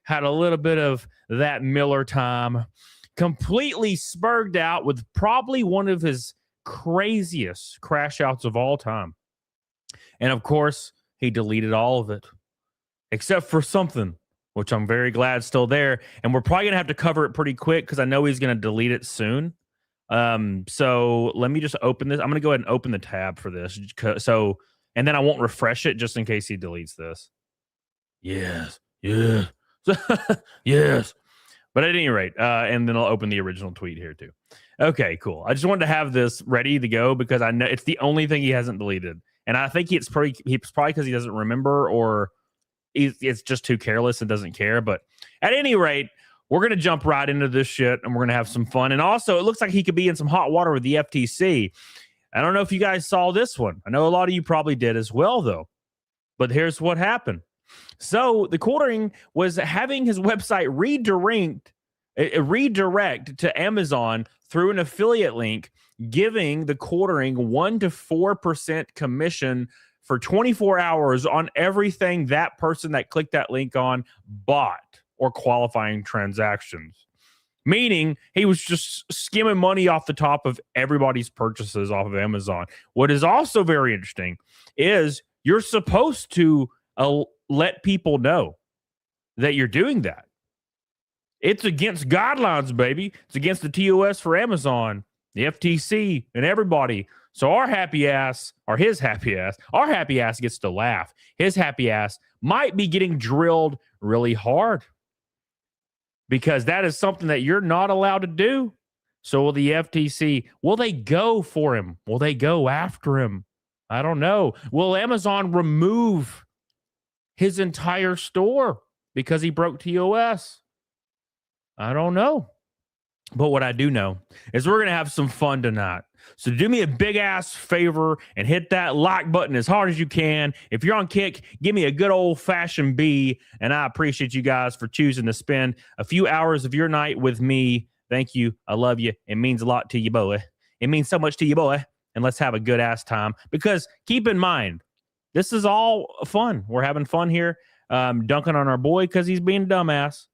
had a little bit of that Miller time, completely spurred out with probably one of his craziest crash outs of all time. And of course, he deleted all of it, except for something, which I'm very glad is still there. And we're probably going to have to cover it pretty quick because I know he's going to delete it soon. So let me just open this. I'm going to go ahead and open the tab for this. So, and then I won't refresh it just in case he deletes this. Yes. Yes. But at any rate, and then I'll open the original tweet here too. Okay, cool. I just wanted to have this ready to go because I know it's the only thing he hasn't deleted. And I think it's probably because he doesn't remember or it's just too careless and doesn't care. But at any rate, we're going to jump right into this shit and we're going to have some fun. And also, it looks like he could be in some hot water with the FTC. I don't know if you guys saw this one. I know a lot of you probably did as well, though. But here's what happened. So TheQuartering was having his website redirect to Amazon through an affiliate link, giving TheQuartering 1 to 4% commission for 24 hours on everything that person that clicked that link on bought or qualifying transactions. Meaning he was just skimming money off the top of everybody's purchases off of Amazon. What is also very interesting is you're supposed to let people know that you're doing that. It's against guidelines, baby. It's against the TOS for Amazon, the FTC, and everybody. So our happy ass, or his happy ass, our happy ass gets to laugh. His happy ass might be getting drilled really hard because that is something that you're not allowed to do. So will the FTC, will they go for him? Will they go after him? I don't know. Will Amazon remove his entire store because he broke TOS? I don't know. But what I do know is we're going to have some fun tonight. So do me a big ass favor and hit that like button as hard as you can. If you're on Kick, give me a good old fashioned B. And I appreciate you guys for choosing to spend a few hours of your night with me. Thank you. I love you. It means a lot to you, boy. It means so much to you, boy. And let's have a good ass time. Because keep in mind, this is all fun. We're having fun here. Dunking on our boy because he's being a dumbass.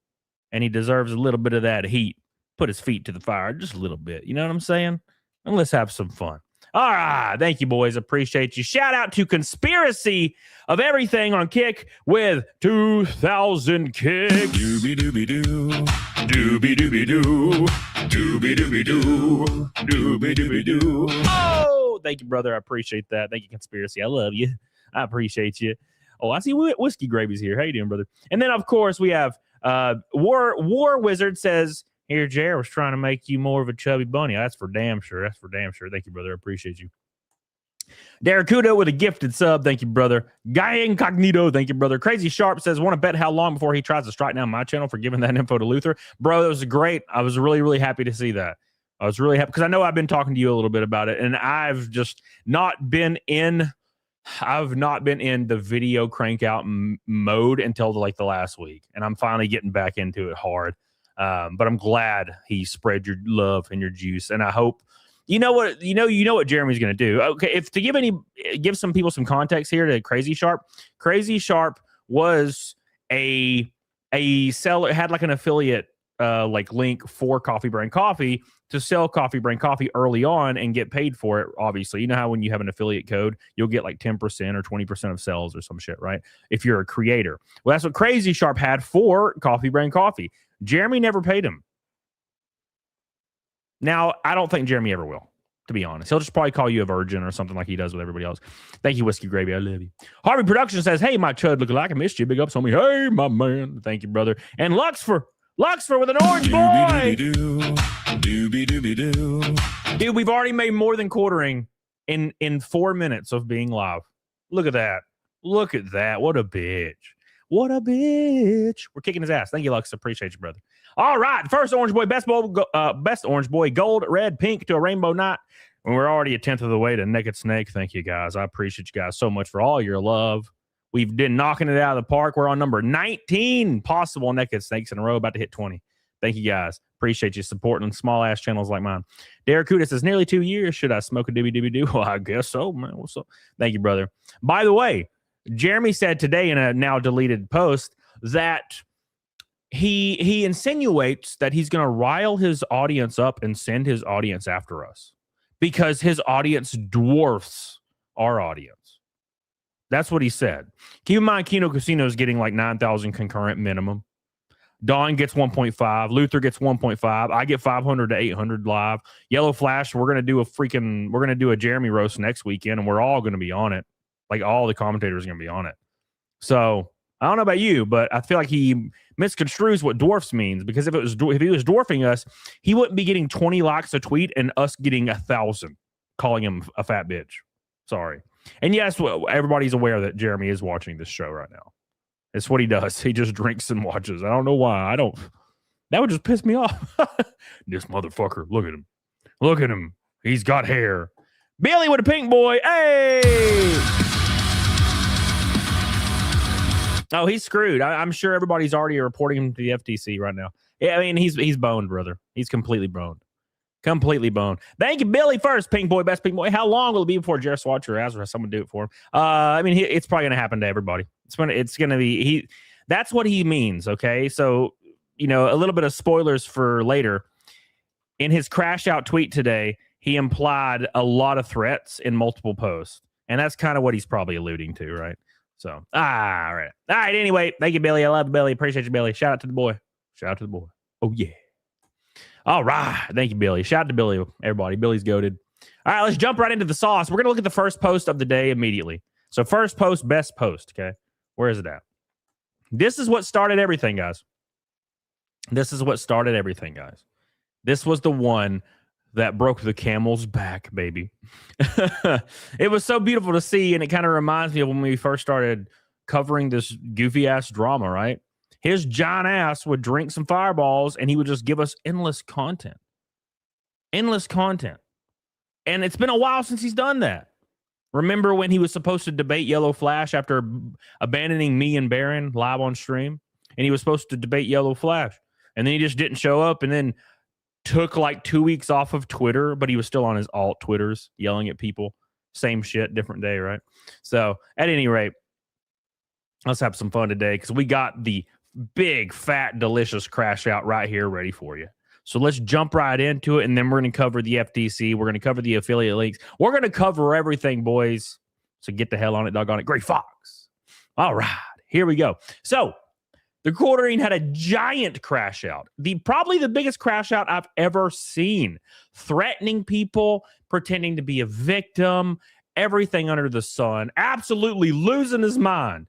And he deserves a little bit of that heat. Put his feet to the fire just a little bit. You know what I'm saying? And let's have some fun. All right. Thank you, boys. Appreciate you. Shout out to Conspiracy of Everything on Kick with 2000 Kick. Doobie doobie doo. Doobie doobie doo. Doobie doobie doo. Doobie doobie doo. Oh, thank you, brother. I appreciate that. Thank you, Conspiracy. I love you. I appreciate you. Oh, I see Whiskey Gravy's here. How you doing, brother? And then, of course, we have War Wizard says, here, Jer was trying to make you more of a chubby bunny. That's for damn sure. That's for damn sure. Thank you, brother. I appreciate you. Daracudo with a gifted sub. Thank you, brother. Guy Incognito. Thank you, brother. Crazy Sharp says, want to bet how long before he tries to strike down my channel for giving that info to Luther? Bro, that was great. I was really, really happy to see that. I was really happy because I know I've been talking to you a little bit about it, and I've just not been in the video crank out mode until the last week, and I'm finally getting back into it hard. But I'm glad he spread your love and your juice, and I hope you know what Jeremy's going to do. Okay, if to give some people some context here to Crazy Sharp. Crazy Sharp was a seller, had like an affiliate link for Coffee Brain Coffee to sell Coffee Brain Coffee early on and get paid for it. Obviously, you know how when you have an affiliate code, you'll get like 10% or 20% of sales or some shit, right? If you're a creator. Well, that's what Crazy Sharp had for Coffee Brain Coffee. Jeremy never paid him. Now, I don't think Jeremy ever will, to be honest. He'll just probably call you a virgin or something like he does with everybody else. Thank you, Whiskey Gravy. I love you. Harvey Production says, hey, my chud looking like I missed you. Big ups on me. Hey, my man. Thank you, brother. And Luxfer with an orange boy. Dude, we've already made more than quartering in 4 minutes of being live. Look at that. Look at that. What a bitch. What a bitch. We're kicking his ass. Thank you, Lux. Appreciate you, brother. All right. First Orange Boy, best Orange Boy, gold, red, pink to a rainbow night. And we're already a tenth of the way to Naked Snake. Thank you, guys. I appreciate you guys so much for all your love. We've been knocking it out of the park. We're on number 19 possible Naked Snakes in a row, about to hit 20. Thank you, guys. Appreciate you supporting small-ass channels like mine. Derek Kuda says, nearly 2 years. Should I smoke a doobie-doobie-doo? Well, I guess so, man. What's up? Thank you, brother. By the way, Jeremy said today in a now deleted post that he insinuates that he's going to rile his audience up and send his audience after us because his audience dwarfs our audience. That's what he said. Keep in mind, Kino Casino is getting like 9,000 concurrent minimum. Dawn gets 1.5. Luther gets 1.5. I get 500 to 800 live. Yellow Flash, we're going to do a Jeremy roast next weekend, and we're all going to be on it. Like, all the commentators are going to be on it. So I don't know about you, but I feel like he misconstrues what dwarfs means, because if he was dwarfing us, he wouldn't be getting 20 likes a tweet and us getting 1,000 calling him a fat bitch. Sorry. And yes, everybody's aware that Jeremy is watching this show right now. It's what he does. He just drinks and watches. I don't know why. That would just piss me off. This motherfucker. Look at him. Look at him. He's got hair. Billy with a pink boy. Hey! Oh, he's screwed. I'm sure everybody's already reporting him to the FTC right now. Yeah, I mean, he's boned, brother. He's completely boned. Completely boned. Thank you, Billy. First, pink boy, best pink boy. How long will it be before Jared Swatcher asks or has someone do it for him? I mean, it's probably going to happen to everybody. It's going to be that's what he means. Okay, so a little bit of spoilers for later. In his crash out tweet today, he implied a lot of threats in multiple posts, and that's kind of what he's probably alluding to, right? So, all right. Anyway, thank you, Billy. I love you, Billy. Appreciate you, Billy. Shout out to the boy. Oh yeah. All right. Thank you, Billy. Shout out to Billy, everybody. Billy's goated. All right, let's jump right into the sauce. We're going to look at the first post of the day immediately. So first post, best post, okay? Where is it at? This is what started everything, guys. This was the one that broke the camel's back, baby. It was so beautiful to see, and it kind of reminds me of when we first started covering this goofy-ass drama, right? His giant ass would drink some fireballs, and he would just give us endless content. And it's been a while since he's done that. Remember when he was supposed to debate Yellow Flash after abandoning me and Baron live on stream? And he was supposed to debate Yellow Flash. And then he just didn't show up, and then took like 2 weeks off of Twitter, but he was still on his alt Twitters yelling at people. Same shit, different day, right? So at any rate, let's have some fun today, because we got the big, fat, delicious crash out right here ready for you. So let's jump right into it, and then we're going to cover the FTC. We're going to cover the affiliate links. We're going to cover everything, boys. So get the hell on it, doggone it. Gray Fox. All right, here we go. So the quartering had a giant crash out. Probably the biggest crash out I've ever seen. Threatening people, pretending to be a victim, everything under the sun. Absolutely losing his mind.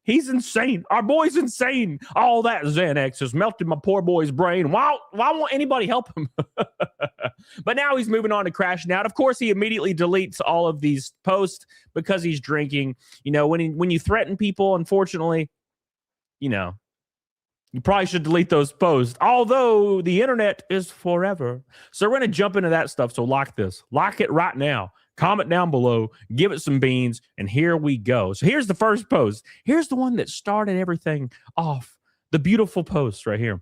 He's insane. Our boy's insane. All that Xanax has melted my poor boy's brain. Why won't anybody help him? But now he's moving on to crashing out. Of course, he immediately deletes all of these posts because he's drinking. When you threaten people, unfortunately, you probably should delete those posts, although the internet is forever. So we're going to jump into that stuff. So lock this. Lock it right now. Comment down below. Give it some beans. And here we go. So here's the first post. Here's the one that started everything off. The beautiful post right here.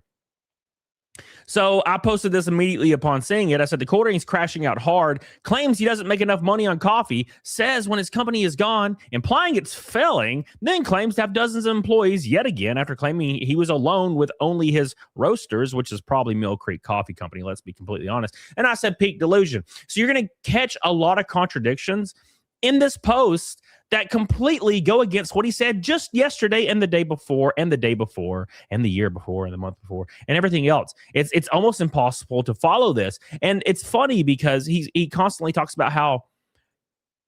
So I posted this immediately upon seeing it. I said, the quartering's crashing out hard, claims he doesn't make enough money on coffee, says when his company is gone, implying it's failing, then claims to have dozens of employees yet again after claiming he was alone with only his roasters, which is probably Mill Creek Coffee Company, let's be completely honest. And I said peak delusion. So you're going to catch a lot of contradictions in this post that completely go against what he said just yesterday and the day before and the day before and the year before and the month before and everything else. It's almost impossible to follow this. And it's funny because he constantly talks about how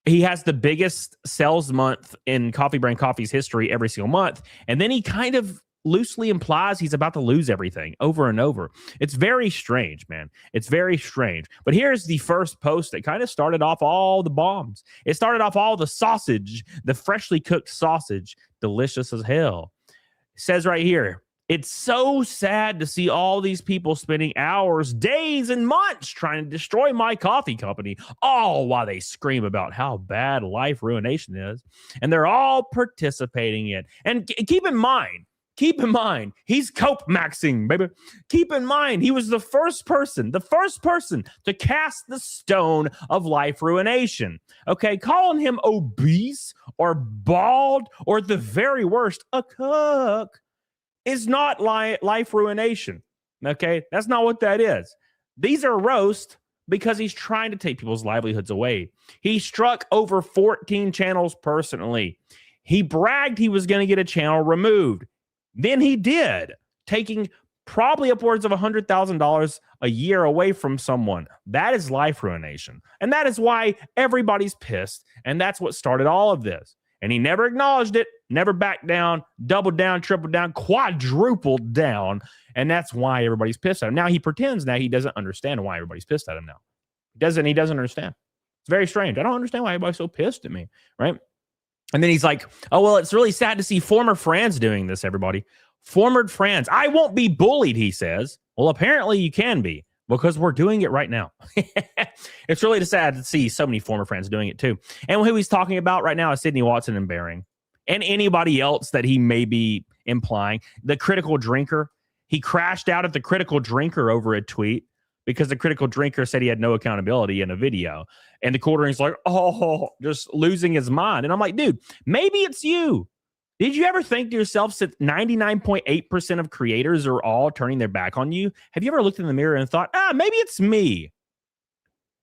he has the biggest sales month in Coffee Brand Coffee's history every single month. And then he kind of loosely implies he's about to lose everything over and over. It's very strange, man. It's very strange. But here's the first post that kind of started off all the bombs. It started off all the sausage, the freshly cooked sausage, delicious as hell. It says right here, it's so sad to see all these people spending hours, days, and months trying to destroy my coffee company, all while they scream about how bad life ruination is. And they're all participating in it. And keep in mind, he's cope maxing, baby. Keep in mind, he was the first person to cast the stone of life ruination. Okay, calling him obese or bald or at the very worst, a cook is not life ruination. Okay, that's not what that is. These are roast because he's trying to take people's livelihoods away. He struck over 14 channels personally. He bragged he was going to get a channel removed. Then he did, taking probably upwards of $100,000 a year away from someone. That is life ruination. And that is why everybody's pissed. And that's what started all of this. And he never acknowledged it, never backed down, doubled down, tripled down, quadrupled down. And that's why everybody's pissed at him. Now he pretends that he doesn't understand why everybody's pissed at him now. He doesn't understand. It's very strange. I don't understand why everybody's so pissed at me, right? And then he's like, oh, well, it's really sad to see former friends doing this, everybody. Former friends. I won't be bullied, he says. Well, apparently you can be, because we're doing it right now. It's really sad to see so many former friends doing it too. And who he's talking about right now is Sydney Watson and Bering. And anybody else that he may be implying. The critical drinker. He crashed out at the critical drinker over a tweet because the critical drinker said he had no accountability in a video. And the quartering's like, oh, just losing his mind. And I'm like, dude, maybe it's you. Did you ever think to yourself, since 99.8% of creators are all turning their back on you, have you ever looked in the mirror and thought, maybe it's me?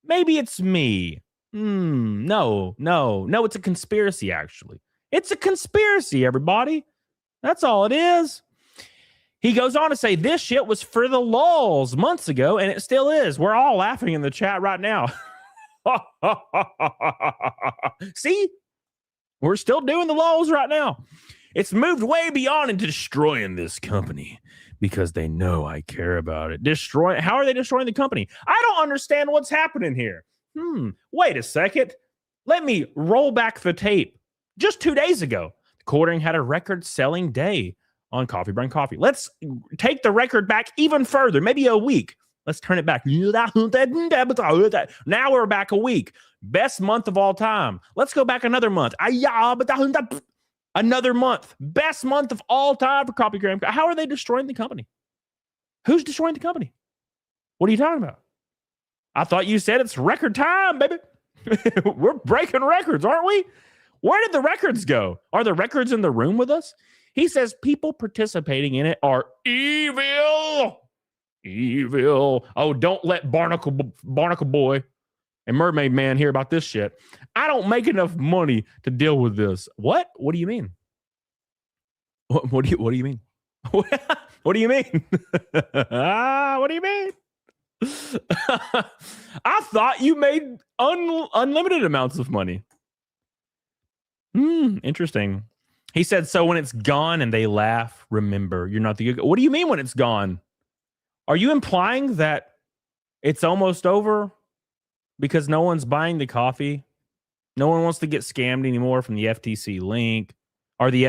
Maybe it's me. No, it's a conspiracy, actually. It's a conspiracy, everybody. That's all it is. He goes on to say, this shit was for the lulz months ago, and it still is. We're all laughing in the chat right now. See? We're still doing the lulz right now. It's moved way beyond into destroying this company because they know I care about it. How are they destroying the company? I don't understand what's happening here. Wait a second. Let me roll back the tape. Just 2 days ago, the quartering had a record-selling day on Coffee Brand Coffee. Let's take the record back even further, maybe a week. Let's turn it back. Now we're back a week. Best month of all time. Let's go back another month. Another month. Best month of all time for Coffee Brand. How are they destroying the company? Who's destroying the company? What are you talking about? I thought you said it's record time, baby. We're breaking records, aren't we? Where did the records go? Are the records in the room with us? He says people participating in it are evil. Evil. Oh, don't let Barnacle Boy and Mermaid Man hear about this shit. I don't make enough money to deal with this. What? What do you mean? What do you mean? What do you mean? What do you mean? I thought you made unlimited amounts of money. Interesting. He said, so when it's gone and they laugh, remember, you're not the good. What do you mean when it's gone? Are you implying that it's almost over because no one's buying the coffee? No one wants to get scammed anymore from the FTC link or the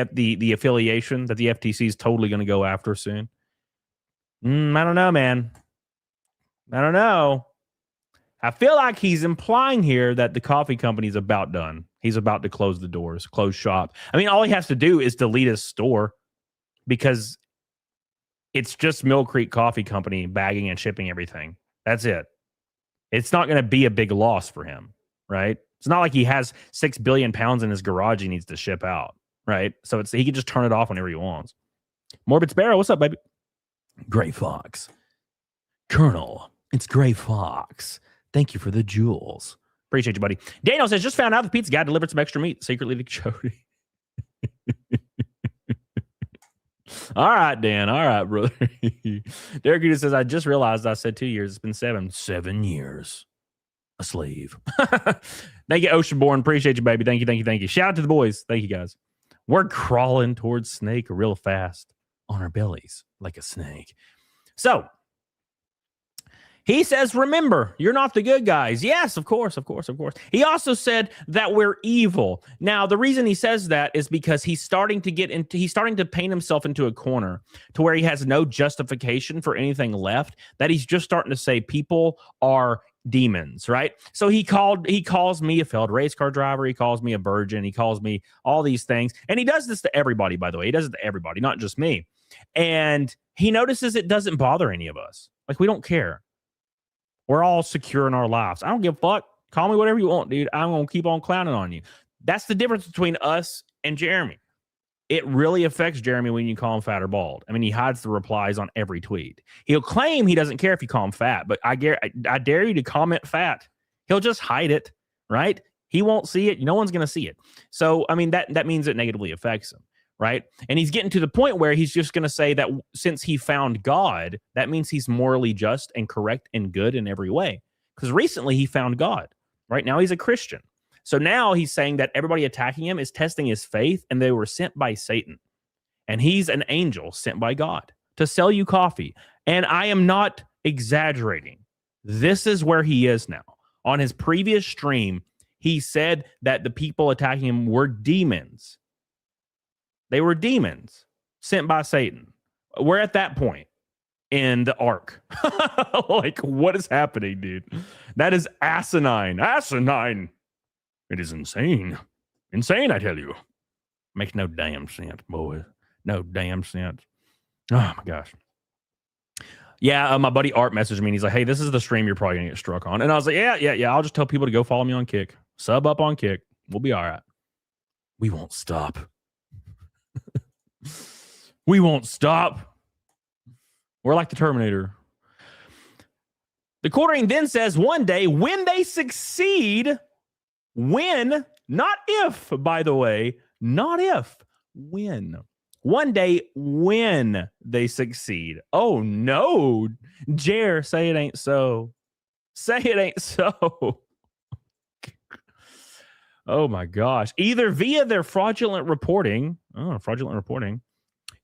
affiliation that the FTC is totally going to go after soon? I don't know, man. I don't know. I feel like he's implying here that the coffee company's about done. He's about to close the doors, close shop. I mean, all he has to do is delete his store because it's just Mill Creek Coffee Company bagging and shipping everything. That's it. It's not going to be a big loss for him, right? It's not like he has 6 billion pounds in his garage he needs to ship out, right? So he can just turn it off whenever he wants. Morbid Sparrow, what's up, baby? Gray Fox. Colonel, it's Gray Fox. Thank you for the jewels. Appreciate you, buddy. Daniel says, just found out the pizza guy delivered some extra meat secretly to Jody. All right, Dan. All right, brother. Derek Udis says, I just realized I said 2 years. It's been 7. 7 years. A slave. Thank you, Oceanborn. Appreciate you, baby. Thank you. Shout out to the boys. Thank you, guys. We're crawling towards Snake real fast on our bellies like a snake. So, he says, remember, you're not the good guys. Yes, of course. He also said that we're evil. Now, the reason he says that is because he's starting to paint himself into a corner to where he has no justification for anything left, that he's just starting to say people are demons, right? So he calls me a failed race car driver. He calls me a virgin. He calls me all these things. And he does this to everybody, by the way. He does it to everybody, not just me. And he notices it doesn't bother any of us. Like, we don't care. We're all secure in our lives. I don't give a fuck. Call me whatever you want, dude. I'm going to keep on clowning on you. That's the difference between us and Jeremy. it really affects Jeremy when you call him fat or bald. I mean, he hides the replies on every tweet. He'll claim he doesn't care if you call him fat, but I dare you to comment fat. He'll just hide it, right? He won't see it. No one's going to see it. So, I mean, that means it negatively affects him, right? And he's getting to the point where he's just going to say that since he found God, that means he's morally just and correct and good in every way. Because recently he found God. Right now he's a Christian. So now he's saying that everybody attacking him is testing his faith and they were sent by Satan. And he's an angel sent by God to sell you coffee. And I am not exaggerating. This is where he is now. On his previous stream, he said that the people attacking him were demons. They were demons sent by Satan. We're at that point in the arc. Like, what is happening, dude? That is asinine. Asinine. It is insane. Insane, I tell you. Makes no damn sense, boys. No damn sense. Oh, my gosh. Yeah, my buddy Art messaged me, and he's like, hey, this is the stream you're probably going to get struck on. And I was like, yeah. I'll just tell people to go follow me on Kick. Sub up on Kick. We'll be all right. We won't stop. We won't stop. We're like the Terminator. The quartering then says one day when they succeed, when, not if, by the way, not if, when. One day when they succeed. Oh, no. Jer, say it ain't so. Say it ain't so. Oh, my gosh. Either via their fraudulent reporting.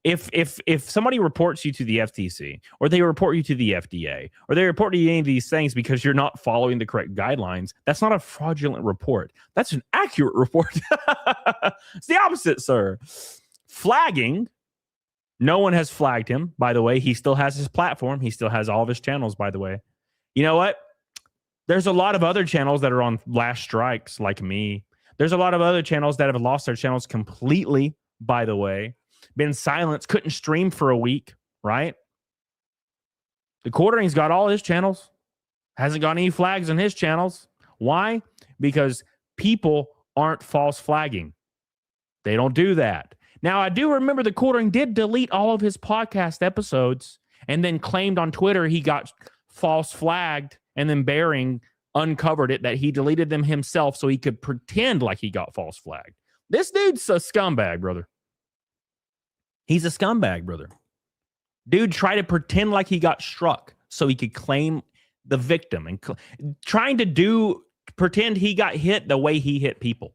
If somebody reports you to the FTC, or they report you to the FDA, or they report you to any of these things because you're not following the correct guidelines, that's not a fraudulent report. That's an accurate report. It's the opposite, sir. Flagging. No one has flagged him, by the way. He still has his platform. He still has all of his channels, by the way. You know what? There's a lot of other channels that are on last strikes, like me. There's a lot of other channels that have lost their channels completely, by the way. Been silenced, couldn't stream for a week, right? The quartering's got all his channels. Hasn't got any flags on his channels. Why? Because people aren't false flagging. They don't do that. Now, I do remember the quartering did delete all of his podcast episodes and then claimed on Twitter he got false flagged, and then Bearing uncovered it that he deleted them himself so he could pretend like he got false flagged. This dude's a scumbag, brother. He's a scumbag, brother. Dude tried to pretend like he got struck so he could claim the victim and trying to pretend he got hit the way he hit people.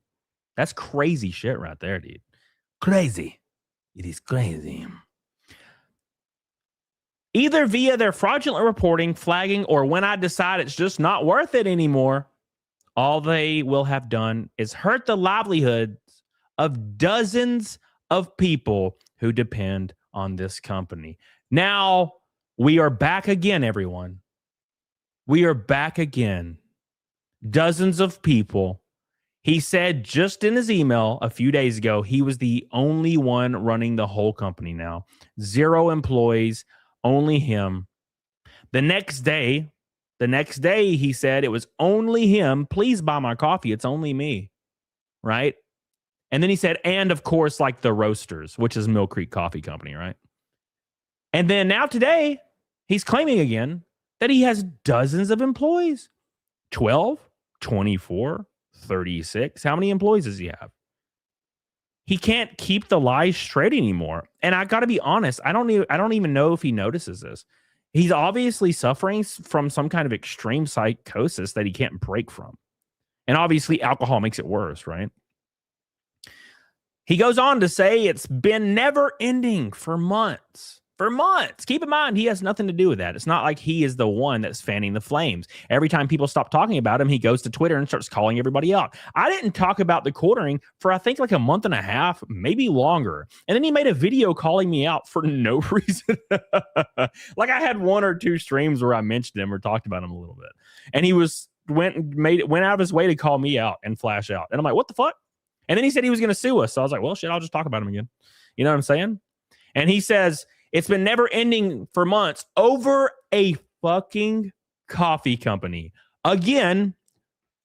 That's crazy shit right there, dude. Crazy. It is crazy. Either via their fraudulent reporting, flagging, or when I decide it's just not worth it anymore, all they will have done is hurt the livelihoods of dozens of people who depend on this company. Now, we are back again, everyone. We are back again. Dozens of people. He said just in his email a few days ago, he was the only one running the whole company now. 0 employees, only him. The next day, he said it was only him. Please buy my coffee. It's only me. Right? And then he said, and of course, like the Roasters, which is Mill Creek Coffee Company, right? And then now today, he's claiming again that he has dozens of employees. 12, 24, 36. How many employees does he have? He can't keep the lies straight anymore. And I got to be honest, I don't even know if he notices this. He's obviously suffering from some kind of extreme psychosis that he can't break from. And obviously alcohol makes it worse, right? He goes on to say it's been never ending for months. For months. Keep in mind, he has nothing to do with that. It's not like he is the one that's fanning the flames. Every time people stop talking about him, he goes to Twitter and starts calling everybody out. I didn't talk about the quartering for, I think, like a month and a half, maybe longer. And then he made a video calling me out for no reason. Like I had 1 or 2 streams where I mentioned him or talked about him a little bit. And he went out of his way to call me out and flash out. And I'm like, what the fuck? And then he said he was going to sue us. So I was like, well, shit, I'll just talk about him again. You know what I'm saying? And he says, it's been never ending for months over a fucking coffee company. Again,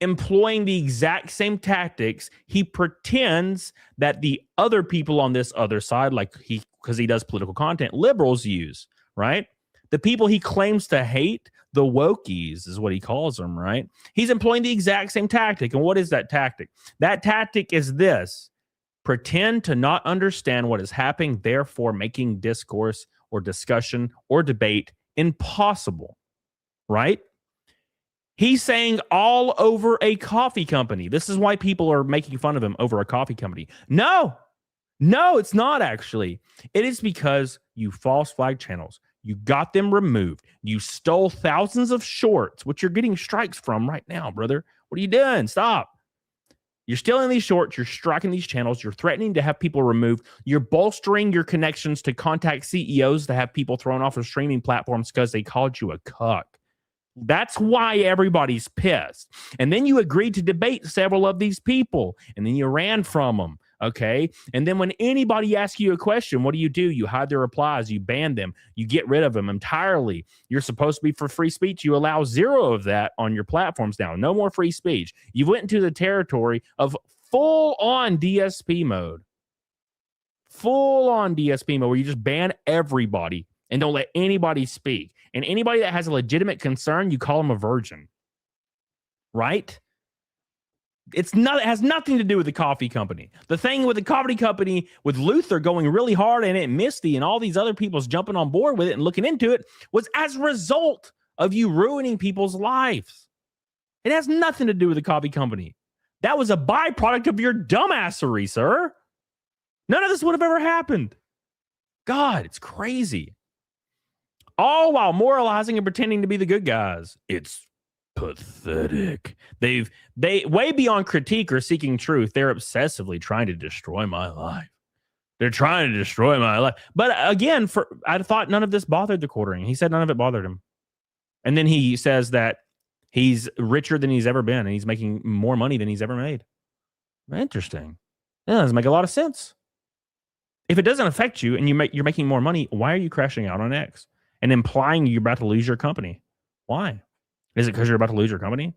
employing the exact same tactics. He pretends that the other people on this other side, because he does political content, liberals use, right? The people he claims to hate, the wokies is what he calls them, right? He's employing the exact same tactic. And what is that tactic? That tactic is this: pretend to not understand what is happening, therefore making discourse or discussion or debate impossible, right? He's saying all over a coffee company. This is why people are making fun of him over a coffee company. No, it's not actually. It is because you false flag channels. You got them removed. You stole thousands of shorts, which you're getting strikes from right now, brother. What are you doing? Stop. You're stealing these shorts. You're striking these channels. You're threatening to have people removed. You're bolstering your connections to contact CEOs to have people thrown off of streaming platforms because they called you a cuck. That's why everybody's pissed. And then you agreed to debate several of these people, and then you ran from them, okay? And then when anybody asks you a question, what do? You hide their replies. You ban them. You get rid of them entirely. You're supposed to be for free speech. You allow zero of that on your platforms now. No more free speech. You went into the territory of full-on DSP mode. Full-on DSP mode where you just ban everybody and don't let anybody speak. And anybody that has a legitimate concern, you call them a virgin. Right? It has nothing to do with the coffee company. The thing with the coffee company, with Luther going really hard and it Misty and all these other people's jumping on board with it and looking into it, was as a result of you ruining people's lives. It has nothing to do with the coffee company. That was a byproduct of your dumbassery, sir. None of this would have ever happened. God, it's crazy. All while moralizing and pretending to be the good guys. It's pathetic. They way beyond critique or seeking truth. They're obsessively trying to destroy my life. They're trying to destroy my life. But again, I thought none of this bothered the quartering. He said none of it bothered him. And then he says that he's richer than he's ever been and he's making more money than he's ever made. Interesting. That doesn't make a lot of sense. If it doesn't affect you and you're making more money, why are you crashing out on X and implying you're about to lose your company? Why? Is it because you're about to lose your company?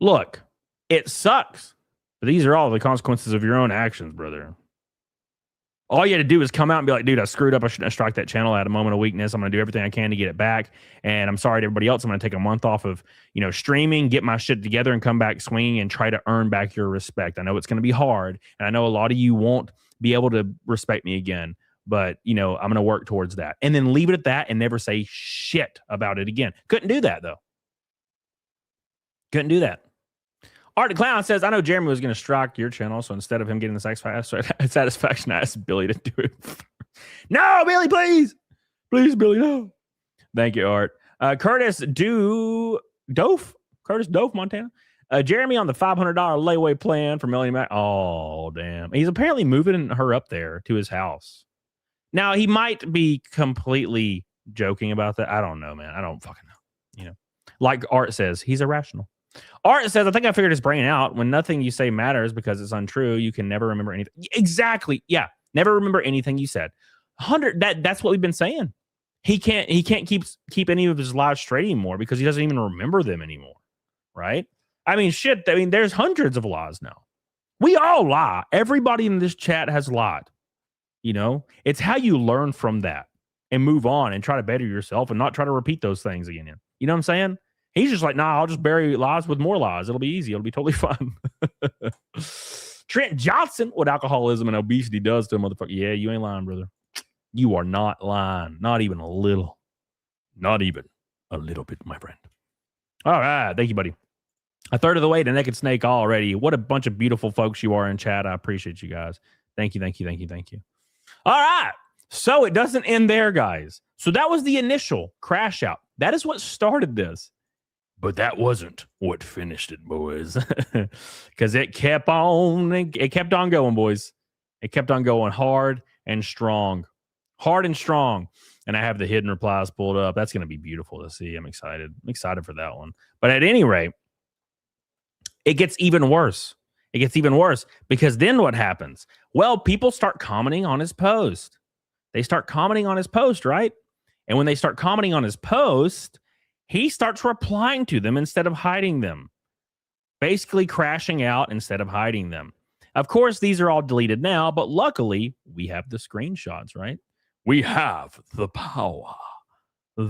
Look, it sucks. But these are all the consequences of your own actions, brother. All you had to do is come out and be like, dude, I screwed up. I shouldn't have struck that channel. I had a moment of weakness. I'm going to do everything I can to get it back. And I'm sorry to everybody else. I'm going to take a month off of, streaming, get my shit together and come back swinging and try to earn back your respect. I know it's going to be hard. And I know a lot of you won't be able to respect me again. But, I'm going to work towards that. And then leave it at that and never say shit about it again. Couldn't do that, though. Couldn't do that. Art the Clown says, I know Jeremy was going to strike your channel, so instead of him getting the satisfaction, I asked Billy to do it. No, Billy, please. Please, Billy, no. Thank you, Art. Curtis Dofe, Montana. Jeremy on the $500 layaway plan for Melanie Mac. Oh, damn. He's apparently moving her up there to his house. Now, he might be completely joking about that. I don't know, man. I don't fucking know. Like Art says, he's irrational. Art says, I think I figured his brain out. When nothing you say matters because it's untrue, you can never remember anything. Exactly. Yeah. Never remember anything you said. That's what we've been saying. He can't keep any of his lies straight anymore because he doesn't even remember them anymore. Right? I mean, shit. I mean, there's hundreds of lies now. We all lie. Everybody in this chat has lied. It's how you learn from that and move on and try to better yourself and not try to repeat those things again. You know what I'm saying? He's just like, nah, I'll just bury lies with more lies. It'll be easy. It'll be totally fun. Trent Johnson, what alcoholism and obesity does to a motherfucker. Yeah, you ain't lying, brother. You are not lying. Not even a little. Not even a little bit, my friend. All right. Thank you, buddy. A third of the way to Naked Snake already. What a bunch of beautiful folks you are in chat. I appreciate you guys. Thank you. All right. So it doesn't end there, guys. So that was the initial crash out. That is what started this. But that wasn't what finished it, boys. Because it kept on going, boys. It kept on going hard and strong. Hard and strong. And I have the hidden replies pulled up. That's going to be beautiful to see. I'm excited. I'm excited for that one. But at any rate, it gets even worse. It gets even worse because then what happens? Well, people start commenting on his post. They start commenting on his post, right? And when they start commenting on his post, he starts replying to them instead of hiding them. basically crashing out instead of hiding them. Of course, these are all deleted now, but luckily we have the screenshots, right? We have the power of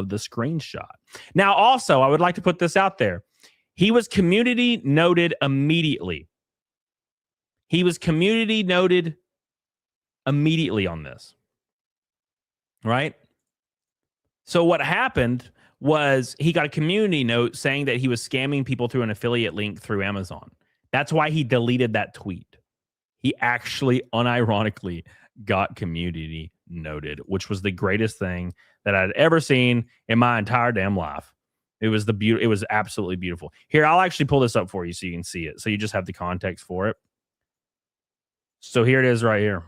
the screenshot. Now, also, I would like to put this out there. He was community noted immediately. He was community noted immediately on this, right? So what happened was he got a community note saying that he was scamming people through an affiliate link through Amazon. That's why he deleted that tweet. He actually unironically got community noted, which was the greatest thing that I'd ever seen in my entire damn life. It was it was absolutely beautiful. Here, I'll actually pull this up for you so you can see it. So you just have the context for it. So here it is right here.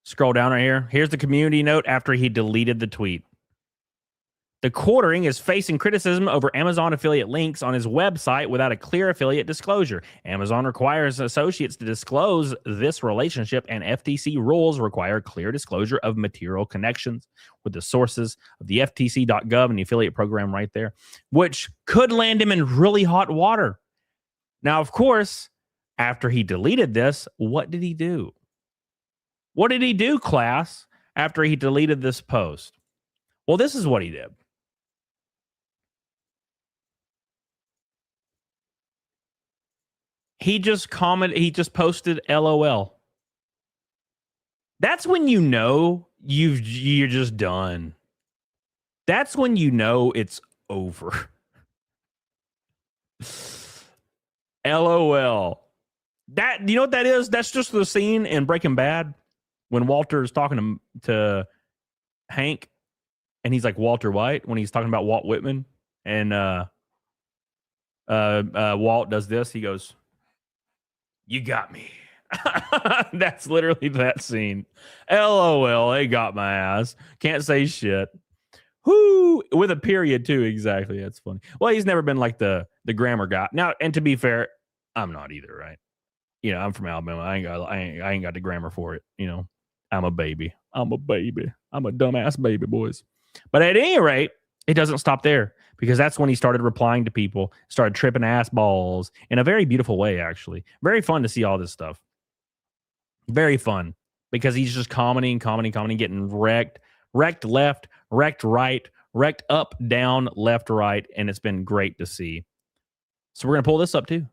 Scroll down right here. Here's the community note after he deleted the tweet. The Quartering is facing criticism over Amazon affiliate links on his website without a clear affiliate disclosure. Amazon requires associates to disclose this relationship, and FTC rules require clear disclosure of material connections with the sources of the FTC.gov and the affiliate program right there, which could land him in really hot water. Now, of course, after he deleted this, what did he do? What did he do, class, after he deleted this post? Well, this is what he did. He just posted LOL. That's when you know you're just done. That's when you know it's over. LOL. That, you know what that is? That's just the scene in Breaking Bad when Walter is talking to Hank, and he's like Walter White when he's talking about Walt Whitman, and Walt does this. He goes, "You got me." That's literally that scene. LOL, they got my ass. Can't say shit. Whoo, with a period too. Exactly. That's funny. Well, he's never been like the grammar guy. Now, and to be fair, I'm not either, right? You know, I'm from Alabama. I ain't got the grammar for it. You know, I'm a baby. I'm a dumbass baby, boys. But at any rate, it doesn't stop there, because that's when he started replying to people, started tripping ass balls in a very beautiful way, actually. Very fun to see all this stuff. Very fun, because he's just commenting, getting wrecked left, wrecked right, wrecked up, down, left, right, and it's been great to see. So we're going to pull this up too,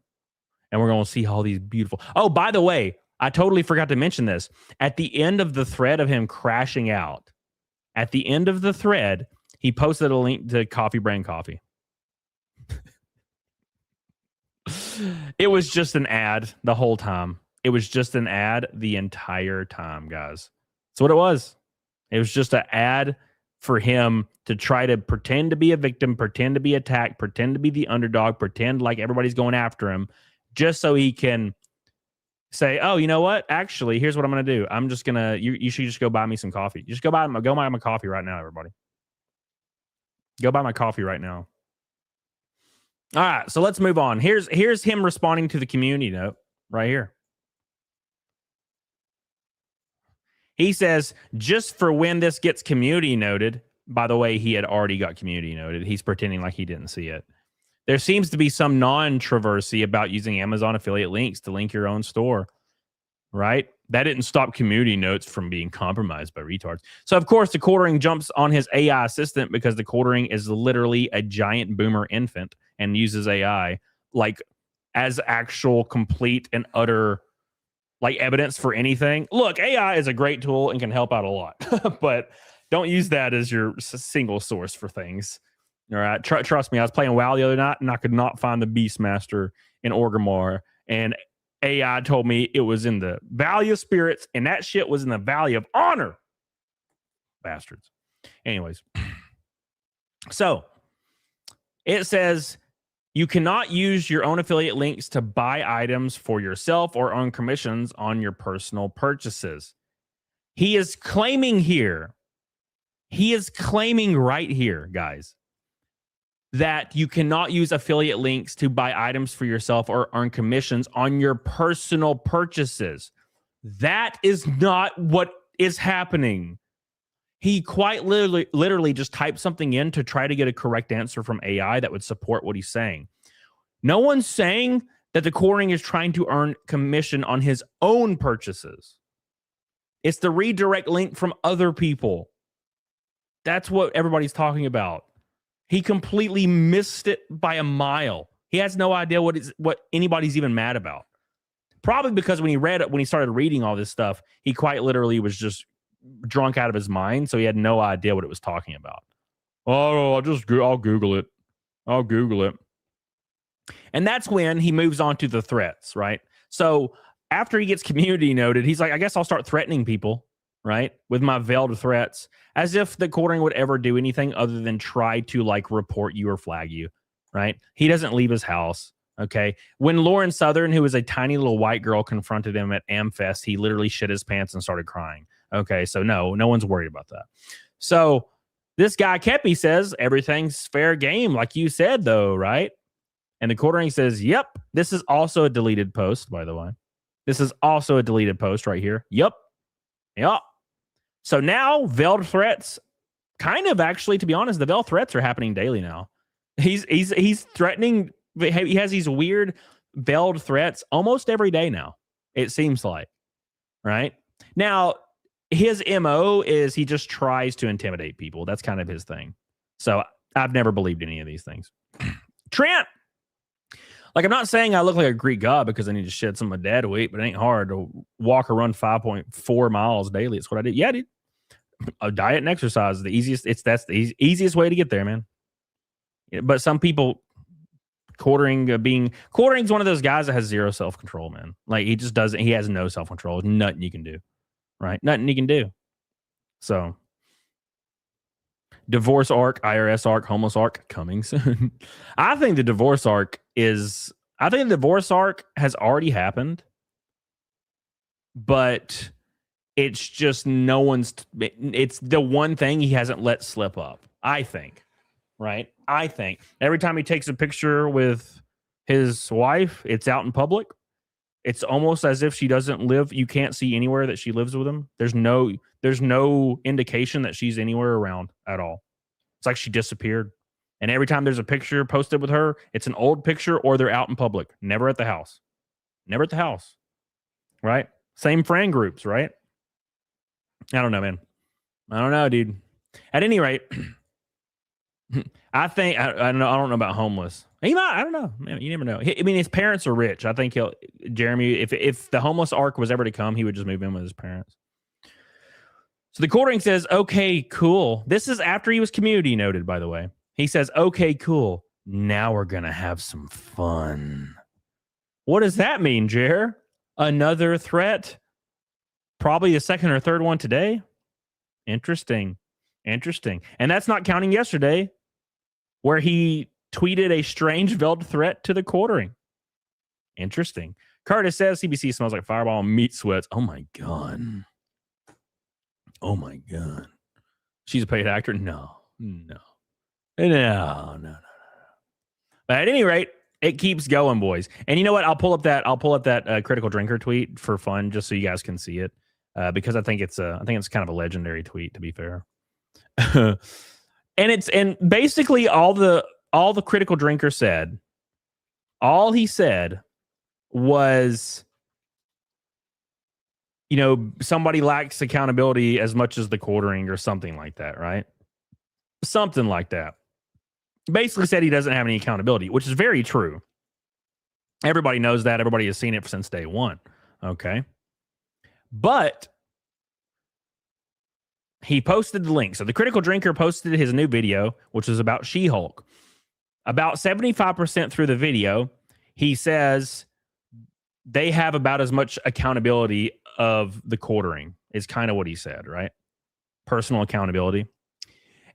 and we're going to see all these beautiful... Oh, by the way, I totally forgot to mention this. At the end of the thread of him crashing out, at the end of the thread, he posted a link to Coffee Brand Coffee. It was just an ad the whole time. It was just an ad the entire time, guys. That's what it was. It was just an ad for him to try to pretend to be a victim, pretend to be attacked, pretend to be the underdog, pretend like everybody's going after him, just so he can say, "Oh, you know what? Actually, here's what I'm going to do. I'm just going to, you should just go buy me some coffee. Just go buy my coffee right now, everybody. Go buy my coffee right now." All right, so let's move on. Here's him responding to the community note right here. He says, "Just for when this gets community noted," by the way, he had already got community noted. He's pretending like he didn't see it. "There seems to be some controversy about using Amazon affiliate links to link your own store." Right? That didn't stop community notes from being compromised by retards. So, of course, the Quartering jumps on his AI assistant, because the Quartering is literally a giant boomer infant and uses AI like as actual complete and utter like evidence for anything. Look, AI is a great tool and can help out a lot, but don't use that as your single source for things. All right. Trust me, I was playing WoW the other night and I could not find the Beastmaster in Orgrimmar, and AI told me it was in the Valley of Spirits, and that shit was in the Valley of Honor. Bastards. Anyways. So it says you cannot use your own affiliate links to buy items for yourself or earn commissions on your personal purchases. He is claiming right here, guys, that you cannot use affiliate links to buy items for yourself or earn commissions on your personal purchases. That is not what is happening. He quite literally just typed something in to try to get a correct answer from AI that would support what he's saying. No one's saying that the quartering is trying to earn commission on his own purchases. It's the redirect link from other people. That's what everybody's talking about. He completely missed it by a mile. He has no idea what anybody's even mad about. Probably because when he started reading all this stuff, he quite literally was just drunk out of his mind, so he had no idea what it was talking about. Oh, I'll Google it. I'll Google it. And that's when he moves on to the threats, right? So after he gets community noted, he's like, I guess I'll start threatening people, right? With my veiled threats, as if the quartering would ever do anything other than try to like report you or flag you, right? He doesn't leave his house. Okay. When Lauren Southern, who was a tiny little white girl, confronted him at AmFest, he literally shit his pants and started crying. Okay. So no one's worried about that. So this guy Kepi says everything's fair game, like you said, though, right? And the quartering says, yep. This is also a deleted post, by the way. This is also a deleted post right here. Yep. So now veiled threats, kind of actually, to be honest, the veiled threats are happening daily now. He's threatening. He has these weird veiled threats almost every day now, it seems like, right? Now, his MO is he just tries to intimidate people. That's kind of his thing. So I've never believed any of these things. Trent, like, I'm not saying I look like a Greek god because I need to shed some of my dad weight, but it ain't hard to walk or run 5.4 miles daily. It's what I do. Yeah, dude. A diet and exercise is the easiest. That's the easiest way to get there, man. But some people, quartering's one of those guys that has zero self-control, man. Like, he just doesn't. He has no self-control. Nothing you can do, right? Nothing you can do. So, divorce arc, IRS arc, homeless arc coming soon. I think the divorce arc has already happened, but it's just it's the one thing he hasn't let slip up, I think, right? I think every time he takes a picture with his wife, it's out in public. It's almost as if she doesn't live. You can't see anywhere that she lives with him. There's no indication that she's anywhere around at all. It's like she disappeared. And every time there's a picture posted with her, it's an old picture or they're out in public. Never at the house. Never at the house. Right? Same friend groups, right? I don't know, man. I don't know, dude. At any rate, I think I don't know about homeless. He might, I don't know. Man, you never know. I mean, his parents are rich. I think Jeremy, if the homeless arc was ever to come, he would just move in with his parents. So the quartering says, okay, cool. This is after he was community noted, by the way. He says, okay, cool. Now we're going to have some fun. What does that mean, Jer? Another threat? Probably the second or third one today? Interesting. And that's not counting yesterday, where he tweeted a strange veiled threat to the quartering. Interesting. Curtis says CBC smells like fireball and meat sweats. Oh, my God. Oh, my God. She's a paid actor? No. But at any rate, it keeps going, boys. And you know what? I'll pull up that critical drinker tweet for fun, just so you guys can see it, because I think it's kind of a legendary tweet, to be fair. and basically all the critical drinker said, all he said was, you know, somebody lacks accountability as much as the quartering or something like that, right? Something like that. Basically said he doesn't have any accountability, which is very true. Everybody knows that. Everybody has seen it since day one. Okay. But he posted the link. So the critical drinker posted his new video, which was about She-Hulk. About 75% through the video, he says they have about as much accountability of the quartering, is kind of what he said, right? Personal accountability.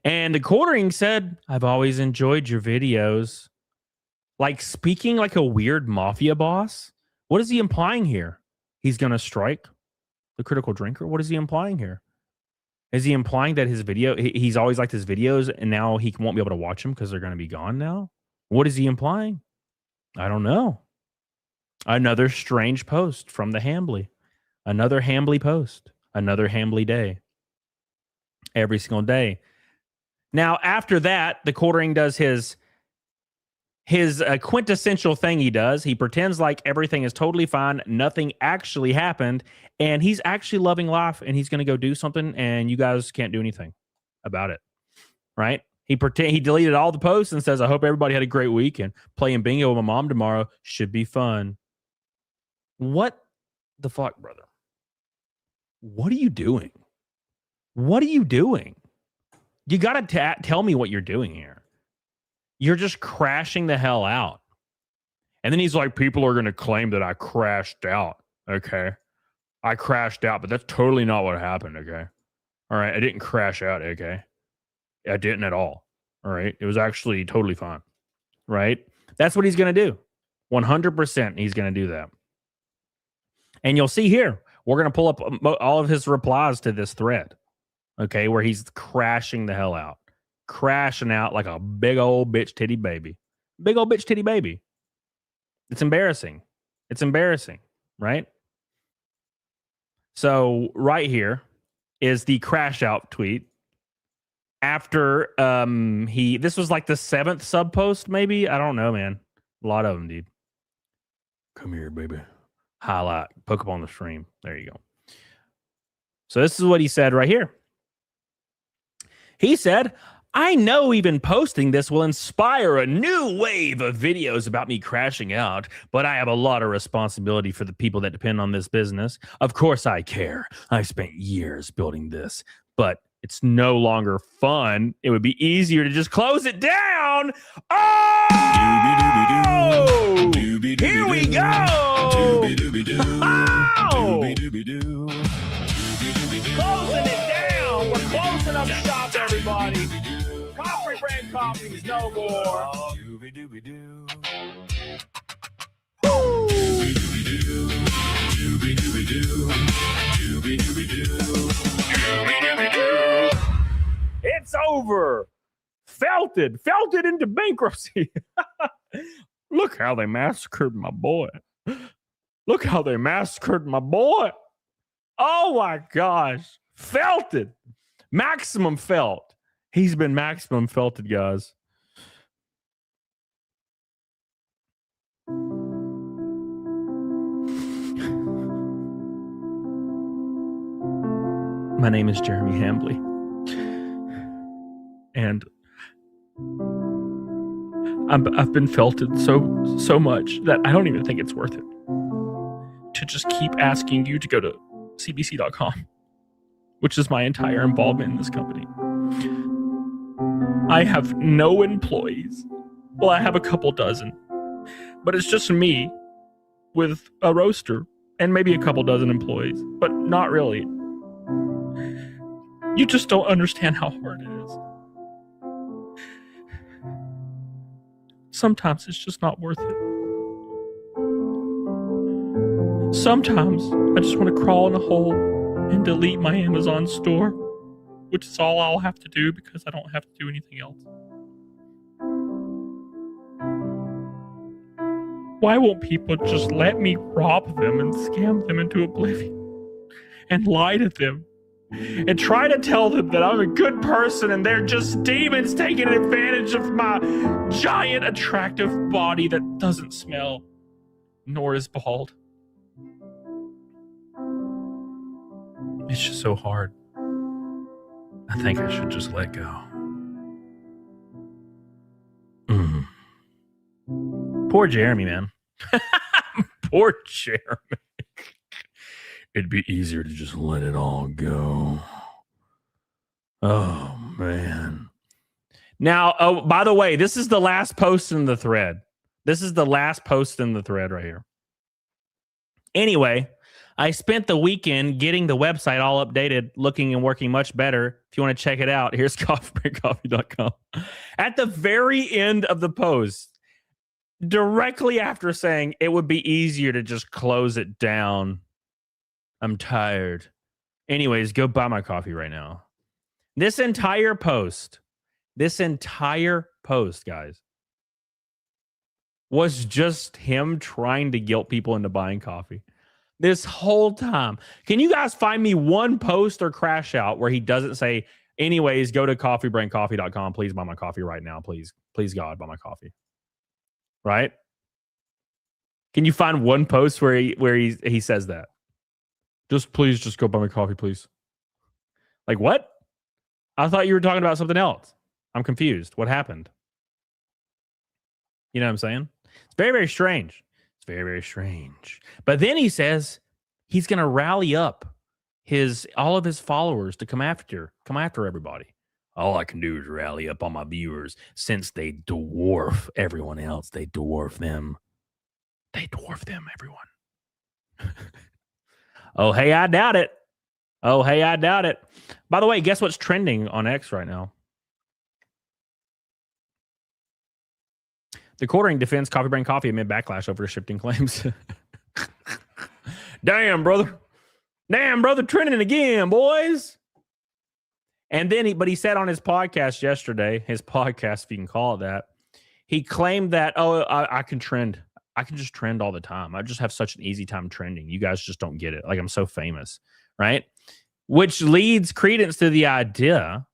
And the quartering said, I've always enjoyed your videos. Like, speaking like a weird mafia boss. What is he implying here? He's going to strike the critical drinker? What is he implying here? Is he implying that his video, he's always liked his videos and now he won't be able to watch them because they're going to be gone now? What is he implying? I don't know. Another strange post from the Hambly. Another Hambly post. Another Hambly day. every single day. Now, after that, the quartering does his quintessential thing he does. He pretends like everything is totally fine. Nothing actually happened. And he's actually loving life. And he's going to go do something. And you guys can't do anything about it. Right? He deleted all the posts and says, I hope everybody had a great week. And playing bingo with my mom tomorrow should be fun. What the fuck, brother? What are you doing? What are you doing? You got to tell me what you're doing here. You're just crashing the hell out. And then he's like, people are going to claim that I crashed out. Okay. I crashed out, but that's totally not what happened. Okay. All right. I didn't crash out. Okay. I didn't at all. All right. It was actually totally fine. Right. That's what he's going to do. 100% he's going to do that. And you'll see here, we're going to pull up all of his replies to this thread. Okay. Where he's crashing the hell out. Crashing out like a big old bitch titty baby. Big old bitch titty baby. It's embarrassing. It's embarrassing, right? So right here is the crash out tweet. After this was like the 7th sub post, maybe? I don't know, man. A lot of them, dude. Come here, baby. Highlight. Poke up on the stream. There you go. So this is what he said right here. He said, I know even posting this will inspire a new wave of videos about me crashing out, but I have a lot of responsibility for the people that depend on this business. Of course I care. I've spent years building this, but it's no longer fun. It would be easier to just close it down. Oh! Here we go! Closing it down. We're closing up shop, everybody. Coffee brand coffee is no more. It's over. Felted into bankruptcy. Look how they massacred my boy. Look how they massacred my boy. Oh my gosh. Felted. Maximum felt. He's been maximum felted, guys. My name is Jeremy Hambly. And I've been felted so much that I don't even think it's worth it to just keep asking you to go to cbc.com, which is my entire involvement in this company. I have no employees. Well, I have a couple dozen, but it's just me with a roaster and maybe a couple dozen employees, but not really. You just don't understand how hard it is. Sometimes it's just not worth it. Sometimes I just want to crawl in a hole and delete my Amazon store, which is all I'll have to do because I don't have to do anything else. Why won't people just let me rob them and scam them into oblivion and lie to them and try to tell them that I'm a good person and they're just demons taking advantage of my giant attractive body that doesn't smell nor is bald? It's just so hard. I think I should just let go. Poor Jeremy, man. Poor Jeremy. It'd be easier to just let it all go. Oh, man. Now, oh, by the way, this is the last post in the thread. This is the last post in the thread right here. Anyway, I spent the weekend getting the website all updated, looking and working much better. If you want to check it out, here's coffee.com. At the very end of the post, directly after saying it would be easier to just close it down. I'm tired. Anyways, go buy my coffee right now. This entire post, guys, was just him trying to guilt people into buying coffee. This whole time. Can you guys find me one post or crash out where he doesn't say, Anyways, go to coffeebraincoffee.com. Please buy my coffee right now. Please, God, buy my coffee. Right? Can you find one post where he says that? Just go buy my coffee, please. Like what? I thought you were talking about something else. I'm confused. What happened? You know what I'm saying? It's very, very strange. It's very, very strange. But then he says he's going to rally up all of his followers to come after everybody. All I can do is rally up all my viewers since they dwarf everyone else. They dwarf them. Everyone. Oh, hey, I doubt it. By the way, guess what's trending on X right now? The quartering defends Coffee Brain Coffee amid backlash over shifting claims. Damn, brother, trending again, boys. And then he said on his podcast yesterday, if you can call it that, he claimed that, I can trend. I can just trend all the time. I just have such an easy time trending. You guys just don't get it. Like, I'm so famous, right? Which leads credence to the idea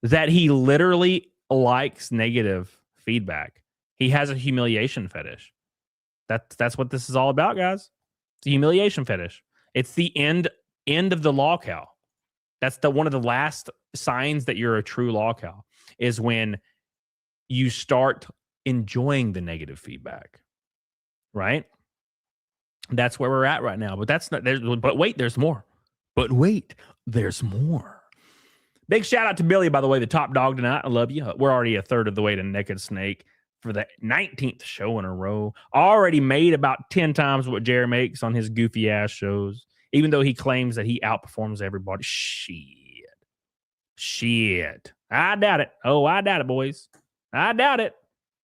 that he literally likes negative feedback. He has a humiliation fetish. That's what this is all about, guys. It's a humiliation fetish. It's the end of the law cow. That's one of the last signs that you're a true law cow is when you start enjoying the negative feedback. Right? That's where we're at right now. But wait, there's more. Big shout out to Billy, by the way, the top dog tonight. I love you. We're already a third of the way to Naked Snake for the 19th show in a row. Already made about 10 times what Jerry makes on his goofy ass shows, even though he claims that he outperforms everybody. Shit. I doubt it. Oh, I doubt it, boys. I doubt it.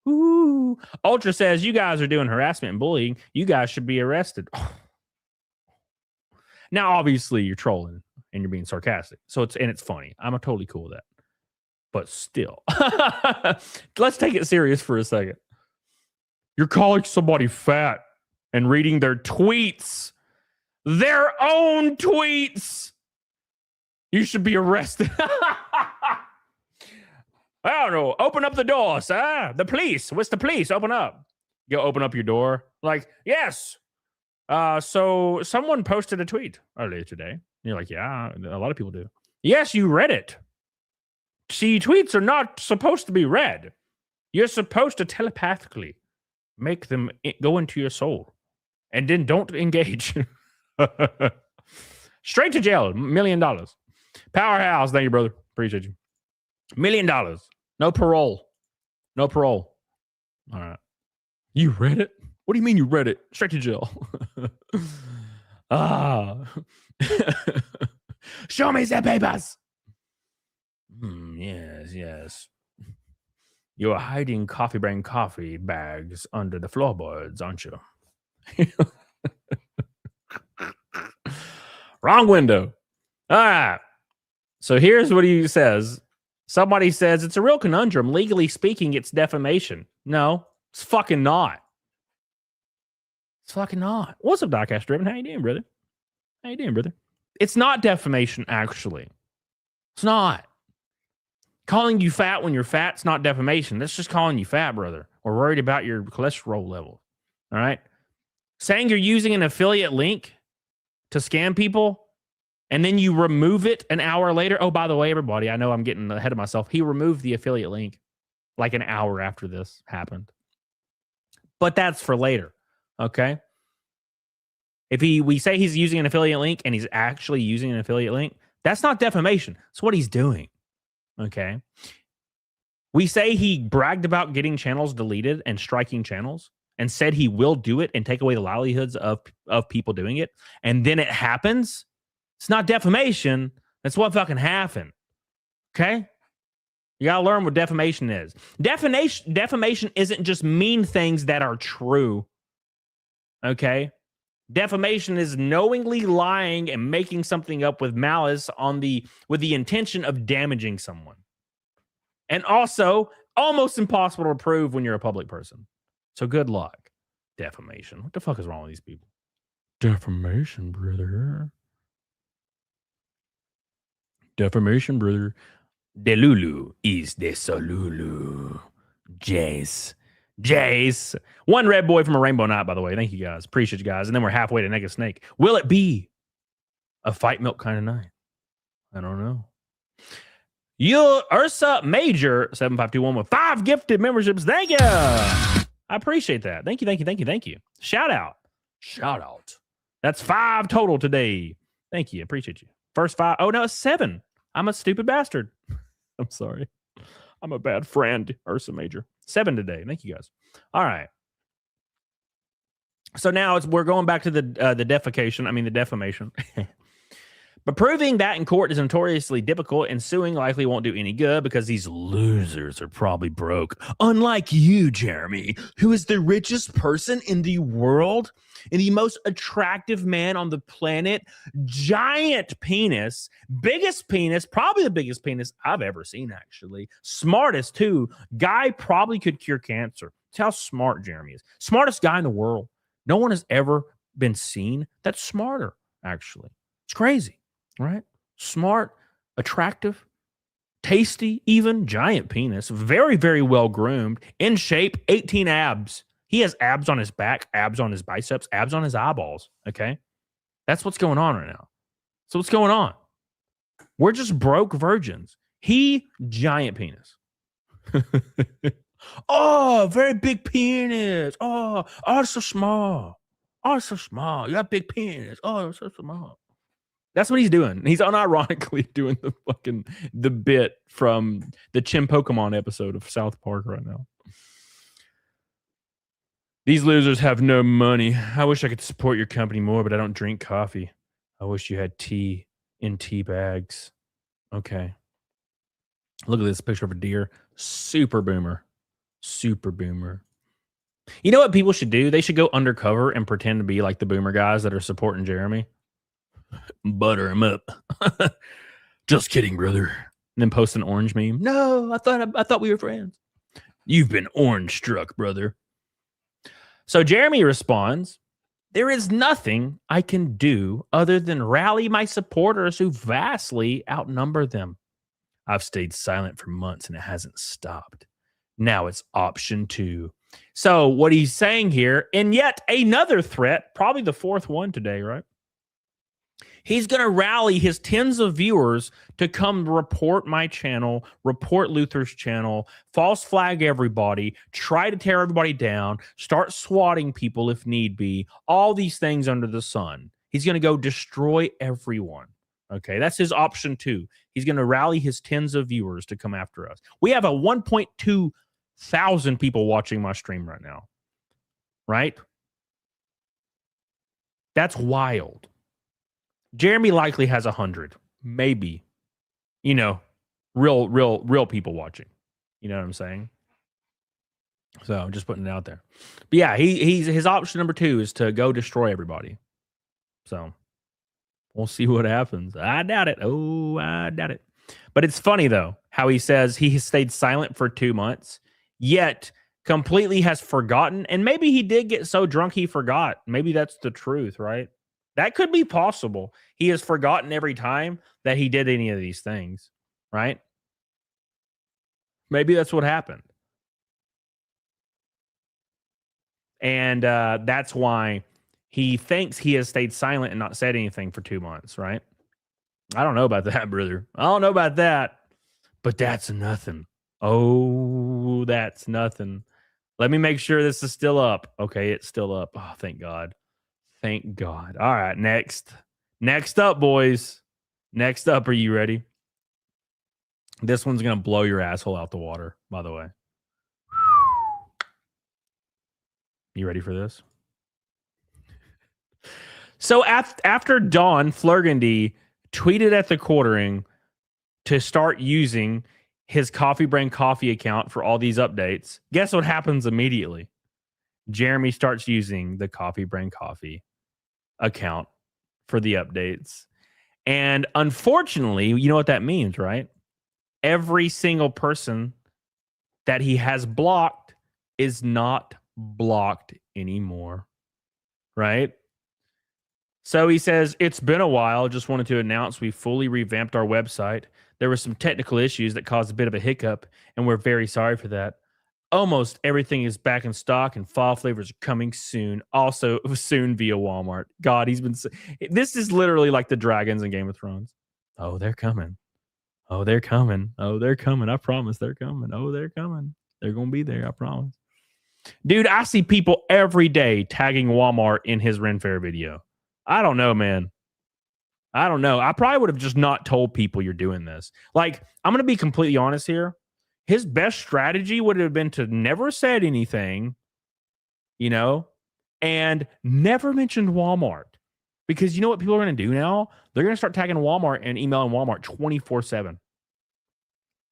Ooh. Ultra says, you guys are doing harassment and bullying. You guys should be arrested. Now, obviously, you're trolling and you're being sarcastic. It's funny. I'm totally cool with that. But still, let's take it serious for a second. You're calling somebody fat and reading their tweets. Their own tweets. You should be arrested. I don't know. Open up the door, sir. The police. What's the police? Open up. You open up your door. Like, yes. So someone posted a tweet earlier today. You're like, yeah, a lot of people do. Yes, you read it. See, tweets are not supposed to be read. You're supposed to telepathically make them go into your soul. And then don't engage. Straight to jail. $1 million. Powerhouse. Thank you, brother. Appreciate you. $1 million. No parole. All right. You read it? What do you mean you read it? Straight to jail. Show me the papers. Yes. You're hiding Coffee Brain Coffee bags under the floorboards, aren't you? Wrong window. All right. So here's what he says. Somebody says it's a real conundrum. Legally speaking, it's defamation. No, it's fucking not. What's up, Diecast Driven? How you doing, brother? It's not defamation, actually. It's not. Calling you fat when you're fat's not defamation. That's just calling you fat, brother. We're worried about your cholesterol level. All right? Saying you're using an affiliate link to scam people, and then you remove it an hour later. Oh, by the way, everybody, I know I'm getting ahead of myself. He removed the affiliate link like an hour after this happened. But that's for later, okay? If we say he's using an affiliate link and he's actually using an affiliate link, that's not defamation. It's what he's doing, okay? We say he bragged about getting channels deleted and striking channels and said he will do it and take away the livelihoods of people doing it, and then it happens. It's not defamation. That's what fucking happened. Okay? You gotta learn what defamation is. Defamation isn't just mean things that are true. Okay? Defamation is knowingly lying and making something up with malice with the intention of damaging someone. And also, almost impossible to prove when you're a public person. So good luck. Defamation. What the fuck is wrong with these people? Defamation, brother. Defamation, brother. Delulu is desolulu. Jace. Jace. One red boy from a rainbow night, by the way. Thank you, guys. Appreciate you guys. And then we're halfway to Naked Snake. Will it be a fight milk kind of night? I don't know. You Ursa Major 7521 with 5 gifted memberships. Thank you. I appreciate that. Thank you. Shout out. That's 5 total today. Thank you. Appreciate you. First 5. Oh, no, it's 7. I'm a stupid bastard. I'm sorry. I'm a bad friend, Ursa Major. 7 today. Thank you, guys. All right. So now we're going back to the defamation. But proving that in court is notoriously difficult, and suing likely won't do any good because these losers are probably broke. Unlike you, Jeremy, who is the richest person in the world and the most attractive man on the planet, giant penis, biggest penis, probably the biggest penis I've ever seen, actually. Smartest, too. Guy probably could cure cancer. That's how smart Jeremy is. Smartest guy in the world. No one has ever been seen that's smarter, actually. It's crazy. Right? Smart, attractive, tasty, even giant penis, very, very well groomed, in shape, 18 abs. He has abs on his back, abs on his biceps, abs on his eyeballs. Okay. That's what's going on right now. So what's going on? We're just broke virgins. He, giant penis. Oh, very big penis. Oh, so small. Oh, so small. You got big penis. Oh, so small. That's what he's doing. He's unironically doing the bit from the Chim Pokemon episode of South Park right now. These losers have no money. I wish I could support your company more, but I don't drink coffee. I wish you had tea in tea bags. Okay. Look at this picture of a deer. Super boomer. You know what people should do? They should go undercover and pretend to be like the boomer guys that are supporting Jeremy. Butter him up. Just kidding, brother. And then post an orange meme. No, I thought we were friends. You've been orange struck, brother. So Jeremy responds, there is nothing I can do other than rally my supporters who vastly outnumber them. I've stayed silent for months and it hasn't stopped. Now it's option 2. So what he's saying here, and yet another threat, probably the 4th one today, right? He's going to rally his tens of viewers to come report my channel, report Luther's channel, false flag everybody, try to tear everybody down, start swatting people if need be, all these things under the sun. He's going to go destroy everyone. Okay, that's his option 2. He's going to rally his tens of viewers to come after us. We have a 1.2 thousand people watching my stream right now. Right? That's wild. Jeremy likely has 100, maybe, real people watching. You know what I'm saying? So I'm just putting it out there. But yeah, his option number 2 is to go destroy everybody. So we'll see what happens. I doubt it. Oh, I doubt it. But it's funny though, how he says he has stayed silent for 2 months, yet completely has forgotten. And maybe he did get so drunk he forgot. Maybe that's the truth, right? That could be possible. He has forgotten every time that he did any of these things, right? Maybe that's what happened. And that's why he thinks he has stayed silent and not said anything for 2 months, right? I don't know about that, brother. I don't know about that. But that's nothing. Oh, that's nothing. Let me make sure this is still up. Okay, it's still up. Oh, thank God. Thank God. All right, next. Next up, boys. Next up, are you ready? This one's going to blow your asshole out the water, by the way. You ready for this? So after Don Flurgandy tweeted at TheQuartering to start using his Coffee Brain Coffee account for all these updates, guess what happens immediately? Jeremy starts using the Coffee Brain Coffee account for the updates. And unfortunately, you know what that means, right? Every single person that he has blocked is not blocked anymore, right? So he says, it's been a while. Just wanted to announce we fully revamped our website. There were some technical issues that caused a bit of a hiccup, and we're very sorry for that. Almost everything is back in stock, and fall flavors are coming soon. Also, soon via Walmart. God, this is literally like the dragons in Game of Thrones. Oh, they're coming. Oh, they're coming. Oh, they're coming. I promise they're coming. Oh, they're coming. They're going to be there. I promise. Dude, I see people every day tagging Walmart in his Ren Fair video. I don't know, man. I don't know. I probably would have just not told people you're doing this. Like, I'm going to be completely honest here. His best strategy would have been to never said anything, you know, and never mentioned Walmart. Because you know what people are going to do now? They're going to start tagging Walmart and emailing Walmart 24/7.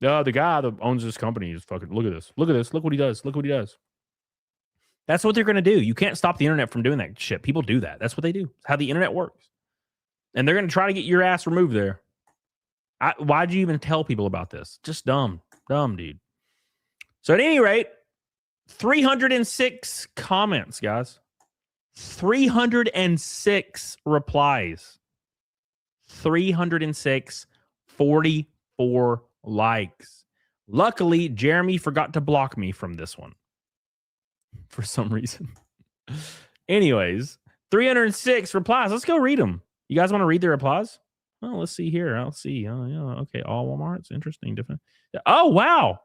The guy that owns this company is fucking, look at this. Look at this. Look what he does. Look what he does. That's what they're going to do. You can't stop the internet from doing that shit. People do that. That's what they do. It's how the internet works. And they're going to try to get your ass removed there. Why'd you even tell people about this? Just dumb. Dumb, dude. So at any rate, 306 comments, guys. 306 replies. 306, 44 likes. Luckily, Jeremy forgot to block me from this one for some reason. Anyways, 306 replies. Let's go read them. You guys want to read the replies? Oh, let's see here. I'll see. Oh, yeah. Okay. All Walmart's interesting. Different. Oh, wow.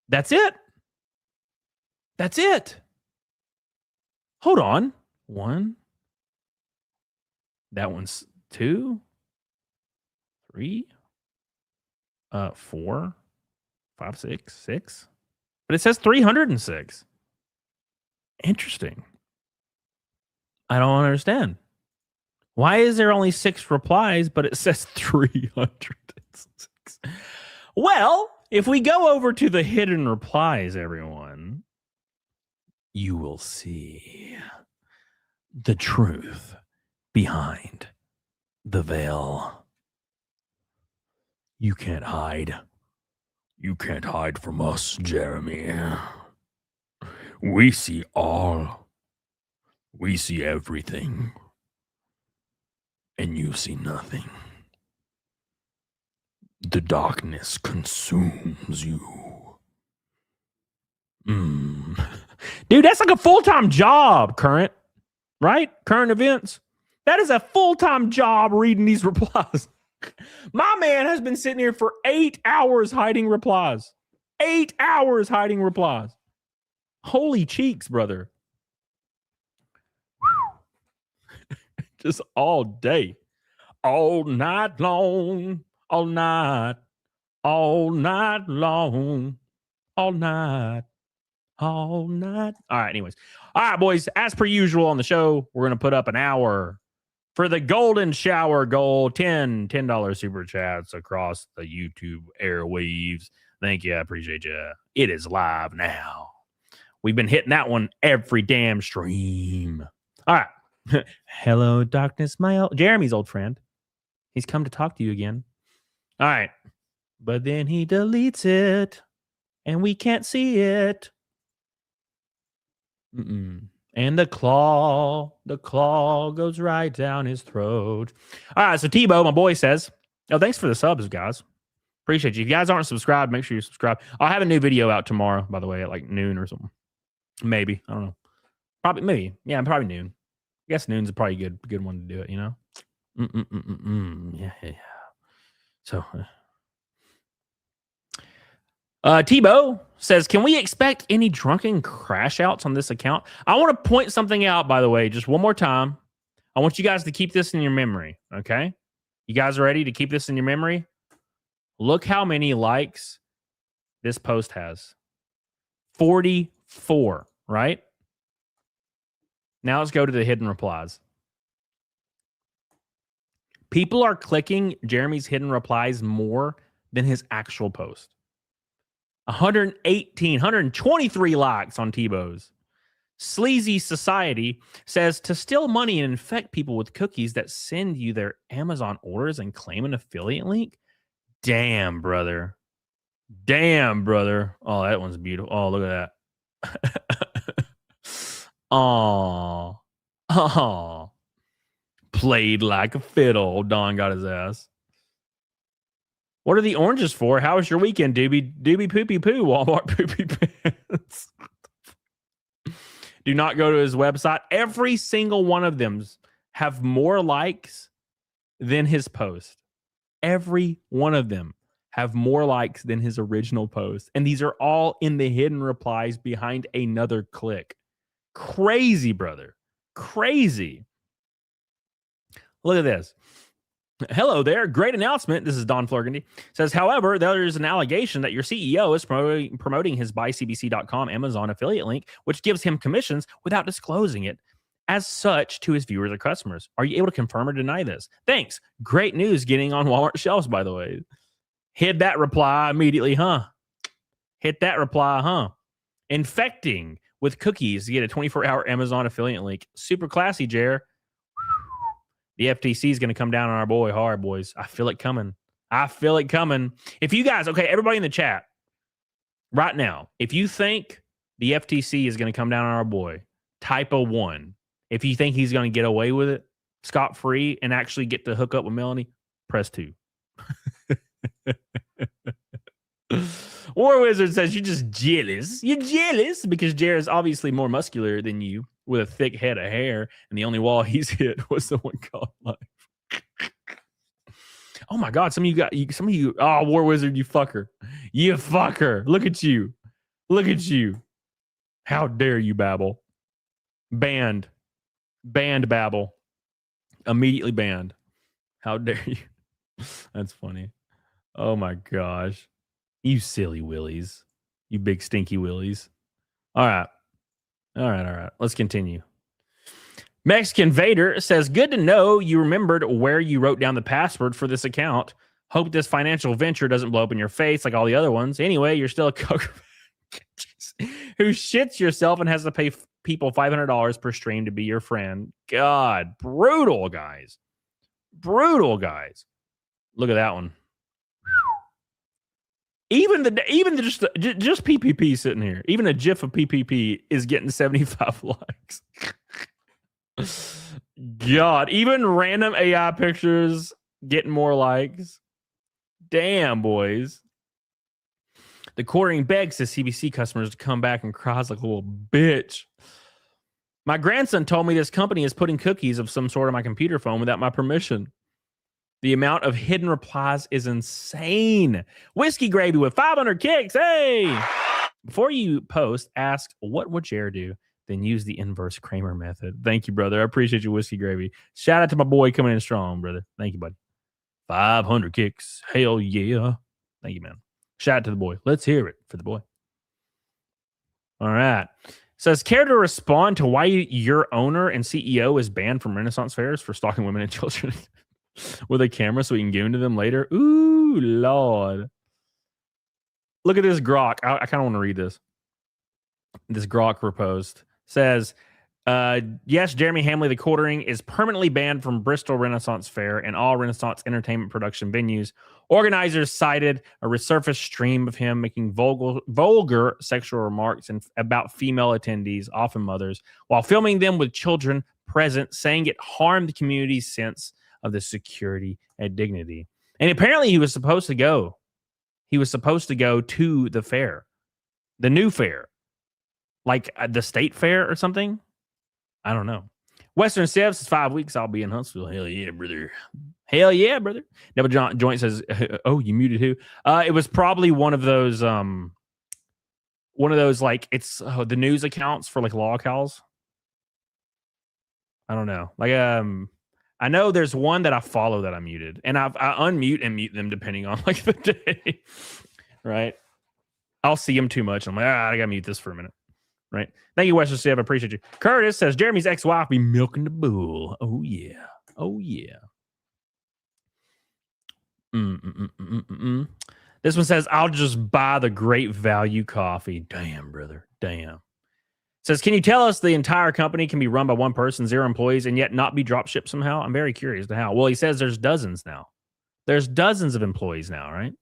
That's it. That's it. Hold on. 1. That one's 2, 3, 4, 5, 6, 6. But it says 306. Interesting. I don't understand. Why is there only 6 replies, but it says 306? Well, if we go over to the hidden replies, everyone, you will see the truth behind the veil. You can't hide. You can't hide from us, Jeremy. We see all. We see everything. And you see nothing. The darkness consumes you. Dude, that's like a full-time job, current. Right? Current events. That is a full-time job reading these replies. My man has been sitting here for 8 hours hiding replies. 8 hours hiding replies. Holy cheeks, brother. Just all day. All night long. All night. All night long. All night. All night. All right, anyways. All right, boys. As per usual on the show, we're going to put up an hour for the golden shower goal. $10 super chats across the YouTube airwaves. Thank you. I appreciate you. It is live now. We've been hitting that one every damn stream. All right. Hello, darkness, Jeremy's old friend. He's come to talk to you again. All right. But then he deletes it, and we can't see it. And the claw goes right down his throat. All right, so Tebow, my boy, says, oh, thanks for the subs, guys. Appreciate you. If you guys aren't subscribed, make sure you subscribe. I'll have a new video out tomorrow, by the way, at like noon or something. Maybe. I don't know. Probably, maybe. Yeah, probably noon. I guess noon's a probably good one to do it, you know? Yeah. So, Tebow says, can we expect any drunken crash outs on this account? I want to point something out, by the way, just one more time. I want you guys to keep this in your memory, okay? You guys ready to keep this in your memory? Look how many likes this post has. 44, right? Now let's go to the hidden replies. People are clicking Jeremy's hidden replies more than his actual post. 123 likes on Tebow's. Sleazy Society says to steal money and infect people with cookies that send you their Amazon orders and claim an affiliate link. Damn, brother. Damn, brother. Oh, that one's beautiful. Oh, look at that. Oh. Played like a fiddle. Don got his ass. What are the oranges for? How was your weekend, Doobie? Doobie poopy poo, Walmart poopy pants. Do not go to his website. Every single one of them have more likes than his post. Every one of them have more likes than his original post. And these are all in the hidden replies behind another click. Crazy, brother. Crazy. Look at this. Hello there. Great announcement. This is Don Flurgandy. Says, however, there is an allegation that your CEO is promoting his buycbc.com Amazon affiliate link, which gives him commissions without disclosing it as such to his viewers or customers. Are you able to confirm or deny this? Thanks. Great news getting on Walmart shelves, by the way. Hit that reply immediately, huh? Hit that reply, huh? Infecting with cookies to get a 24-hour Amazon affiliate link. Super classy, Jer. The FTC is going to come down on our boy hard, boys. I feel it coming. I feel it coming. If you guys, okay, everybody in the chat, right now, if you think the FTC is going to come down on our boy, type a 1. If you think he's going to get away with it, scot-free, and actually get to hook up with Melanie, press 2. War Wizard says you're just jealous. You're jealous because Jared's obviously more muscular than you with a thick head of hair, and the only wall he's hit was the one called life. Oh my God! Some of you. Oh, War Wizard, you fucker! You fucker! Look at you! Look at you! How dare you babble? Banned babble. Immediately banned. How dare you? That's funny. Oh my gosh. You silly willies. You big stinky willies. All right. Let's continue. Mexican Vader says, good to know you remembered where you wrote down the password for this account. Hope this financial venture doesn't blow up in your face like all the other ones. Anyway, you're still a coke who shits yourself and has to pay people $500 per stream to be your friend. God, brutal, guys. Brutal, guys. Look at that one. Even just PPP sitting here, even a GIF of PPP is getting 75 likes. God, even random AI pictures getting more likes. Damn, boys. The quartering begs his CBC customers to come back and cries like a little bitch. My grandson told me this company is putting cookies of some sort on my computer phone without my permission. The amount of hidden replies is insane. Whiskey Gravy with 500 kicks. Hey! Before you post, ask, what would Jared do? Then use the inverse Kramer method. Thank you, brother. I appreciate you, Whiskey Gravy. Shout out to my boy coming in strong, brother. Thank you, buddy. 500 kicks. Hell yeah. Thank you, man. Shout out to the boy. Let's hear it for the boy. All right. Says, care to respond to why your owner and CEO is banned from Renaissance fairs for stalking women and children? With a camera so we can give them to them later. Ooh, Lord. Look at this grok. I kind of want to read this. This grok proposed. Says, yes, Jeremy Hambly, the quartering, is permanently banned from Bristol Renaissance Fair and all Renaissance entertainment production venues. Organizers cited a resurfaced stream of him making vulgar sexual remarks about female attendees, often mothers, while filming them with children present, saying it harmed the community's sense of the security and dignity. And apparently he was supposed to go. He was supposed to go to the fair, the new fair, like the state fair or something. I don't know. Western Sevs is 5 weeks. I'll be in Huntsville. Hell yeah, brother. Hell yeah, brother. Double Joint says, oh, you muted who? It was probably one of those like it's the news accounts for like law cows. I don't know. Like I know there's one that I follow that I muted, and I unmute and mute them depending on like the day, right? I'll see them too much. I'm like, I gotta mute this for a minute, right? Thank you, Western Steve. I appreciate you. Curtis says Jeremy's ex-wife be milking the bull. Oh yeah, oh yeah. This one says I'll just buy the great value coffee. Damn, brother. Damn. Says, can you tell us the entire company can be run by one person, 0 employees, and yet not be drop shipped somehow? I'm very curious to how. Well, he says there's dozens now. There's dozens of employees now, right?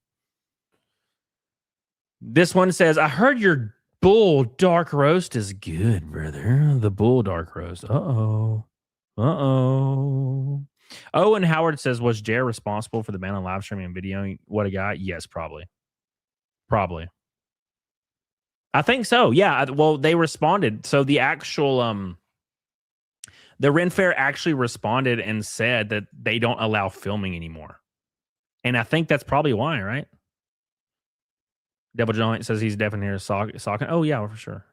This one says, I heard your bull dark roast is good, brother. The bull dark roast. Uh-oh. Uh-oh. Owen Howard says, was Jer responsible for the ban on live streaming and videoing? What a guy. Yes, probably. Probably. I think so. Yeah. Well, they responded. So the actual the Ren Fair actually responded and said that they don't allow filming anymore. And I think that's probably why, right? Double Joint says he's definitely here socking. Oh, yeah, for sure.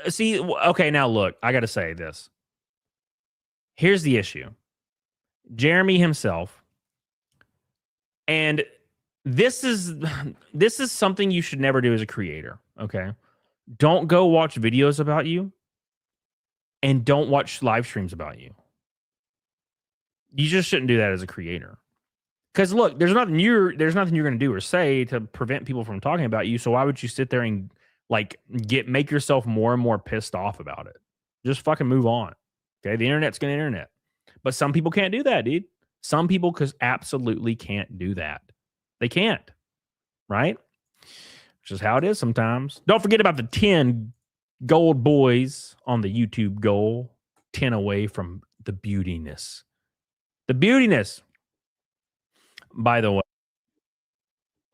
See, okay, now look, I got to say this. Here's the issue. Jeremy himself, and this is something you should never do as a creator, okay? Don't go watch videos about you and don't watch live streams about you. You just shouldn't do that as a creator. Because look, there's nothing you're going to do or say to prevent people from talking about you. So why would you sit there and like make yourself more and more pissed off about it? Just fucking move on. Okay, the internet's going to internet, but some people can't do that, dude. Some people absolutely can't do that. They can't, right? Which is how it is sometimes. Don't forget about the 10 gold boys on the YouTube goal. 10 away from the beautiness. The beautiness. By the way,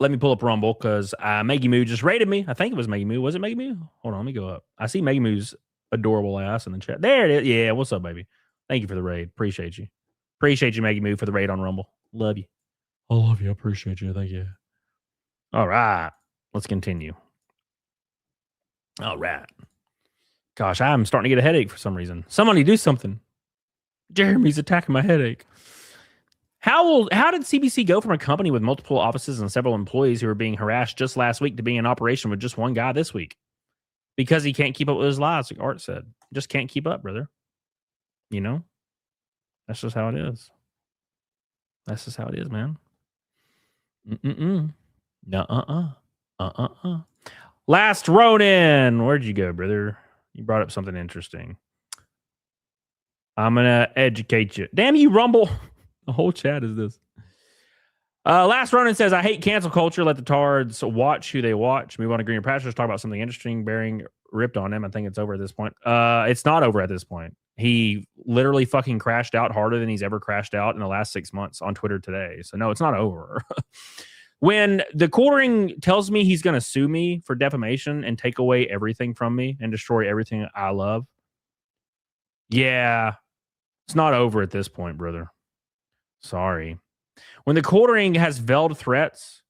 let me pull up Rumble because Maggie Moo just rated me. I think it was Maggie Moo. Was it Maggie Moo? Hold on, let me go up. I see Maggie Moo's adorable ass in the chat. There it is. Yeah, what's up, baby? Thank you for the raid. Appreciate you. Appreciate you, Maggie Moo, for the raid on Rumble. Love you. I love you. I appreciate you. Thank you. All right. Let's continue. All right. Gosh, I'm starting to get a headache for some reason. Somebody do something. Jeremy's attacking my headache. How did CBC go from a company with multiple offices and several employees who were being harassed just last week to being in operation with just one guy this week? Because he can't keep up with his lies, like Art said. Just can't keep up, brother. You know? That's just how it is. That's just how it is, man. No, Last Ronin. Where'd you go, brother? You brought up something interesting. I'm going to educate you. Damn you, Rumble. The whole chat is this. Last Ronin says, I hate cancel culture. Let the tards watch who they watch. Move on to Greener Pastures. Talk about something interesting. Bearing ripped on him. I think it's over at this point. It's not over at this point. He literally fucking crashed out harder than he's ever crashed out in the last 6 months on Twitter today. So no, it's not over. When TheQuartering tells me he's going to sue me for defamation and take away everything from me and destroy everything I love, yeah, it's not over at this point, brother. Sorry. When TheQuartering has veiled threats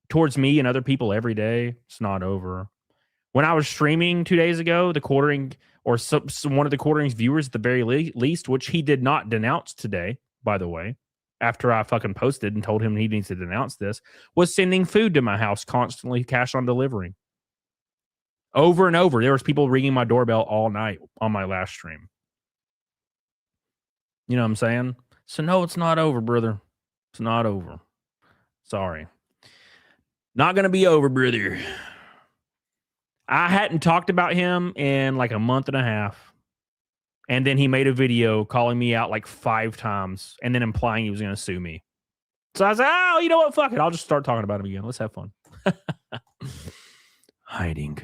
towards me and other people every day, it's not over. When I was streaming 2 days ago, TheQuartering, or one of TheQuartering's viewers at the very least, which he did not denounce today, by the way, after I fucking posted and told him he needs to denounce this, was sending food to my house constantly, cash on delivery. Over and over. There was people ringing my doorbell all night on my last stream. You know what I'm saying? So no, it's not over, brother. It's not over. Sorry. Not going to be over, brother. I hadn't talked about him in like a month and a half. And then he made a video calling me out like 5 times and then implying he was going to sue me. So I was like, oh, you know what? Fuck it. I'll just start talking about him again. Let's have fun. Hiding.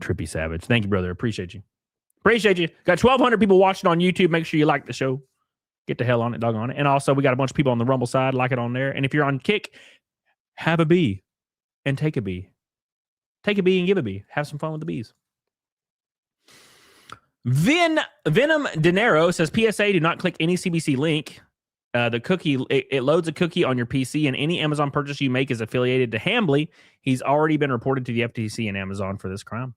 Trippy Savage. Thank you, brother. Appreciate you. Appreciate you. Got 1,200 people watching on YouTube. Make sure you like the show. Get the hell on it, doggone it. And also, we got a bunch of people on the Rumble side. Like it on there. And if you're on Kick, have a bee and take a bee. Take a bee and give a bee. Have some fun with the bees. Venom Dinero says, PSA, do not click any CBC link. The cookie, it loads a cookie on your PC, and any Amazon purchase you make is affiliated to Hambly. He's already been reported to the FTC and Amazon for this crime.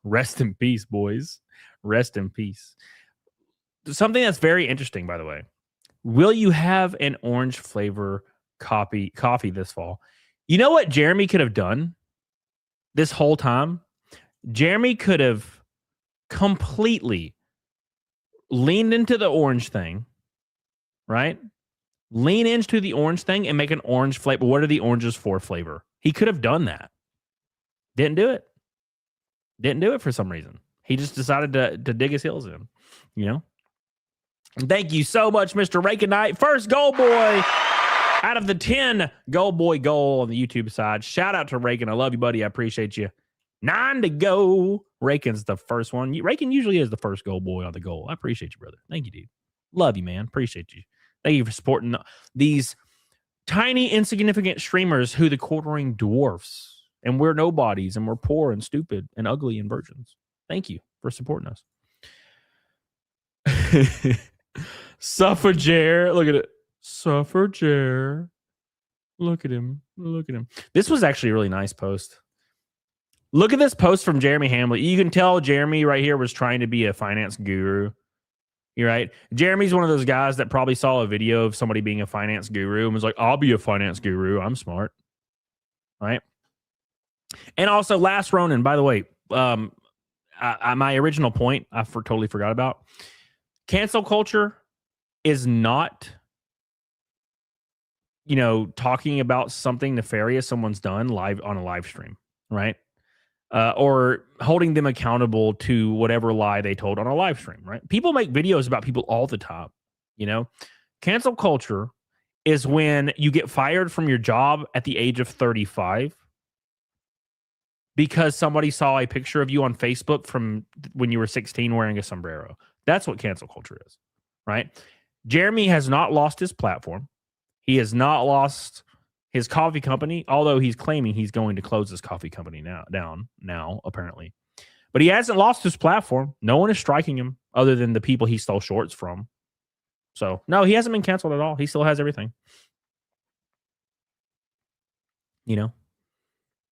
Rest in peace, boys. Rest in peace. Something that's very interesting, by the way. Will you have an orange flavor coffee this fall? You know what Jeremy could have done this whole time? Jeremy could have completely leaned into the orange thing, right? Lean into the orange thing and make an orange flavor. What are the oranges for flavor? He could have done that. Didn't do it. Didn't do it for some reason. He just decided to dig his heels in, you know? Thank you so much, Mr. Rakenite. First goal boy out of the 10 goal boy goal on the YouTube side. Shout out to Raken. I love you, buddy. I appreciate you. 9 to go. Rakin's the first one. Rakin usually is the first goal boy on the goal. I appreciate you, brother. Thank you, dude. Love you, man. Appreciate you. Thank you for supporting these tiny, insignificant streamers who the quartering dwarfs. And we're nobodies, and we're poor and stupid and ugly and virgins. Thank you for supporting us. Suffrager. Look at it. Suffrager. Look at him. Look at him. This was actually a really nice post. Look at this post from Jeremy Hambly. You can tell Jeremy right here was trying to be a finance guru. You're right. Jeremy's one of those guys that probably saw a video of somebody being a finance guru and was like, I'll be a finance guru. I'm smart. Right. And also Last Ronin, by the way, my original point I totally forgot about. Cancel culture is not, talking about something nefarious someone's done live on a live stream, right? Or holding them accountable to whatever lie they told on a live stream, right? People make videos about people all the time, Cancel culture is when you get fired from your job at the age of 35 because somebody saw a picture of you on Facebook from when you were 16 wearing a sombrero. That's what cancel culture is, right? Jeremy has not lost his platform. He has not lost his coffee company, although he's claiming he's going to close his coffee company down apparently. But he hasn't lost his platform. No one is striking him other than the people he stole shorts from. So, no, he hasn't been canceled at all. He still has everything.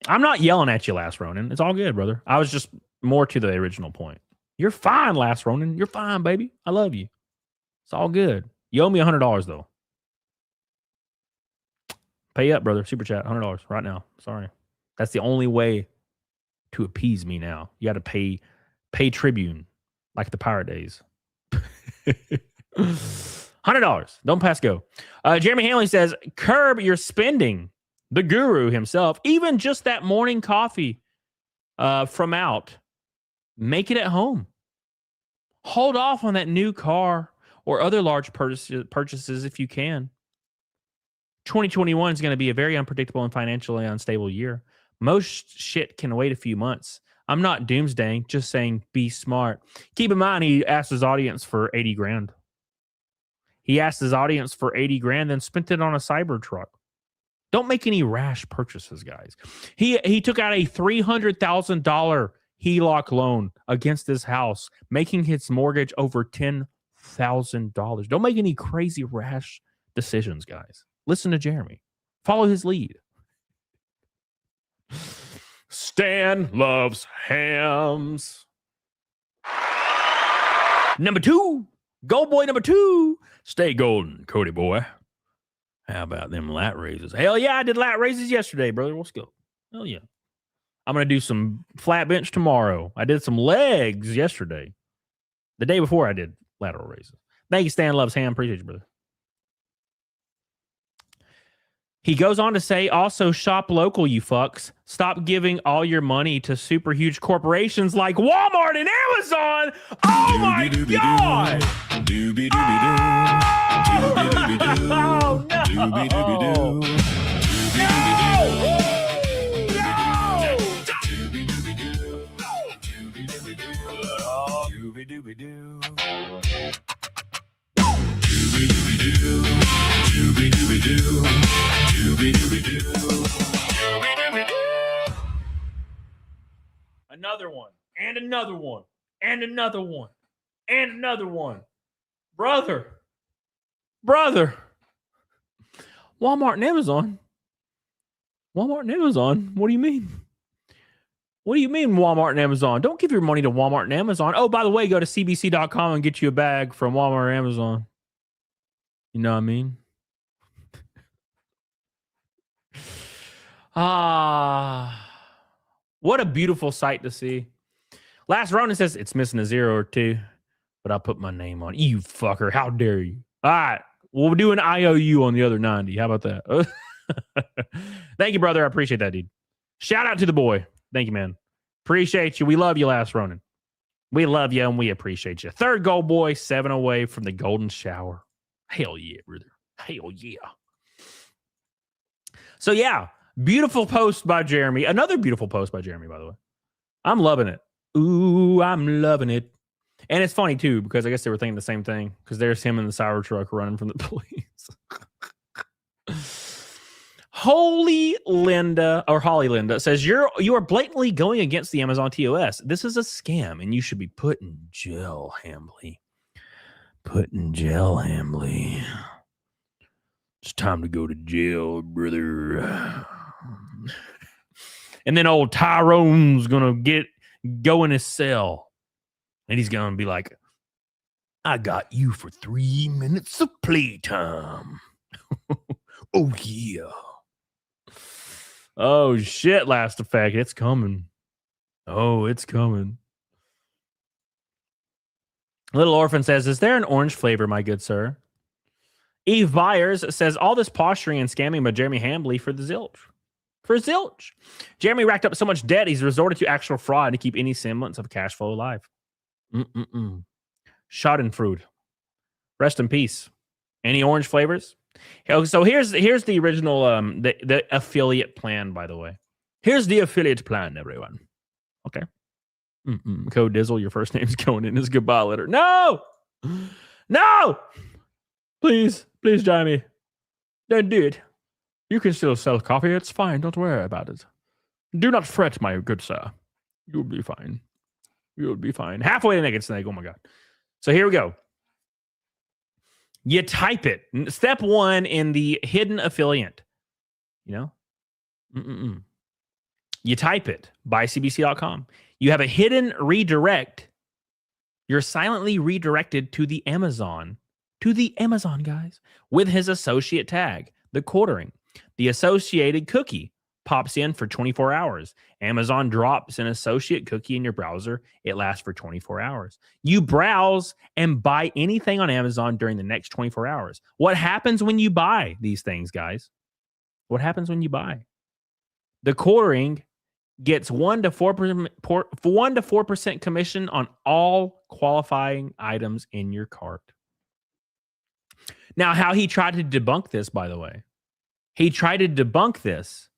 I'm not yelling at you, Last Ronin. It's all good, brother. I was just more to the original point. You're fine, Last Ronin. You're fine, baby. I love you. It's all good. You owe me $100, though. Pay up, brother. Super chat, $100 right now. Sorry. That's the only way to appease me now. You got to pay tribune like the pirate days. $100. Don't pass go. Jeremy Hanley says, curb your spending. The guru himself, even just that morning coffee from out, make it at home. Hold off on that new car or other large purchases if you can. 2021 is going to be a very unpredictable and financially unstable year. Most shit can wait a few months. I'm not doomsdaying, just saying be smart. Keep in mind, he asked his audience for 80 grand. He asked his audience for 80 grand, then spent it on a Cybertruck. Don't make any rash purchases, guys. He took out a $300,000 HELOC loan against his house, making his mortgage over $10,000. Don't make any crazy rash decisions, guys. Listen to Jeremy. Follow his lead. Stan loves hams. Number 2. Gold boy number 2. Stay golden, Cody boy. How about them lat raises? Hell yeah, I did lat raises yesterday, brother. Let's go. Hell yeah. I'm going to do some flat bench tomorrow. I did some legs yesterday. The day before I did lateral raises. Thank you, Stan loves ham. Appreciate you, brother. He goes on to say, also shop local, you fucks. Stop giving all your money to super huge corporations like Walmart and Amazon. Oh my God. Oh no. Another one, and another one, and another one, and another one. Brother. Walmart and Amazon. What do you mean? What do you mean Walmart and Amazon? Don't give your money to Walmart and Amazon. Oh, by the way, go to cbc.com and get you a bag from Walmart or Amazon. You know what I mean? What a beautiful sight to see. Last Ronin says it's missing a 0 or 2, but I'll put my name on it. You fucker. How dare you? All right. We'll do an IOU on the other 90. How about that? Thank you, brother. I appreciate that, dude. Shout out to the boy. Thank you, man. Appreciate you. We love you, Last Ronin. We love you and we appreciate you. Third goal, boy. 7 away from the golden shower. Hell yeah, brother. Hell yeah. So, yeah. Beautiful post by Jeremy. Another beautiful post by Jeremy, by the way. I'm loving it. Ooh, I'm loving it. And it's funny, too, because I guess they were thinking the same thing, because there's him in the Cybertruck running from the police. Holly Linda says, you are blatantly going against the Amazon TOS. This is a scam, and you should be put in jail, Hambly. Put in jail, Hambly. It's time to go to jail, brother. And then old Tyrone's gonna go in his cell, and he's gonna be like, I got you for 3 minutes of playtime. Oh yeah. Oh shit, Last Effect. It's coming. Oh, it's coming. Little Orphan says, is there an orange flavor, my good sir? Eve Byers says, all this posturing and scamming by Jeremy Hambly for the zilch. For zilch. Jeremy racked up so much debt, he's resorted to actual fraud to keep any semblance of cash flow alive. Schadenfreude. Rest in peace. Any orange flavors? So here's the original the affiliate plan, by the way. Here's the affiliate plan, everyone. Okay. Code Dizzle, your first name's going in his goodbye letter. No! Please, Jeremy. Don't do it. You can still sell coffee. It's fine. Don't worry about it. Do not fret, my good sir. You'll be fine. You'll be fine. Halfway to Naked Snake. Oh my God. So here we go. You type it. Step 1 in the hidden affiliate. You know? You type it. Buycbc.com. You have a hidden redirect. You're silently redirected to the Amazon. To the Amazon, guys. With his associate tag. TheQuartering. The associated cookie pops in for 24 hours. Amazon drops an associate cookie in your browser. It lasts for 24 hours. You browse and buy anything on Amazon during the next 24 hours. What happens when you buy these things, guys? What happens when you buy? TheQuartering gets 1 to 4% commission on all qualifying items in your cart. Now, how he tried to debunk this, by the way, he tried to debunk this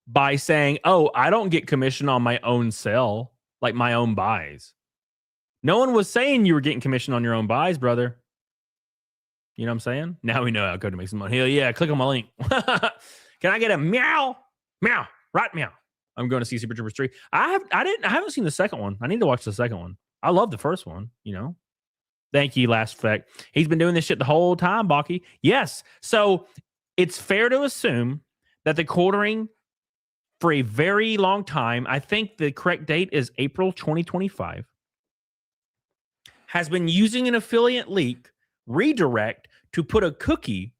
by saying, oh, I don't get commission on my own sell, like my own buys. No one was saying you were getting commission on your own buys, brother. You know what I'm saying? Now we know how to make some money. Hell yeah, click on my link. Can I get a meow? Meow. Right meow. I'm going to see Super Troopers 3. I haven't seen the second one. I need to watch the second one. I love the first one, you know. Thank you, Last Effect. He's been doing this shit the whole time, Baki. Yes. So it's fair to assume that TheQuartering, for a very long time, I think the correct date is April 2025, has been using an affiliate link redirect to put a cookie,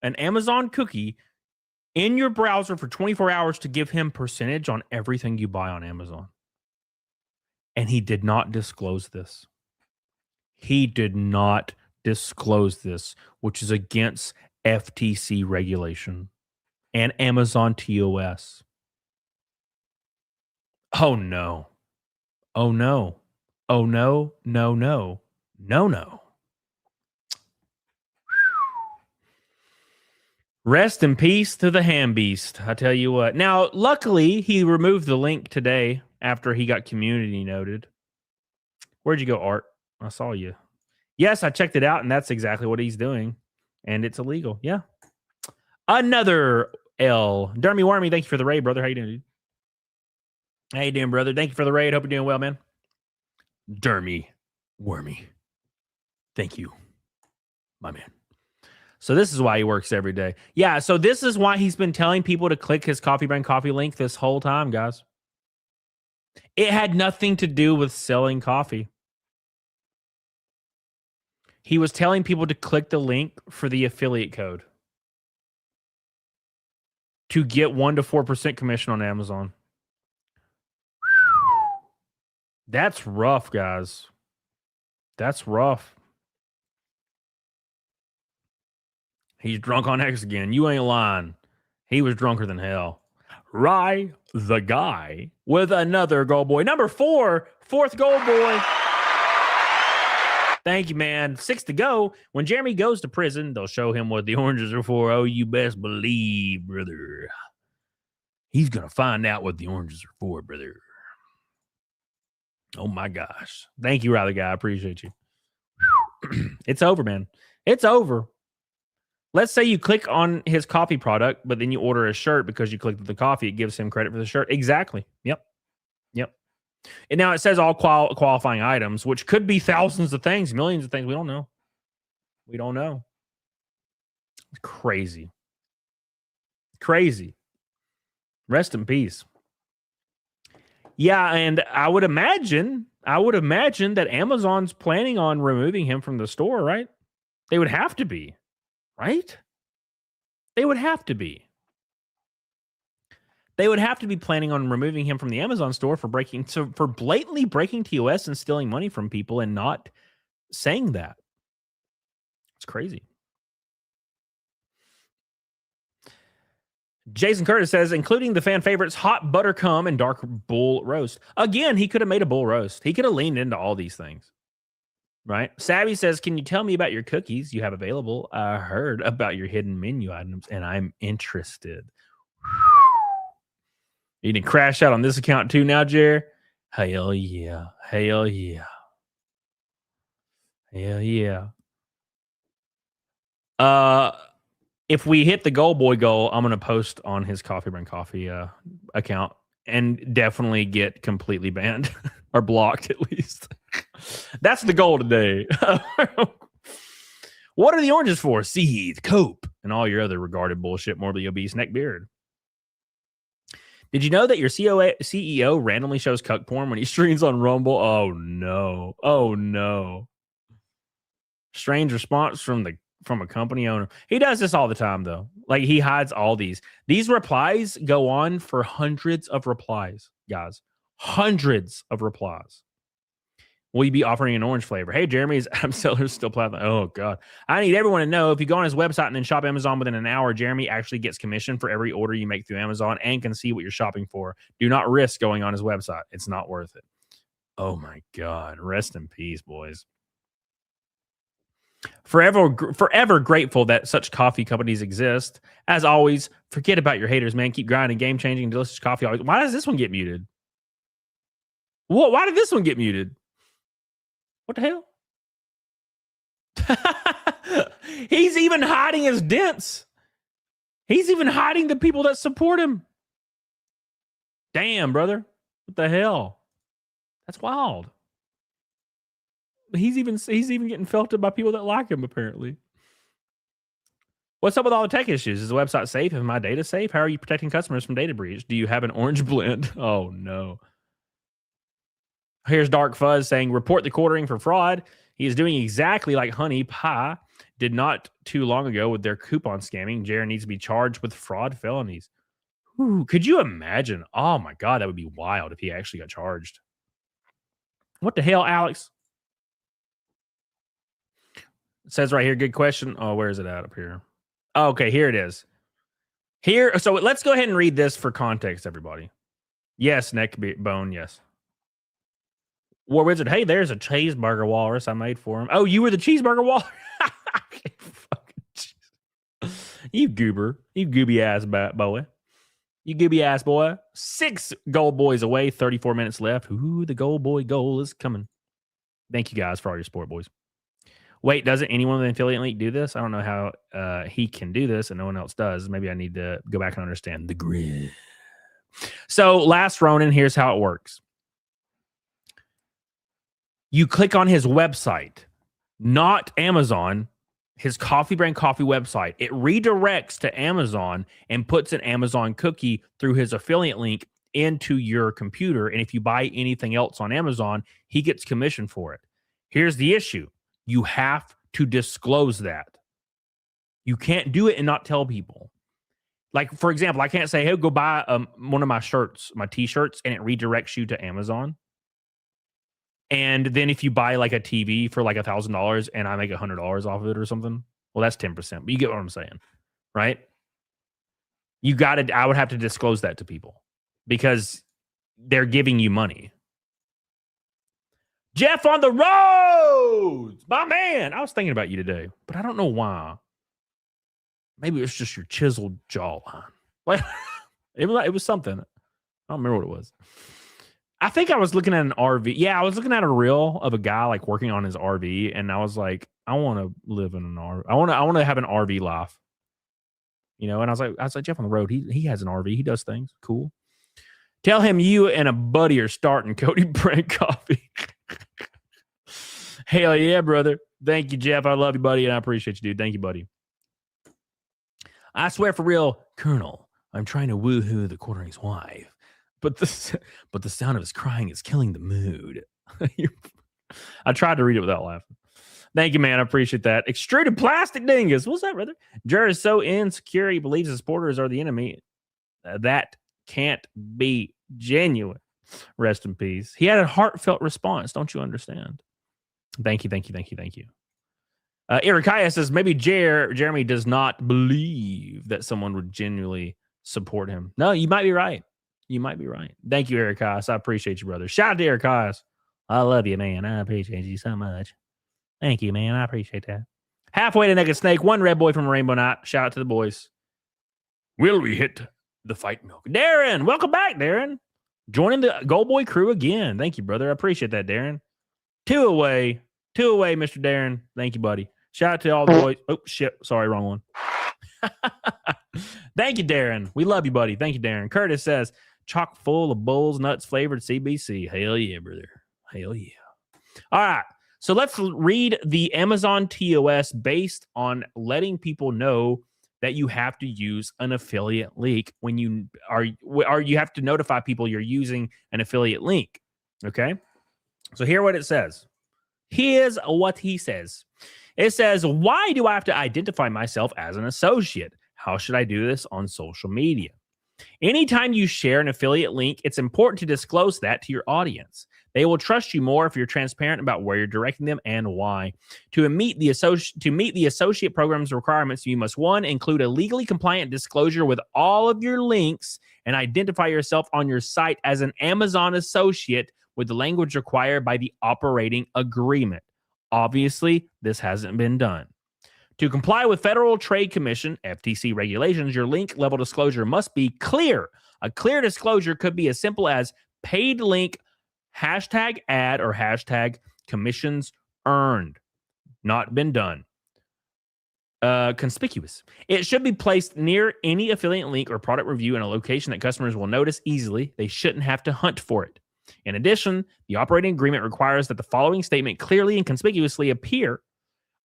an Amazon cookie, in your browser for 24 hours to give him percentage on everything you buy on Amazon. And he did not disclose this. He did not disclose this, which is against FTC regulation and Amazon TOS. Oh no. Oh no. Oh no. No, no. No, no. Rest in peace to the ham beast. I tell you what. Now, luckily, he removed the link today after he got community noted. Where'd you go, Art? I saw you. Yes, I checked it out, and that's exactly what he's doing. And it's illegal. Yeah. Another L. Dermy Wormy, thank you for the raid, brother. How you doing, dude? How you doing, brother? Thank you for the raid. Hope you're doing well, man. Dermy Wormy. Thank you, my man. So this is why he works every day. Yeah, so this is why he's been telling people to click his Coffee Brand Coffee link this whole time, guys. It had nothing to do with selling coffee. He was telling people to click the link for the affiliate code to get 1 to 4% commission on Amazon. That's rough, guys. That's rough. He's drunk on X again. You ain't lying. He was drunker than hell. Rye the guy with another gold boy. Number 4, fourth gold boy. Thank you, man. 6 to go. When Jeremy goes to prison, they'll show him what the oranges are for. Oh, you best believe, brother. He's going to find out what the oranges are for, brother. Oh my gosh. Thank you, Riley guy. I appreciate you. It's over, man. It's over. Let's say you click on his coffee product, but then you order a shirt because you clicked the coffee. It gives him credit for the shirt. Exactly. Yep. And now it says all qualifying items, which could be thousands of things, millions of things. We don't know. It's crazy. Rest in peace. Yeah, and I would imagine that Amazon's planning on removing him from the store, right? They would have to be, right? They would have to be planning on removing him from the Amazon store for blatantly breaking TOS and stealing money from people and not saying that. It's crazy. Jason Curtis says, including the fan favorites, hot buttercum and dark bull roast. Again, he could have made a bull roast. He could have leaned into all these things, right? Savvy says, can you tell me about your cookies you have available? I heard about your hidden menu items, and I'm interested. You can crash out on this account too now, Jer? Hell yeah. If we hit the Gold Boy goal, I'm going to post on his Coffee Brand Coffee account and definitely get completely banned or blocked at least. That's the goal today. What are the oranges for? Seed, cope, and all your other regarded bullshit, morbidly obese neckbeard. Did you know that your CEO randomly shows cuck porn when he streams on Rumble? Oh no. Strange response from a company owner. He does this all the time, though. Like, he hides all these. These replies go on for hundreds of replies, guys. Hundreds of replies. Will you be offering an orange flavor? Hey, Jeremy's Adam Seller's still platinum. Oh, God. I need everyone to know, if you go on his website and then shop Amazon within an hour, Jeremy actually gets commission for every order you make through Amazon and can see what you're shopping for. Do not risk going on his website. It's not worth it. Oh, my God. Rest in peace, boys. Forever grateful that such coffee companies exist. As always, forget about your haters, man. Keep grinding, game-changing, delicious coffee. Always. Why does this one get muted? What? Why did this one get muted? What the hell? He's even hiding his dents. He's even hiding the people that support him. Damn, brother. What the hell? That's wild. He's even getting felted by people that like him, apparently. What's up with all the tech issues? Is the website safe? Is my data safe? How are you protecting customers from data breach? Do you have an orange blend? Oh, no. Here's Dark Fuzz saying, report the quartering for fraud. He is doing exactly like Honey Pie did not too long ago with their coupon scamming. Jared needs to be charged with fraud felonies. Ooh, could you imagine? Oh, my God. That would be wild if he actually got charged. What the hell, Alex? It says right here, good question. Oh, where is it at up here? Oh, okay, here it is. Here, so let's go ahead and read this for context, everybody. Yes, neck bone, yes. War Wizard, hey, there's a cheeseburger walrus I made for him. Oh, you were the cheeseburger walrus? You goober. You gooby ass boy. You gooby ass boy. 6 gold boys away, 34 minutes left. Ooh, the gold boy goal is coming. Thank you guys for all your support, boys. Wait, doesn't anyone with an affiliate link do this? I don't know how he can do this and no one else does. Maybe I need to go back and understand the grid. So, last Ronin, here's how it works. You click on his website, not Amazon, his Coffee Brand Coffee website. It redirects to Amazon and puts an Amazon cookie through his affiliate link into your computer. And if you buy anything else on Amazon, he gets commission for it. Here's the issue. You have to disclose that. You can't do it and not tell people. Like, for example, I can't say, hey, go buy one of my shirts, my t-shirts, and it redirects you to Amazon. And then if you buy like a TV for like $1,000 and I make $100 off of it or something, well, that's 10%. But you get what I'm saying, right? I would have to disclose that to people because they're giving you money. Jeff on the roads, my man. I was thinking about you today, but I don't know why. Maybe it's just your chiseled jawline. Like it was something. I don't remember what it was. I think I was looking at an RV. Yeah, I was looking at a reel of a guy like working on his RV, and I was like, I want to live in an RV. I want to have an RV life. And I was like, Jeff on the road. He has an RV. He does things. Cool. Tell him you and a buddy are starting Cody Brand Coffee. Hell yeah, brother. Thank you, Jeff. I love you, buddy, and I appreciate you, dude. Thank you, buddy. I swear for real, Colonel, I'm trying to woohoo the quartering's wife, but the sound of his crying is killing the mood. I tried to read it without laughing. Thank you, man. I appreciate that. Extruded plastic dingus. What's that, brother? Jared is so insecure he believes his supporters are the enemy. That can't be genuine. Rest in peace. He had a heartfelt response. Don't you understand? Thank you. Erikaya says maybe Jeremy does not believe that someone would genuinely support him. No, you might be right. Thank you, Erikaya. I appreciate you, brother. Shout out to Erikaya. I love you, man. I appreciate you so much. Thank you, man. I appreciate that. Halfway to Naked Snake, one red boy from Rainbow Night. Shout out to the boys. Will we hit the fight milk? Darren, welcome back, Darren. Joining the Gold Boy crew again. Thank you, brother. I appreciate that, Darren. Two away, Mr. Darren. Thank you, buddy. Shout out to all the boys. Oh, shit. Sorry, wrong one. Thank you, Darren. We love you, buddy. Thank you, Darren. Curtis says, chock full of Bulls Nuts flavored CBC. Hell yeah, brother. Hell yeah. All right. So let's read the Amazon TOS based on letting people know that you have to use an affiliate link when you have to notify people you're using an affiliate link. Okay. So here's what it says. Here's what he says. It says, why do I have to identify myself as an associate? How should I do this on social media? Anytime you share an affiliate link, it's important to disclose that to your audience. They will trust you more if you're transparent about where you're directing them and why. To meet the associate program's requirements, you must, 1, include a legally compliant disclosure with all of your links and identify yourself on your site as an Amazon associate with the language required by the operating agreement. Obviously, this hasn't been done. To comply with Federal Trade Commission, FTC regulations, your link level disclosure must be clear. A clear disclosure could be as simple as paid link hashtag ad or hashtag commissions earned. Not been done. Conspicuous. It should be placed near any affiliate link or product review in a location that customers will notice easily. They shouldn't have to hunt for it. In addition, the operating agreement requires that the following statement clearly and conspicuously appear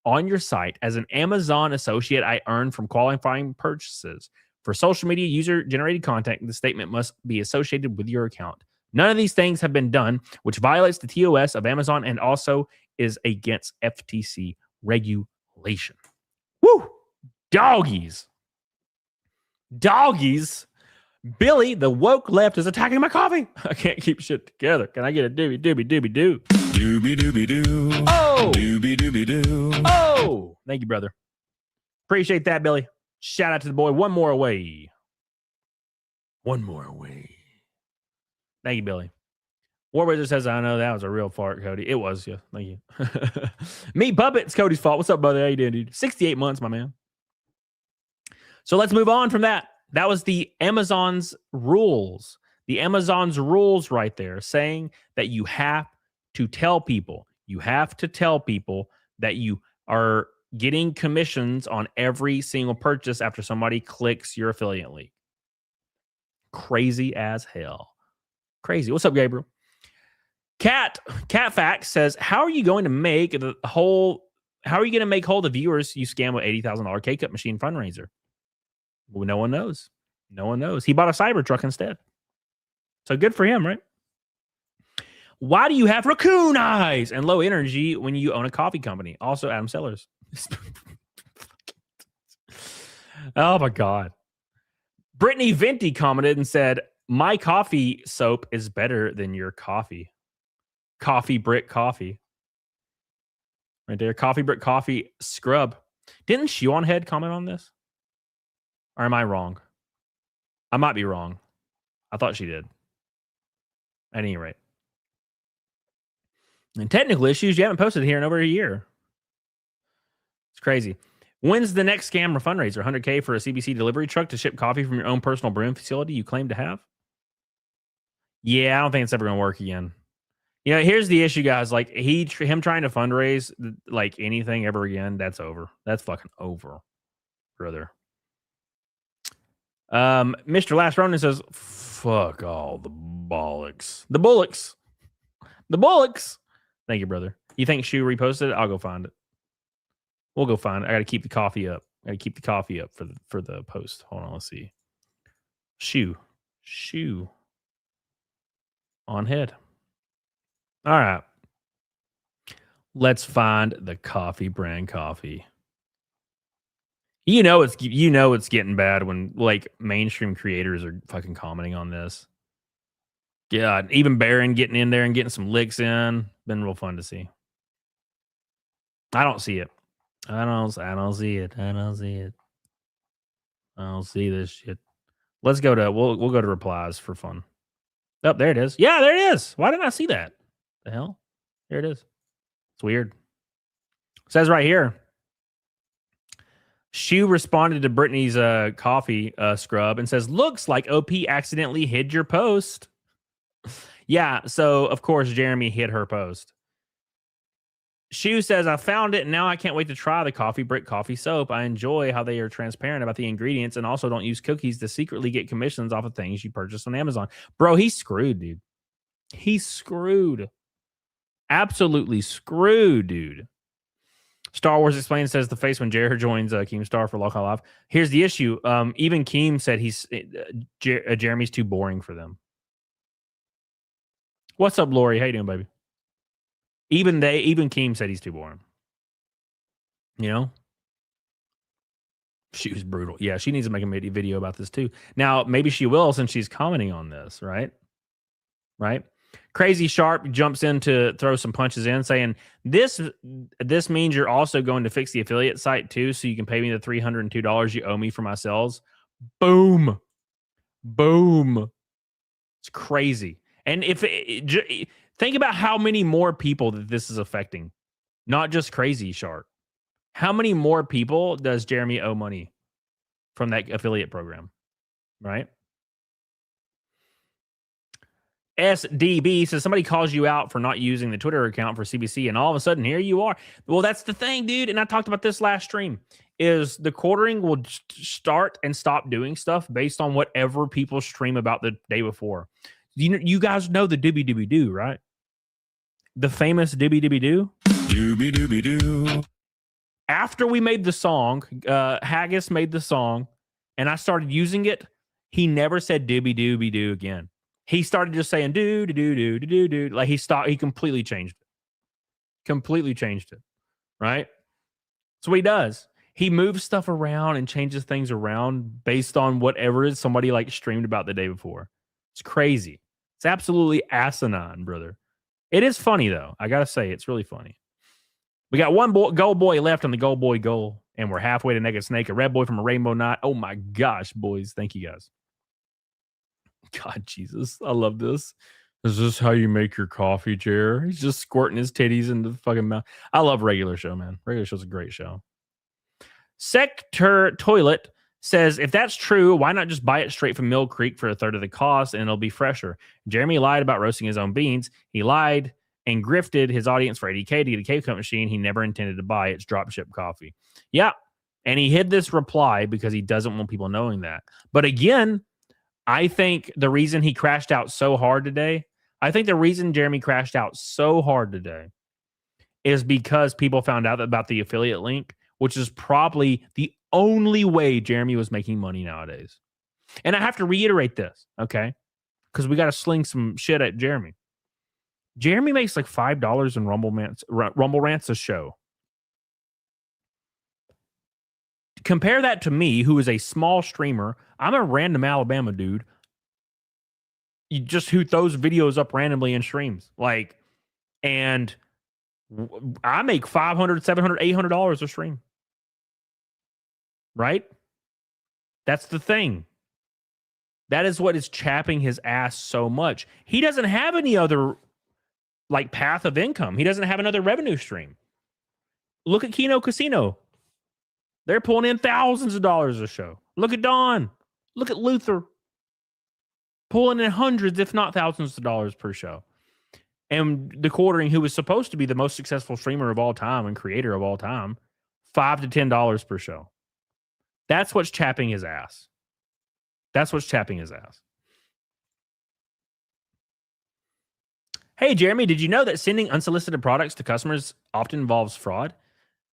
on your site as an Amazon associate I earned from qualifying purchases. For social media user-generated content, the statement must be associated with your account. None of these things have been done, which violates the TOS of Amazon and also is against FTC regulation. Woo! Doggies. Billy, the woke left, is attacking my coffee. I can't keep shit together. Can I get a doobie doo? Doobie doobie doo. Oh! Doobie doobie doo. Oh! Thank you, brother. Appreciate that, Billy. Shout out to the boy. One more away. Thank you, Billy. War Wizard says, I know that was a real fart, Cody. It was, yeah. Thank you. Meat Puppet, it's Cody's fault. What's up, brother? How you doing, dude? 68 months, my man. So let's move on from that. That was the Amazon's rules. The Amazon's rules right there saying that you have to tell people. You have to tell people that you are getting commissions on every single purchase after somebody clicks your affiliate link. Crazy as hell. Crazy. What's up, Gabriel? Cat Fact says, how are you going to make whole the viewers you scam with $80,000 K-Cup machine fundraiser? Well, no one knows. He bought a Cybertruck instead. So good for him, right? Why do you have raccoon eyes and low energy when you own a coffee company? Also, Adam Sellers. Oh, my God. Brittany Venti commented and said, my coffee soap is better than your coffee. Coffee Brick Coffee. Right there. Coffee Brick Coffee scrub. Didn't Shionhead comment on this? Or am I wrong? I might be wrong. I thought she did. At any rate. And technical issues, you haven't posted here in over a year. It's crazy. When's the next scammer fundraiser? 100K for a CBC delivery truck to ship coffee from your own personal brewing facility you claim to have? Yeah, I don't think it's ever going to work again. You know, here's the issue, guys. Like him trying to fundraise like anything ever again, that's over. That's fucking over, brother. Mr. Last Ronin says, "Fuck all the bollocks, the bullocks, the bullocks." Thank you, brother. You think Shu reposted it? I'll go find it. We'll go find it. I got to keep the coffee up. I got to keep the coffee up for the post. Hold on, let's see. Shu on head. All right. Let's find the coffee brand coffee. You know it's getting bad when like mainstream creators are fucking commenting on this. Yeah, even Baron getting in there and getting some licks in. Been real fun to see. I don't see it. I don't see it. I don't see it. I don't see this shit. Let's go to we'll go to replies for fun. Oh, there it is. Yeah, there it is. Why didn't I see that? The hell? There it is. It's weird. It says right here. Shu responded to Brittany's coffee scrub and says, "Looks like OP accidentally hid your post." Yeah, so of course Jeremy hid her post. Shu says, "I found it and now I can't wait to try the Coffee Brick coffee soap. I enjoy how they are transparent about the ingredients and also don't use cookies to secretly get commissions off of things you purchase on Amazon." Bro, he's screwed, dude. He's screwed. Absolutely screwed, dude. Star Wars Explained says the face when Jared joins Keemstar for Local Live. Here's the issue. Even Keem said Jeremy's too boring for them. What's up, Lori? How you doing, baby? Even Keem said he's too boring. You know? She was brutal. Yeah, she needs to make a video about this too. Now, maybe she will since she's commenting on this, right? Right? Crazy Sharp jumps in to throw some punches in, saying, This means you're also going to fix the affiliate site too, so you can pay me the $302 you owe me for my sales. Boom. Boom. It's crazy. And think about how many more people that this is affecting. Not just Crazy Sharp. How many more people does Jeremy owe money from that affiliate program? Right? SDB says somebody calls you out for not using the Twitter account for CBC, and all of a sudden here you are. Well, that's the thing, dude. And I talked about this last stream. Is the quartering will start and stop doing stuff based on whatever people stream about the day before. You guys know the Doobie Doobie Doo, right? The famous Doobie Doobie Doo. Doobie Doobie Doo. After we made the song, Haggis made the song, and I started using it. He never said Doobie Doobie Doo again. He started just saying do do do do do do. Like he stopped. He completely changed it. Completely changed it. Right. So what he does. He moves stuff around and changes things around based on whatever somebody like streamed about the day before. It's crazy. It's absolutely asinine, brother. It is funny though. I gotta say, it's really funny. We got one gold boy left on the gold boy goal, and we're halfway to Naked Snake, a red boy from a rainbow knot. Oh my gosh, boys! Thank you guys. God, Jesus, I love this. Is this how you make your coffee, Jer? He's just squirting his titties into the fucking mouth. I love Regular Show, man. Regular Show's a great show. Sector Toilet says, if that's true, why not just buy it straight from Mill Creek for a third of the cost and it'll be fresher? Jeremy lied about roasting his own beans. He lied and grifted his audience for $80K to get a K-Cut machine he never intended to buy. It's dropship coffee. Yeah, and he hid this reply because he doesn't want people knowing that. But again, I think the reason he crashed out so hard today, I think the reason Jeremy crashed out so hard today is because people found out about the affiliate link, which is probably the only way Jeremy was making money nowadays. And I have to reiterate this, okay? Because we got to sling some shit at Jeremy. Jeremy makes like $5 in Rumble Rants a show. Compare that to me, who is a small streamer. I'm a random Alabama dude. Who throws videos up randomly in streams. Like, and I make $500, $700, $800 a stream. Right? That's the thing. That is what is chapping his ass so much. He doesn't have any other like path of income. He doesn't have another revenue stream. Look at Keno Casino. They're pulling in thousands of dollars a show. Look at Dawn. Look at Luther. pulling in hundreds, if not thousands of dollars per show. And TheQuartering, who was supposed to be the most successful streamer of all time and creator of all time, $5 to $10 per show. That's what's chapping his ass. That's what's chapping his ass. Hey, Jeremy, did you know that sending unsolicited products to customers often involves fraud?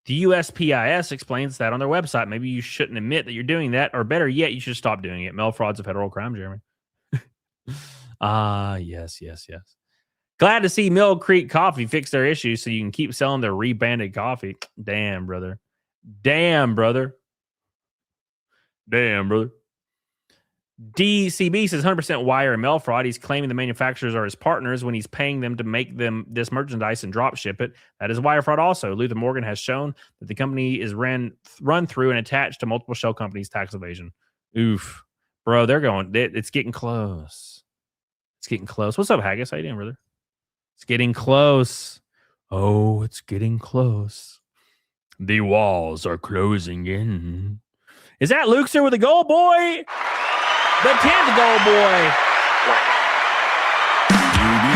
The USPIS explains that on their website. Maybe you shouldn't admit that you're doing that, or better yet, you should stop doing it. Mail fraud's a federal crime, Jeremy. Yes. Glad to see Mill Creek Coffee fix their issues so you can keep selling their rebranded coffee. Damn, brother. DCB says 100% wire and mail fraud. He's claiming the manufacturers are his partners when he's paying them to make them this merchandise and drop ship it. That is wire fraud also. Luther Morgan has shown that the company is run through and attached to multiple shell companies' tax evasion. Oof. Bro, it's getting close. It's getting close. What's up, Haggis? How you doing, brother? It's getting close. Oh, it's getting close. The walls are closing in. Is that Luxor with a goal, boy? The 10th goal, boy.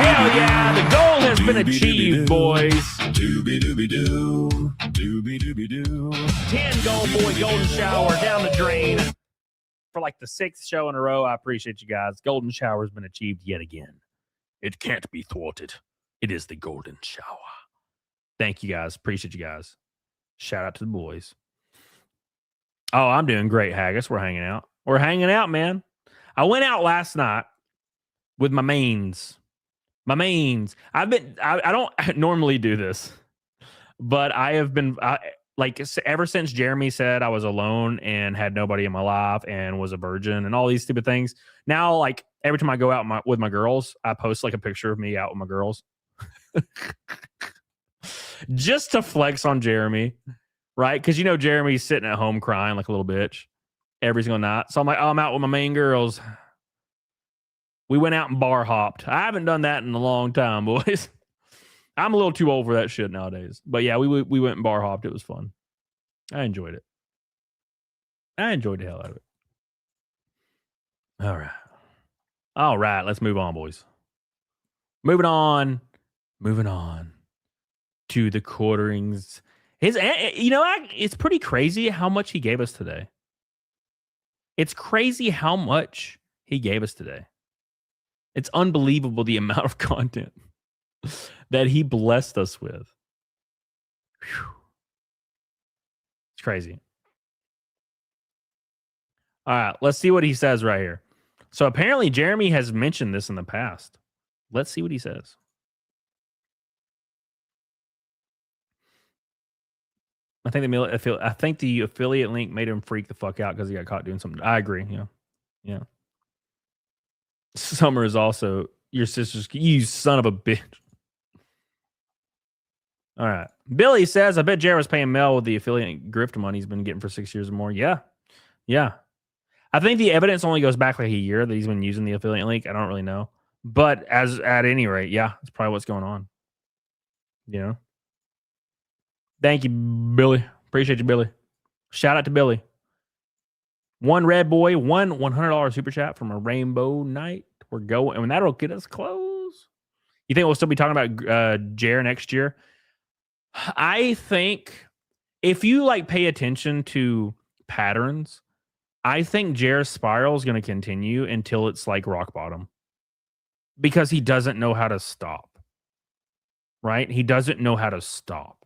Hell yeah, the goal has been achieved, boys. 10 goal, boy, golden shower down the drain. For like the 6th show in a row, I appreciate you guys. Golden shower has been achieved yet again. It can't be thwarted. It is the golden shower. Thank you guys. Appreciate you guys. Shout out to the boys. Oh, I'm doing great, Haggis. We're hanging out. We're hanging out, man. I went out last night with my mains. I don't normally do this, but I have been ever since Jeremy said I was alone and had nobody in my life and was a virgin and all these stupid things. Now, like every time I go out with my girls, I post like a picture of me out with my girls. Just to flex on Jeremy, right? Because Jeremy's sitting at home crying like a little bitch every single night. So I'm like, I'm out with my main girls. We went out and bar hopped. I haven't done that in a long time, boys. I'm a little too old for that shit nowadays. But yeah, we went and bar hopped. It was fun. I enjoyed it. I enjoyed the hell out of it. All right. Let's move on, boys. Moving on to the quarterings. It's pretty crazy how much he gave us today. It's crazy how much he gave us today. It's unbelievable the amount of content that he blessed us with. Whew. It's crazy. All right, let's see what he says right here. So apparently Jeremy has mentioned this in the past. Let's see what he says. I think the affiliate link made him freak the fuck out because he got caught doing something. I agree. Yeah. Summer is also your sister's. You son of a bitch. All right. Billy says, I bet Jared was paying Mel with the affiliate grift money he's been getting for 6 years or more. Yeah. I think the evidence only goes back like a year that he's been using the affiliate link. I don't really know. But at any rate, yeah, that's probably what's going on. Thank you, Billy. Appreciate you, Billy. Shout out to Billy. One red boy, one $100 super chat from a rainbow night. We're going, and that'll get us close. You think we'll still be talking about Jer next year? I think if you pay attention to patterns, I think Jer's spiral is going to continue until it's like rock bottom, because he doesn't know how to stop. Right? He doesn't know how to stop.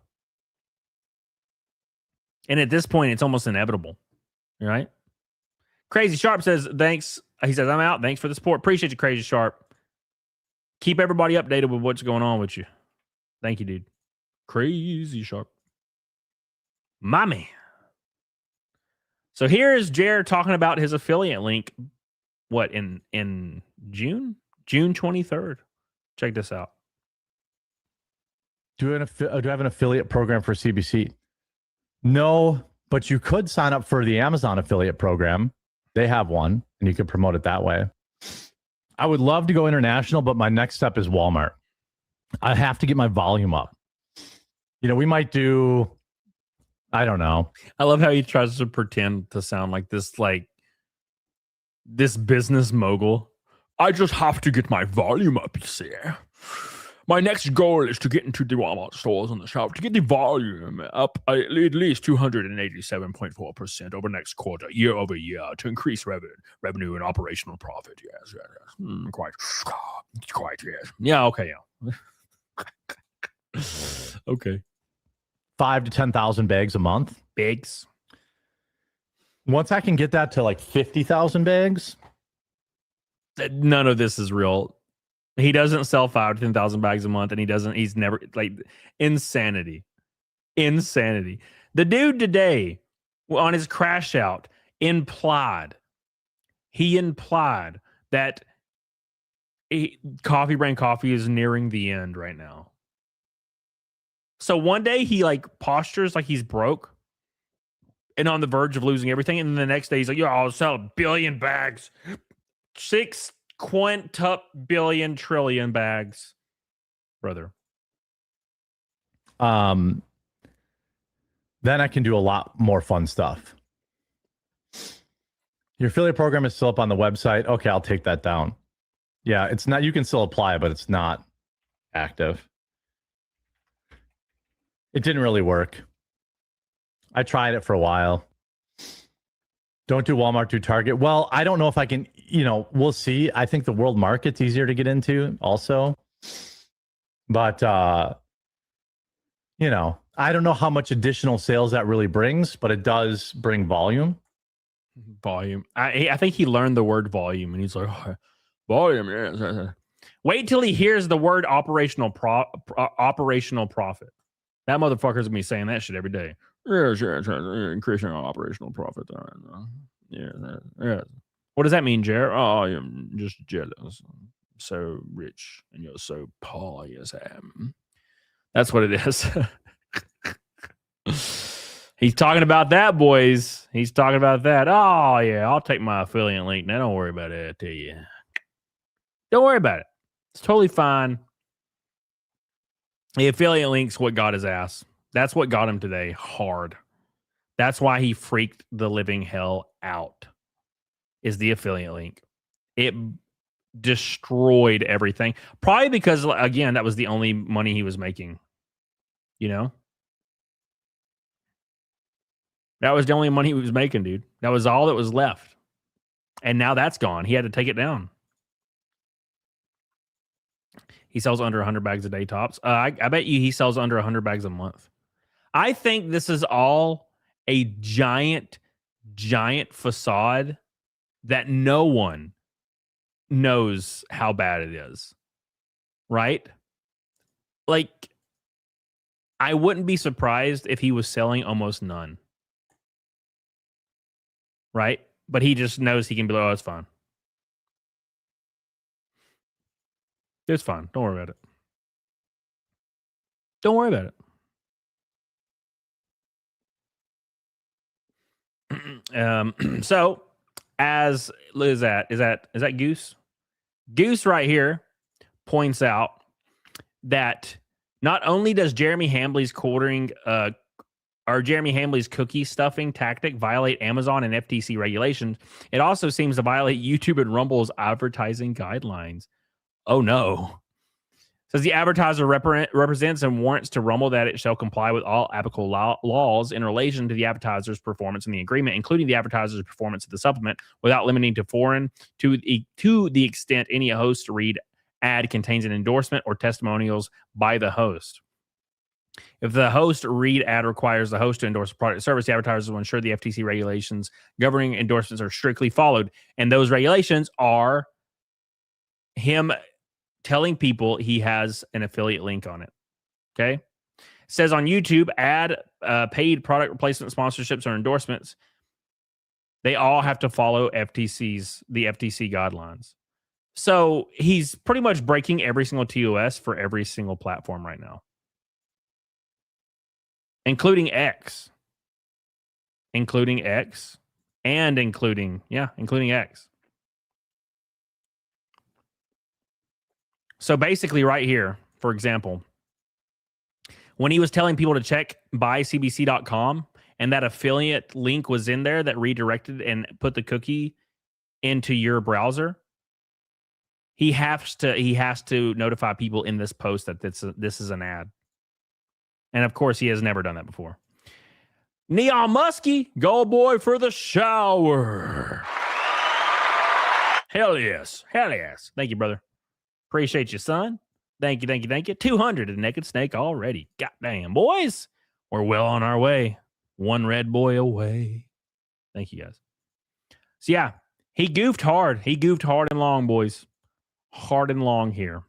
And at this point, it's almost inevitable. Right? Crazy Sharp says, thanks. He says, I'm out. Thanks for the support. Appreciate you, Crazy Sharp. Keep everybody updated with what's going on with you. Thank you, dude. Crazy Sharp. Mommy. So here's Jared talking about his affiliate link. What, in June? June 23rd. Check this out. Do I have an affiliate program for CBC? No, but you could sign up for the Amazon affiliate program. They have one, and you could promote it that way. I would love to go international, but my next step is Walmart. I have to get my volume up. We might do, I don't know. I love how he tries to pretend to sound like this business mogul. I just have to get my volume up, you see. My next goal is to get into the Walmart stores on the shelf to get the volume up at least 287.4% over next quarter, year over year, to increase revenue and operational profit. Yes. Quite, yes. Yeah, okay, yeah. Okay. 5 to 10,000 bags a month. Bags. Once I can get that to like 50,000 bags. None of this is real. He doesn't sell 5 to 10,000 bags a month, and he's never, like, insanity. The dude today on his crash out implied that Coffee Brand Coffee is nearing the end right now. So one day he like postures like he's broke and on the verge of losing everything, and then the next day he's like, "Yo, I'll sell 1 billion bags, 6 quintuple trillion bags, brother." Then I can do a lot more fun stuff. Your affiliate program is still up on the website. Okay, I'll take that down. Yeah, it's not. You can still apply, but it's not active. It didn't really work. I tried it for a while. Don't do Walmart, do Target. Well, I don't know if I can, we'll see. I think the world market's easier to get into also. But, I don't know how much additional sales that really brings, but it does bring volume. Volume. I think he learned the word volume, and he's like, oh, volume. Yeah. Wait till he hears the word operational profit. That motherfucker's gonna be saying that shit every day. Yeah, increasing our operational profit. Yeah. What does that mean, Jared? Oh, I'm just jealous. I'm so rich, and you're so poor. Yes, I am. That's what it is. He's talking about that, boys. He's talking about that. Oh, yeah, I'll take my affiliate link. Now, don't worry about it, I tell you. Don't worry about it. It's totally fine. The affiliate link's what got his ass. That's what got him today hard. That's why he freaked the living hell out, is the affiliate link. It destroyed everything. Probably because, again, that was the only money he was making. That was the only money he was making, dude. That was all that was left. And now that's gone. He had to take it down. He sells under 100 bags a day tops. I bet you he sells under 100 bags a month. I think this is all a giant facade that no one knows how bad it is. Right? Like, I wouldn't be surprised if he was selling almost none. Right? But he just knows he can be like, oh, it's fine. It's fine. Don't worry about it. Don't worry about it. So, as is that Goose? Goose right here points out that not only does Jeremy Hambly's Jeremy Hambly's cookie stuffing tactic violate Amazon and FTC regulations, it also seems to violate YouTube and Rumble's advertising guidelines. Oh no. Says the advertiser represents and warrants to Rumble that it shall comply with all applicable laws in relation to the advertiser's performance in the agreement, including the advertiser's performance of the supplement, without limiting to foreign to the extent any host read ad contains an endorsement or testimonials by the host. If the host read ad requires the host to endorse a product or service, the advertisers will ensure the FTC regulations governing endorsements are strictly followed. And those regulations are him telling people he has an affiliate link on it. Okay. It says on YouTube, paid product replacement sponsorships or endorsements, they all have to follow the FTC guidelines. So he's pretty much breaking every single TOS for every single platform right now. Including X. Including X. And including X. So basically right here, for example, when he was telling people to check buycbc.com and that affiliate link was in there that redirected and put the cookie into your browser, He has to notify people in this post that this is an ad. And of course, he has never done that before. Neon Muskie, go boy for the shower. Hell yes. Hell yes. Thank you, brother. Appreciate you, son. Thank you, thank you, thank you. 200 a naked snake already. Goddamn, boys. We're well on our way. One red boy away. Thank you, guys. So, yeah, he goofed hard. He goofed hard and long, boys. Hard and long here.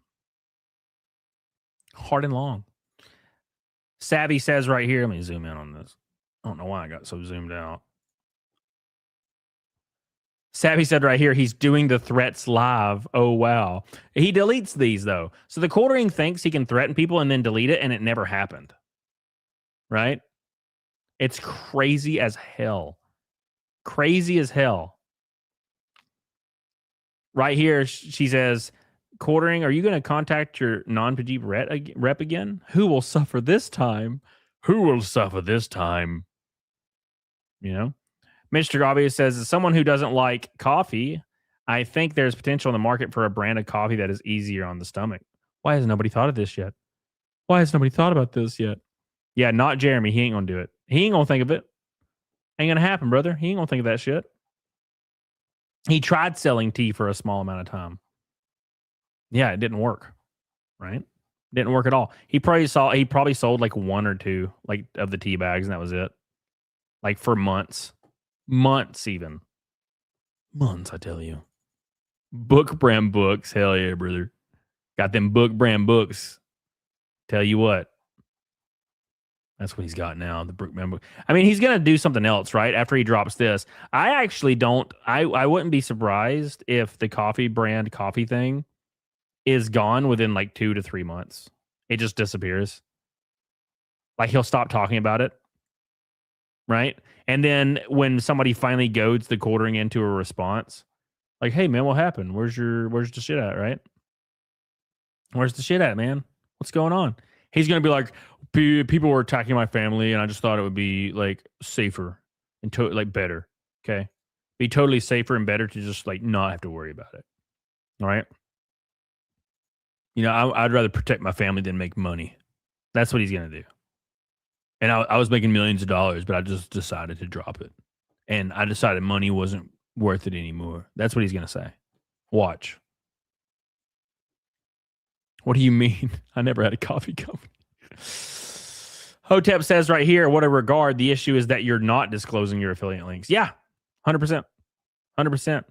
Hard and long. Savvy says right here, let me zoom in on this. I don't know why I got so zoomed out. Savvy said right here, he's doing the threats live. Oh, wow. He deletes these, though. So the quartering thinks he can threaten people and then delete it, and it never happened. Right? It's crazy as hell. Crazy as hell. Right here, she says, quartering, are you going to contact your non-Pajib rep again? Who will suffer this time? Who will suffer this time? You know? Mr. Obvious says, as someone who doesn't like coffee, I think there's potential in the market for a brand of coffee that is easier on the stomach. Why has nobody thought of this yet? Why has nobody thought about this yet? Yeah, not Jeremy. He ain't going to do it. He ain't going to think of it. Ain't going to happen, brother. He ain't going to think of that shit. He tried selling tea for a small amount of time. Yeah, it didn't work. Right? Didn't work at all. He probably sold like one or two like of the tea bags, and that was it. Like for months. Months even. Months, I tell you. Book brand books. Hell yeah, brother. Got them book brand books. Tell you what. That's what he's got now. The book brand book. I mean, he's going to do something else, right? After he drops this. I actually don't. I wouldn't be surprised if the coffee brand coffee thing is gone within like 2 to 3 months. It just disappears. Like he'll stop talking about it. Right? And then when somebody finally goads the quartering into a response, like, hey man, what happened? Where's the shit at, right? Where's the shit at, man? What's going on? He's gonna be like, people were attacking my family, and I just thought it would be like safer and like better. Okay. Be totally safer and better to just like not have to worry about it. All right. You know, I'd rather protect my family than make money. That's what he's gonna do. And I was making millions of dollars, but I just decided to drop it. And I decided money wasn't worth it anymore. That's what he's going to say. Watch. What do you mean? I never had a coffee company. Hotep says right here, what I regard, the issue is that you're not disclosing your affiliate links. Yeah, 100%. 100%.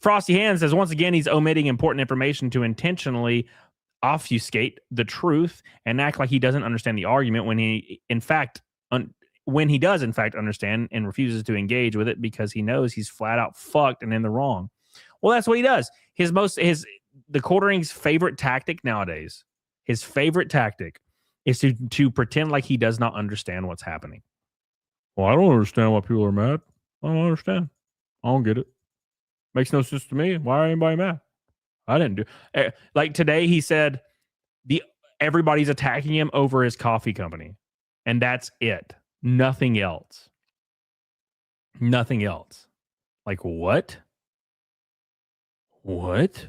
Frosty Hand says, once again, he's omitting important information to intentionally obfuscate the truth and act like he doesn't understand the argument when he does in fact understand and refuses to engage with it because he knows he's flat out fucked and in the wrong. Well, that's what he does. The quartering's favorite tactic nowadays, his favorite tactic is to pretend like he does not understand what's happening. Well, I don't understand why people are mad. I don't understand. I don't get it. Makes no sense to me. Why are anybody mad? I didn't do like today. He said everybody's attacking him over his coffee company, and that's it. Nothing else. Nothing else. Like what? What?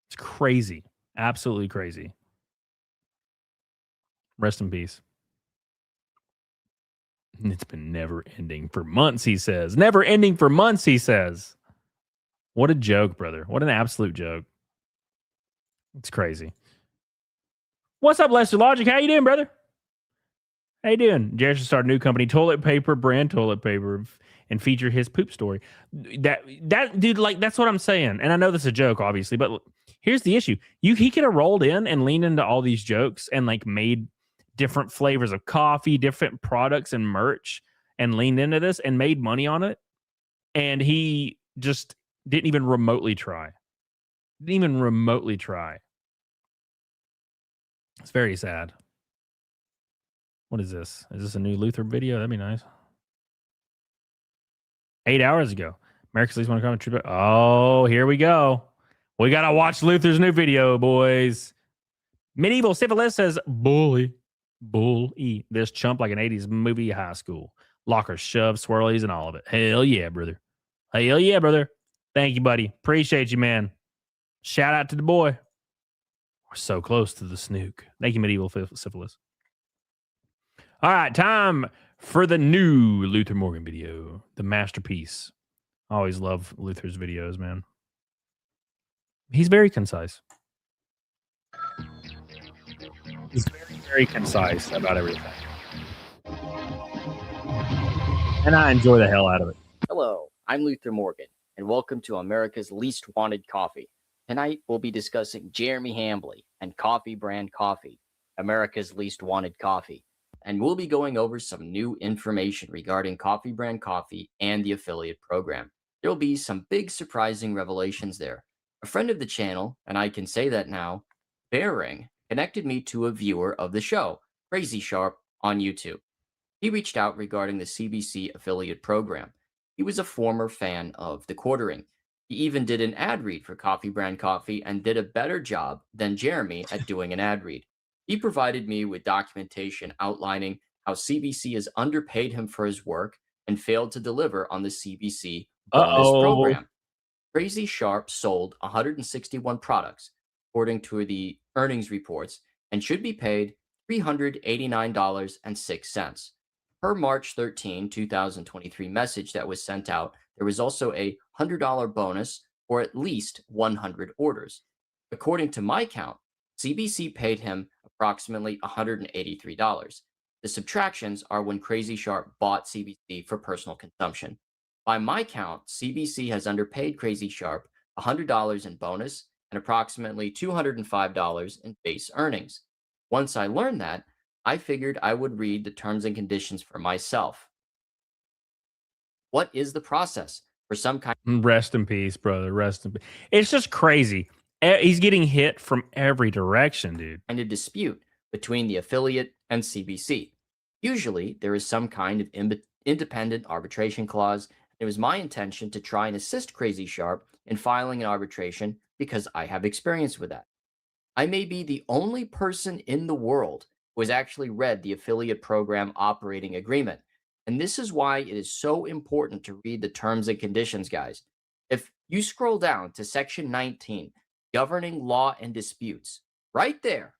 It's crazy. Absolutely crazy. Rest in peace. It's been never ending for months, he says. Never ending for months, he says. What a joke, brother. What an absolute joke. It's crazy. What's up, Lester Logic? How you doing, brother? How you doing? Jared should start a new company, toilet paper, brand toilet paper, and feature his poop story. That dude, like, that's what I'm saying. And I know this is a joke, obviously, but here's the issue. He could have rolled in and leaned into all these jokes and like made different flavors of coffee, different products and merch, and leaned into this and made money on it. And he just didn't even remotely try. Didn't even remotely try. It's very sad. What is this? Is this a new Luther video? That'd be nice. 8 hours ago. America's Least Want to Comment Tribute. Oh, here we go. We got to watch Luther's new video, boys. Medieval Syphilis says, bully. This chump like an 80s movie high school. Locker shove, swirlies, and all of it. Hell yeah, brother. Hell yeah, brother. Thank you, buddy. Appreciate you, man. Shout out to the boy. We're so close to the snook. Thank you, Medieval Syphilis. All right, time for the new Luther Morgan video, the masterpiece. I always love Luther's videos, man. He's very concise. He's very, very concise about everything. And I enjoy the hell out of it. Hello, I'm Luther Morgan, and welcome to America's Least Wanted Coffee. Tonight, we'll be discussing Jeremy Hambly and Coffee Brand Coffee, America's Least Wanted Coffee. And we'll be going over some new information regarding Coffee Brand Coffee and the affiliate program. There will be some big surprising revelations there. A friend of the channel, and I can say that now, Bearing, connected me to a viewer of the show, Crazy Sharp, on YouTube. He reached out regarding the CBC affiliate program. He was a former fan of TheQuartering. He even did an ad read for Coffee Brand Coffee and did a better job than Jeremy at doing an ad read. He provided me with documentation outlining how CBC has underpaid him for his work and failed to deliver on the CBC bonus program. Crazy Sharp sold 161 products, according to the earnings reports, and should be paid $389.06. Per March 13, 2023 message that was sent out, there was also a $100 bonus for at least 100 orders. According to my count, CBC paid him approximately $183. The subtractions are when Crazy Sharp bought CBC for personal consumption. By my count, CBC has underpaid Crazy Sharp $100 in bonus and approximately $205 in base earnings. Once I learned that, I figured I would read the terms and conditions for myself. What is the process for some kind? Rest in peace, brother. Rest in peace. It's just crazy. He's getting hit from every direction, dude. Kind of dispute between the affiliate and CBC. Usually, there is some kind of independent arbitration clause. It was my intention to try and assist Crazy Sharp in filing an arbitration because I have experience with that. I may be the only person in the world who has actually read the affiliate program operating agreement. And this is why it is so important to read the terms and conditions, guys. If you scroll down to section 19, governing law and disputes, right there,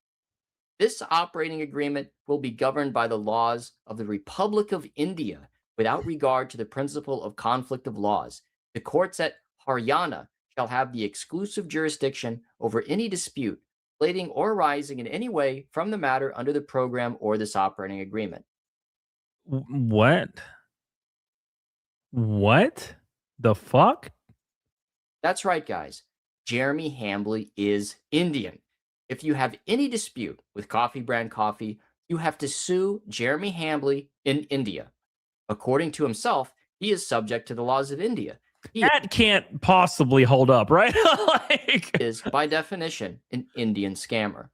this operating agreement will be governed by the laws of the Republic of India without regard to the principle of conflict of laws. The courts at Haryana shall have the exclusive jurisdiction over any dispute relating or arising in any way from the matter under the program or this operating agreement. What? What the fuck? That's right, guys. Jeremy Hambly is Indian. If you have any dispute with Coffee Brand Coffee, you have to sue Jeremy Hambly in India. According to himself, he is subject to the laws of India. That can't possibly hold up, right? Is, by definition, an Indian scammer.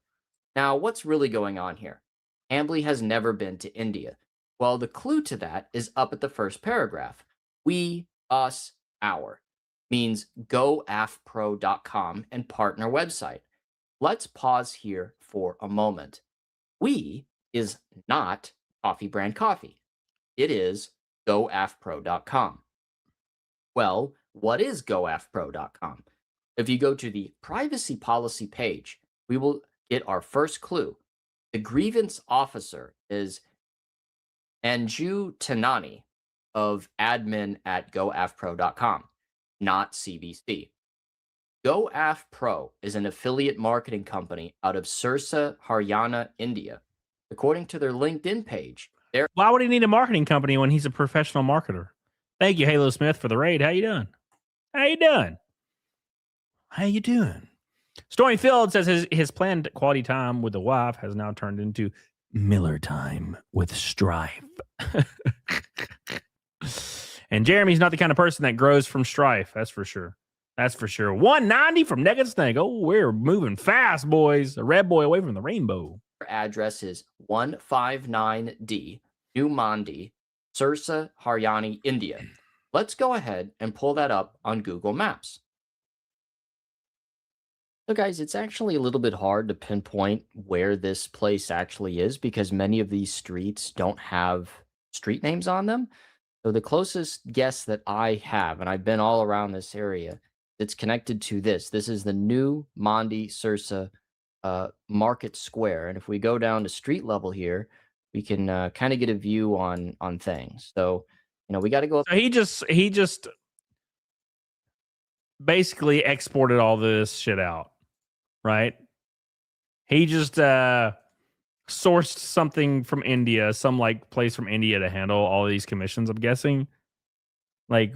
Now, what's really going on here? Hambly has never been to India. Well, the clue to that is up at the first paragraph. We, us, our means goafpro.com and partner website. Let's pause here for a moment. We is not Coffee Brand Coffee. It is goafpro.com. Well, what is goafpro.com? If you go to the privacy policy page, we will get our first clue. The grievance officer is Anju Tanani of admin at goafpro.com, not CBC. GoAfPro is an affiliate marketing company out of Sirsa, Haryana, India. According to their LinkedIn page, why would he need a marketing company when he's a professional marketer? Thank you, Halo Smith, for the raid. How you doing? How you doing? How you doing? Stormy Field says his planned quality time with the wife has now turned into Miller time with strife. And Jeremy's not the kind of person that grows from strife. That's for sure. That's for sure. 190 from Naked Snake. Oh, we're moving fast, boys. A red boy away from the rainbow. Their address is 159D, New Mandi, Sirsa, Haryana, India. Let's go ahead and pull that up on Google Maps. So guys, it's actually a little bit hard to pinpoint where this place actually is because many of these streets don't have street names on them. So the closest guess that I have, and I've been all around this area, It's connected to this. This is the new Mondi Sursa Market Square. And if we go down to street level here, we can kind of get a view on things. So, we got to go up. So he just basically exported all this shit out, right? He just sourced something from India, some like place from India to handle all of these commissions, I'm guessing. Like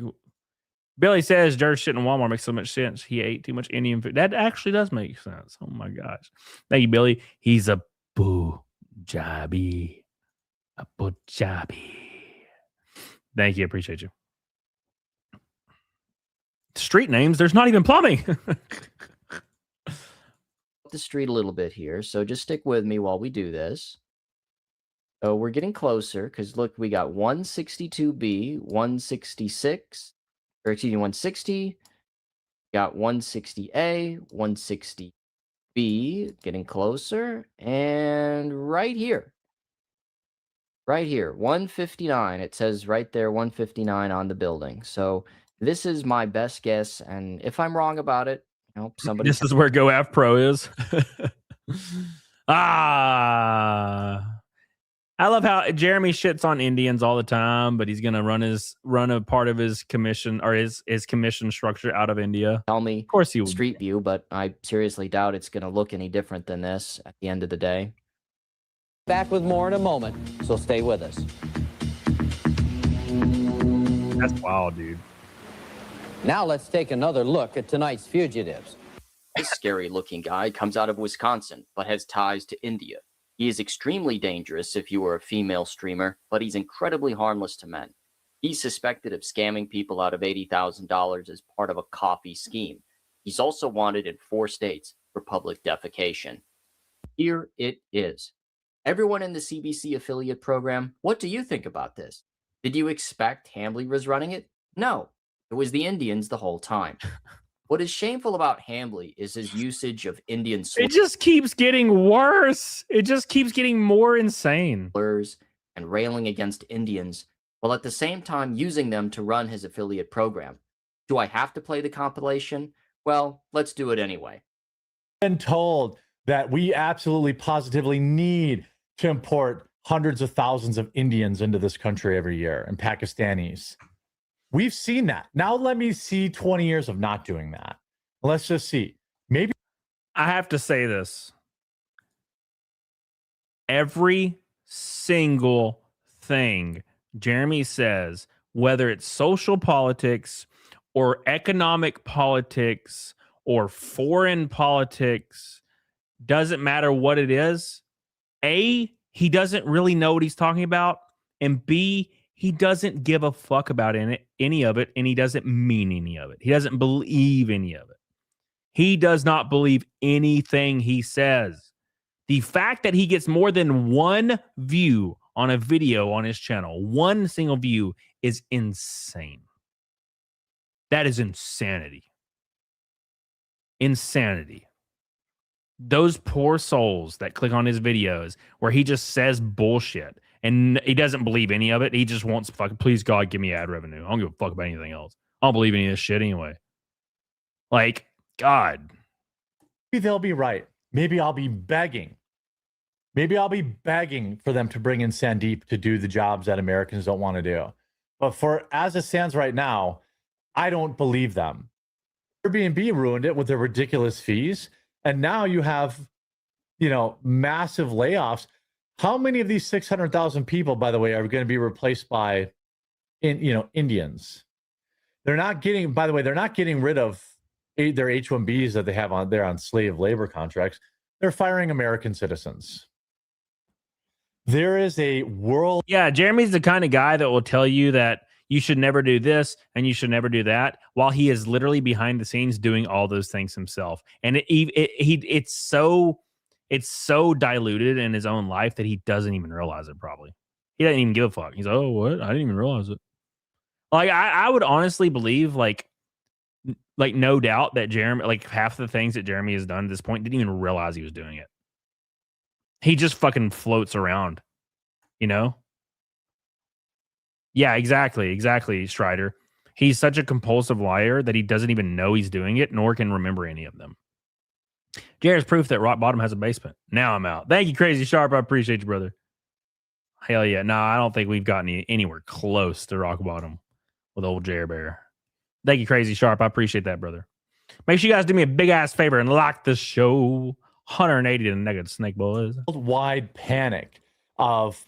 Billy says, dirt shit in Walmart makes so much sense. He ate too much Indian food. That actually does make sense. Oh my gosh. Thank you, Billy. He's a Punjabi. A Punjabi. Thank you. Appreciate you. Street names, there's not even plumbing. The street a little bit here. So just stick with me while we do this. So we're getting closer because look, we got 162B, 166, or excuse me, 160. Got 160A, 160B, getting closer. And right here, 159. It says right there, 159 on the building. So this is my best guess. And if I'm wrong about it, somebody. This is where GoAv Pro is. I love how Jeremy shits on Indians all the time, but he's gonna run a part of his commission or his commission structure out of India. Tell me, of course he will. Street view, but I seriously doubt it's gonna look any different than this at the end of the day. Back with more in a moment, so stay with us. That's wild, dude. Now let's take another look at tonight's fugitives. This scary-looking guy comes out of Wisconsin, but has ties to India. He is extremely dangerous if you are a female streamer, but he's incredibly harmless to men. He's suspected of scamming people out of $80,000 as part of a coffee scheme. He's also wanted in 4 states for public defecation. Here it is. Everyone in the CBC affiliate program, what do you think about this? Did you expect Hambly was running it? No. It was the Indians the whole time. What is shameful about Hambly is his usage of Indian It just keeps getting worse. It just keeps getting more insane. slurs and railing against Indians, while at the same time using them to run his affiliate program. Do I have to play the compilation? Well, let's do it anyway. Been told that we absolutely positively need to import hundreds of thousands of Indians into this country every year and Pakistanis. We've seen that. Now let me see 20 years of not doing that. Let's just see. Maybe I have to say this. Every single thing Jeremy says, whether it's social politics or economic politics or foreign politics, doesn't matter what it is. A, he doesn't really know what he's talking about. And B, he doesn't give a fuck about any of it, and he doesn't mean any of it. He doesn't believe any of it. He does not believe anything he says. The fact that he gets more than one view on a video on his channel, one single view, is insane. That is insanity. Insanity. Those poor souls that click on his videos where he just says bullshit and he doesn't believe any of it. He just wants fucking, please God, give me ad revenue. I don't give a fuck about anything else. I don't believe any of this shit anyway. Like, God. maybe they'll be right. Maybe I'll be begging. Maybe I'll be begging for them to bring in Sandeep to do the jobs that Americans don't want to do. But for as it stands right now, I don't believe them. Airbnb ruined it with their ridiculous fees. And now you have, massive layoffs. How many of these 600,000 people, by the way, are going to be replaced by, Indians? They're not getting, by the way, they're not getting rid of their H-1Bs that they have on there on slave labor contracts. They're firing American citizens. There is a world. Yeah, Jeremy's the kind of guy that will tell you that you should never do this and you should never do that, while he is literally behind the scenes doing all those things himself. And it's so diluted in his own life that he doesn't even realize it. Probably he doesn't even give a fuck. He's like, oh, what? I didn't even realize it. Like I would honestly believe, like no doubt that Jeremy, like half the things that Jeremy has done at this point, didn't even realize he was doing it. He just fucking floats around, Yeah, exactly, Strider. He's such a compulsive liar that he doesn't even know he's doing it, nor can remember any of them. Jared's proof that rock bottom has a basement. Now I'm out. Thank you, Crazy Sharp. I appreciate you, brother. Hell yeah. No, I don't think we've gotten anywhere close to rock bottom with old Jared Bear. Thank you, Crazy Sharp. I appreciate that, brother. Make sure you guys do me a big ass favor and like the show. 180 to negative snake boys. Worldwide panic of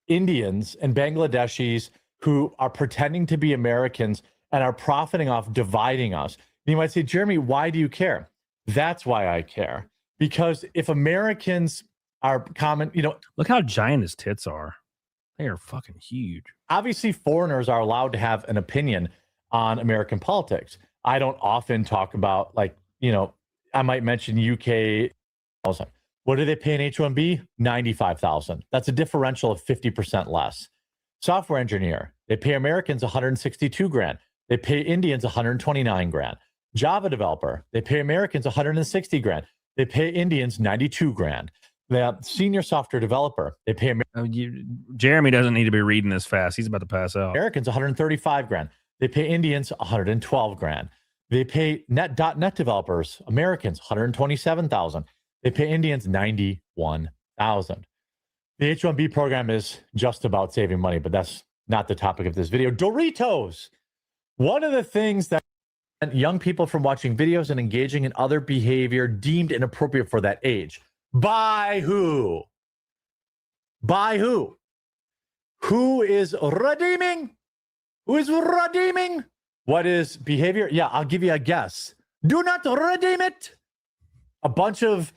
Indians and Bangladeshis who are pretending to be Americans and are profiting off dividing us. And you might say, Jeremy, why do you care? That's why I care. Because if Americans are common, look how giant his tits are. They are fucking huge. Obviously, foreigners are allowed to have an opinion on American politics. I don't often talk about, I might mention UK. What do they pay an H-1B? $95,000. That's a differential of 50% less. Software engineer, they pay Americans $162,000. They pay Indians $129,000. Java developer, they pay Americans $160,000. They pay Indians $92,000. The senior software developer, they pay Jeremy doesn't need to be reading this fast. He's about to pass out. Americans $135,000. They pay Indians $112,000. They pay .NET developers, Americans $127,000. They pay Indians $91,000. The H-1B program is just about saving money, but that's not the topic of this video. Doritos. One of the things that young people from watching videos and engaging in other behavior deemed inappropriate for that age. By who? By who? Who is redeeming? Who is redeeming? What is behavior? Yeah, I'll give you a guess. Do not redeem it. A bunch of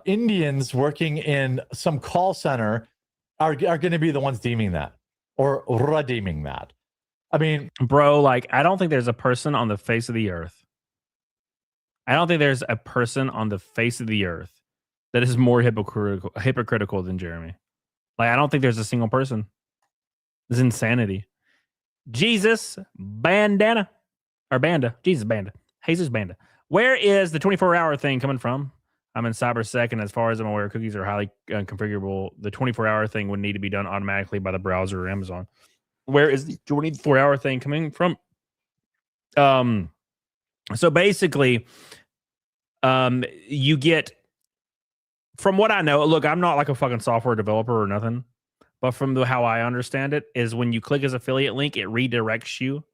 Indians working in some call center are going to be the ones deeming that or redeeming that. I mean, bro, I don't think there's a person on the face of the earth. I don't think there's a person on the face of the earth that is more hypocritical than Jeremy. I don't think there's a single person. This is insanity. Jesus Bandana or Banda. Jesus Banda. Jesus Banda. Where is the 24-hour thing coming from? I'm in CyberSec, and as far as I'm aware, cookies are highly configurable. The 24-hour thing would need to be done automatically by the browser or Amazon. Where is the 24-hour thing coming from? So basically, you get, from what I know, look, I'm not like a fucking software developer or nothing, but from how I understand it, is when you click his affiliate link, it redirects you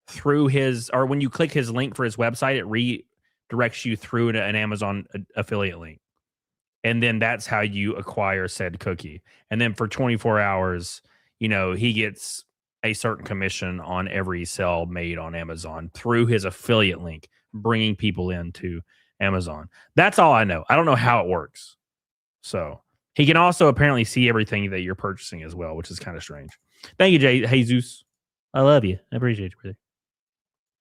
through his, or when you click his link for his website, it redirects you through an Amazon affiliate link. And then that's how you acquire said cookie. And then for 24 hours, he gets a certain commission on every sale made on Amazon through his affiliate link, bringing people into Amazon. That's all I know. I don't know how it works. So he can also apparently see everything that you're purchasing as well, which is kind of strange. Thank you, Jesus. I love you. I appreciate you,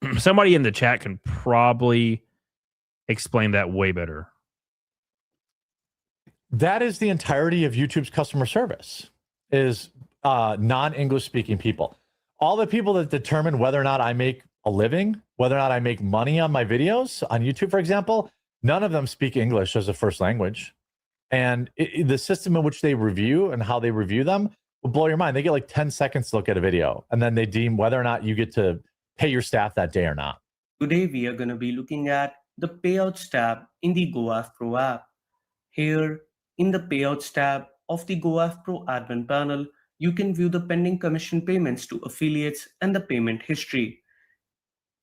brother. Somebody in the chat can probably explain that way better. That is the entirety of YouTube's customer service, is non-English speaking people. All the people that determine whether or not I make a living, whether or not I make money on my videos on YouTube, for example, none of them speak English as a first language. And the system in which they review and how they review them will blow your mind. They get 10 seconds to look at a video, and then they deem whether or not you get to pay your staff that day or not. Today, we are going to be looking at the Payouts tab in the GoAF Pro app. Here, in the Payouts tab of the GoAF Pro admin panel, you can view the pending commission payments to affiliates and the payment history.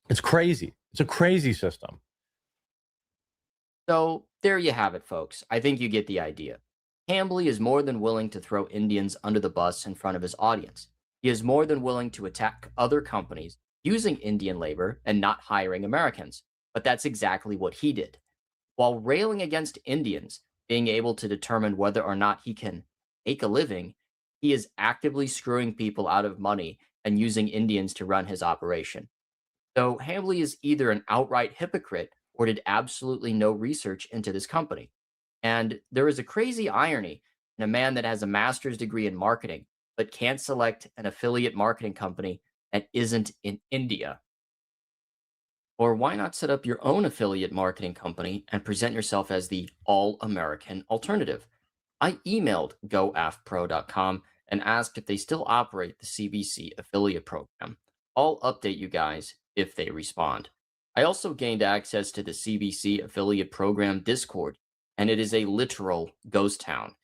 It's crazy. It's a crazy system. So there you have it, folks. I think you get the idea. Hambly is more than willing to throw Indians under the bus in front of his audience. He is more than willing to attack other companies using Indian labor and not hiring Americans. But that's exactly what he did. While railing against Indians being able to determine whether or not he can make a living, he is actively screwing people out of money and using Indians to run his operation. So Hambly is either an outright hypocrite or did absolutely no research into this company. And there is a crazy irony in a man that has a master's degree in marketing, but can't select an affiliate marketing company that isn't in India. Or why not set up your own affiliate marketing company and present yourself as the all-American alternative? I emailed goafpro.com and asked if they still operate the CBC affiliate program. I'll update you guys if they respond. I also gained access to the CBC affiliate program Discord, and it is a literal ghost town.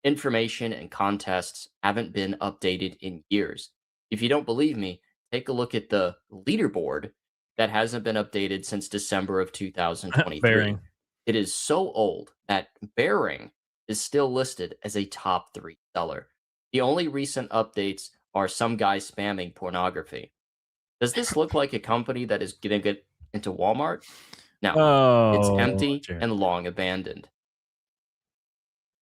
Information and contests haven't been updated in years. If you don't believe me, take a look at the leaderboard that hasn't been updated since December of 2023. Bearing. It is so old that Bearing is still listed as a top 3 seller. The only recent updates are some guy spamming pornography. Does this look like a company that is going to get into Walmart? No, it's empty and long abandoned.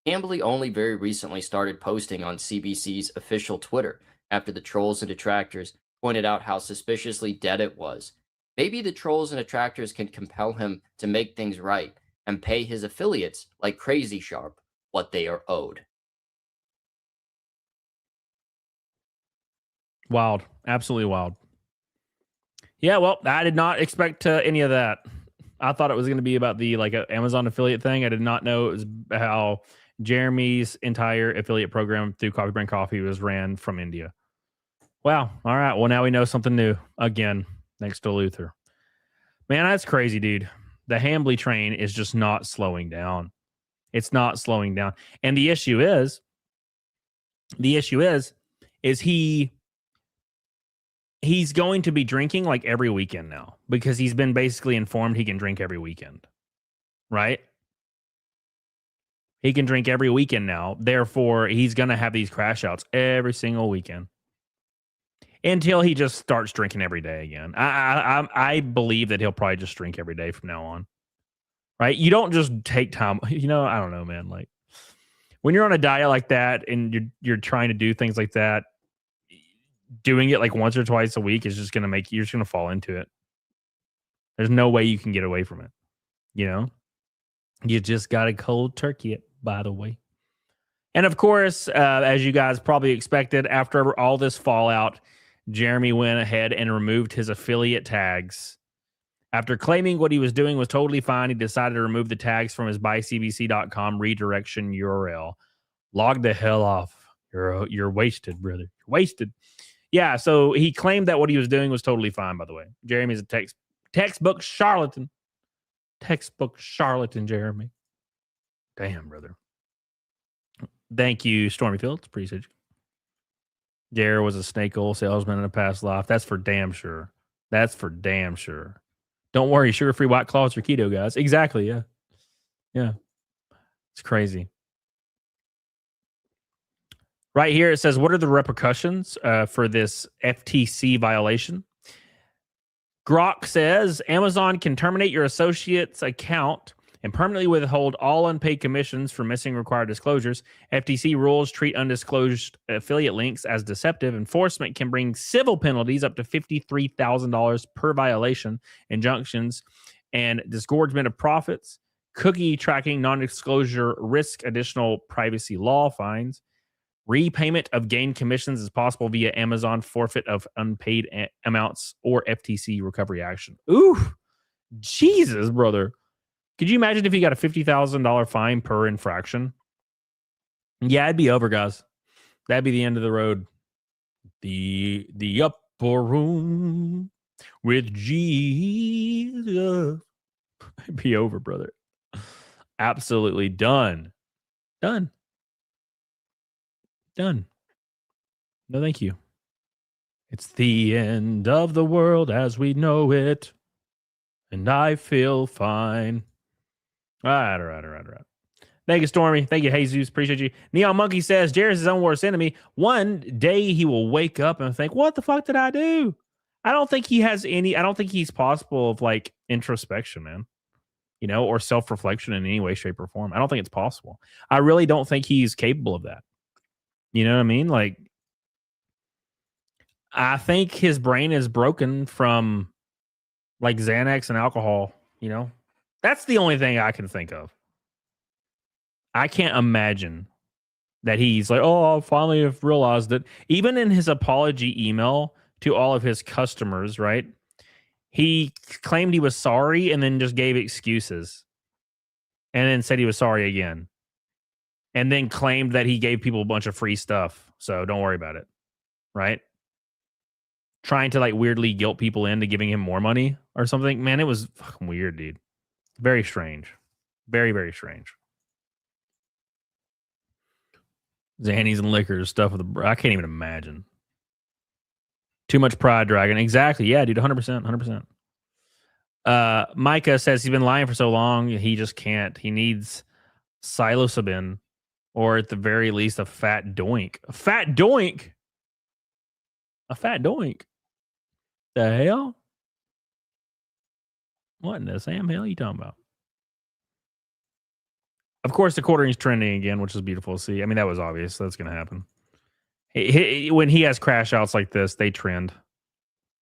Hambly only very recently started posting on CBC's official Twitter after the trolls and detractors pointed out how suspiciously dead it was. Maybe the trolls and detractors can compel him to make things right and pay his affiliates like Crazy Sharp what they are owed. Wild. Absolutely wild. Yeah, well, I did not expect any of that. I thought it was going to be about the Amazon affiliate thing. I did not know it was how Jeremy's entire affiliate program through Coffee Brand Coffee was ran from India. Wow. All right. Well, now we know something new again, thanks to Luther. Man, that's crazy, dude. The Hambly train is just not slowing down. It's not slowing down. And the issue is he's going to be drinking like every weekend now because he's been basically informed he can drink every weekend, right? He can drink every weekend now. Therefore, he's going to have these crash outs every single weekend until he just starts drinking every day again. I believe that he'll probably just drink every day from now on, right? You don't just take time. I don't know, man. Like when you're on a diet like that and you're trying to do things like that, doing it like once or twice a week is just going to make you're just going to fall into it. There's no way you can get away from it. You just got to cold turkey it, by the way. And of course, as you guys probably expected, after all this fallout, Jeremy went ahead and removed his affiliate tags. After claiming what he was doing was totally fine, he decided to remove the tags from his buycbc.com redirection URL. Log the hell off. You're wasted, brother. You're wasted. Yeah, so he claimed that what he was doing was totally fine, by the way. Jeremy's a textbook charlatan. Textbook charlatan, Jeremy. Damn, brother. Thank you, Stormy Fields. Appreciate you. Jared was a snake oil salesman in a past life. That's for damn sure. That's for damn sure. Don't worry, sugar-free White Claws are keto, guys. Exactly, yeah. Yeah. It's crazy. Right here, it says, what are the repercussions for this FTC violation? Grok says, Amazon can terminate your associate's account and permanently withhold all unpaid commissions for missing required disclosures. FTC rules treat undisclosed affiliate links as deceptive. Enforcement can bring civil penalties up to $53,000 per violation, injunctions, and disgorgement of profits, cookie tracking, non-disclosure risk, additional privacy law fines. Repayment of gained commissions is possible via Amazon forfeit of unpaid amounts or FTC recovery action. Ooh, Jesus, brother. Could you imagine if you got a $50,000 fine per infraction? Yeah, it'd be over, guys. That'd be the end of the road. The upper room with Jesus. It'd be over, brother. Absolutely done. Done. Done. No, thank you. It's the end of the world as we know it. And I feel fine. All right. Thank you, Stormy. Thank you, Jesus. Appreciate you. Neon Monkey says, Jared's his own worst enemy. One day he will wake up and think, what the fuck did I do? I don't think he's possible of like introspection, man. Or self-reflection in any way, shape, or form. I don't think it's possible. I really don't think he's capable of that. You know what I mean? Like, I think his brain is broken from like Xanax and alcohol, That's the only thing I can think of. I can't imagine that he's like, oh, I finally have realized that. Even in his apology email to all of his customers, right? He claimed he was sorry and then just gave excuses. And then said he was sorry again. And then claimed that he gave people a bunch of free stuff. So don't worry about it. Right? trying to like weirdly guilt people into giving him more money or something. Man, it was fucking weird, dude. Very strange. Very, very strange. Xannies and liquors, stuff with the... I can't even imagine. Too much pride, Dragon. Exactly. Yeah, dude, 100%. 100%. Micah says he's been lying for so long, he just can't. He needs psilocybin, or at the very least, a fat doink. A fat doink? A fat doink? The hell? What in the Sam hell are you talking about? Of course, the quartering's trending again, which is beautiful to see. I mean, that was obvious. That's going to happen. When he has crash outs like this, they trend.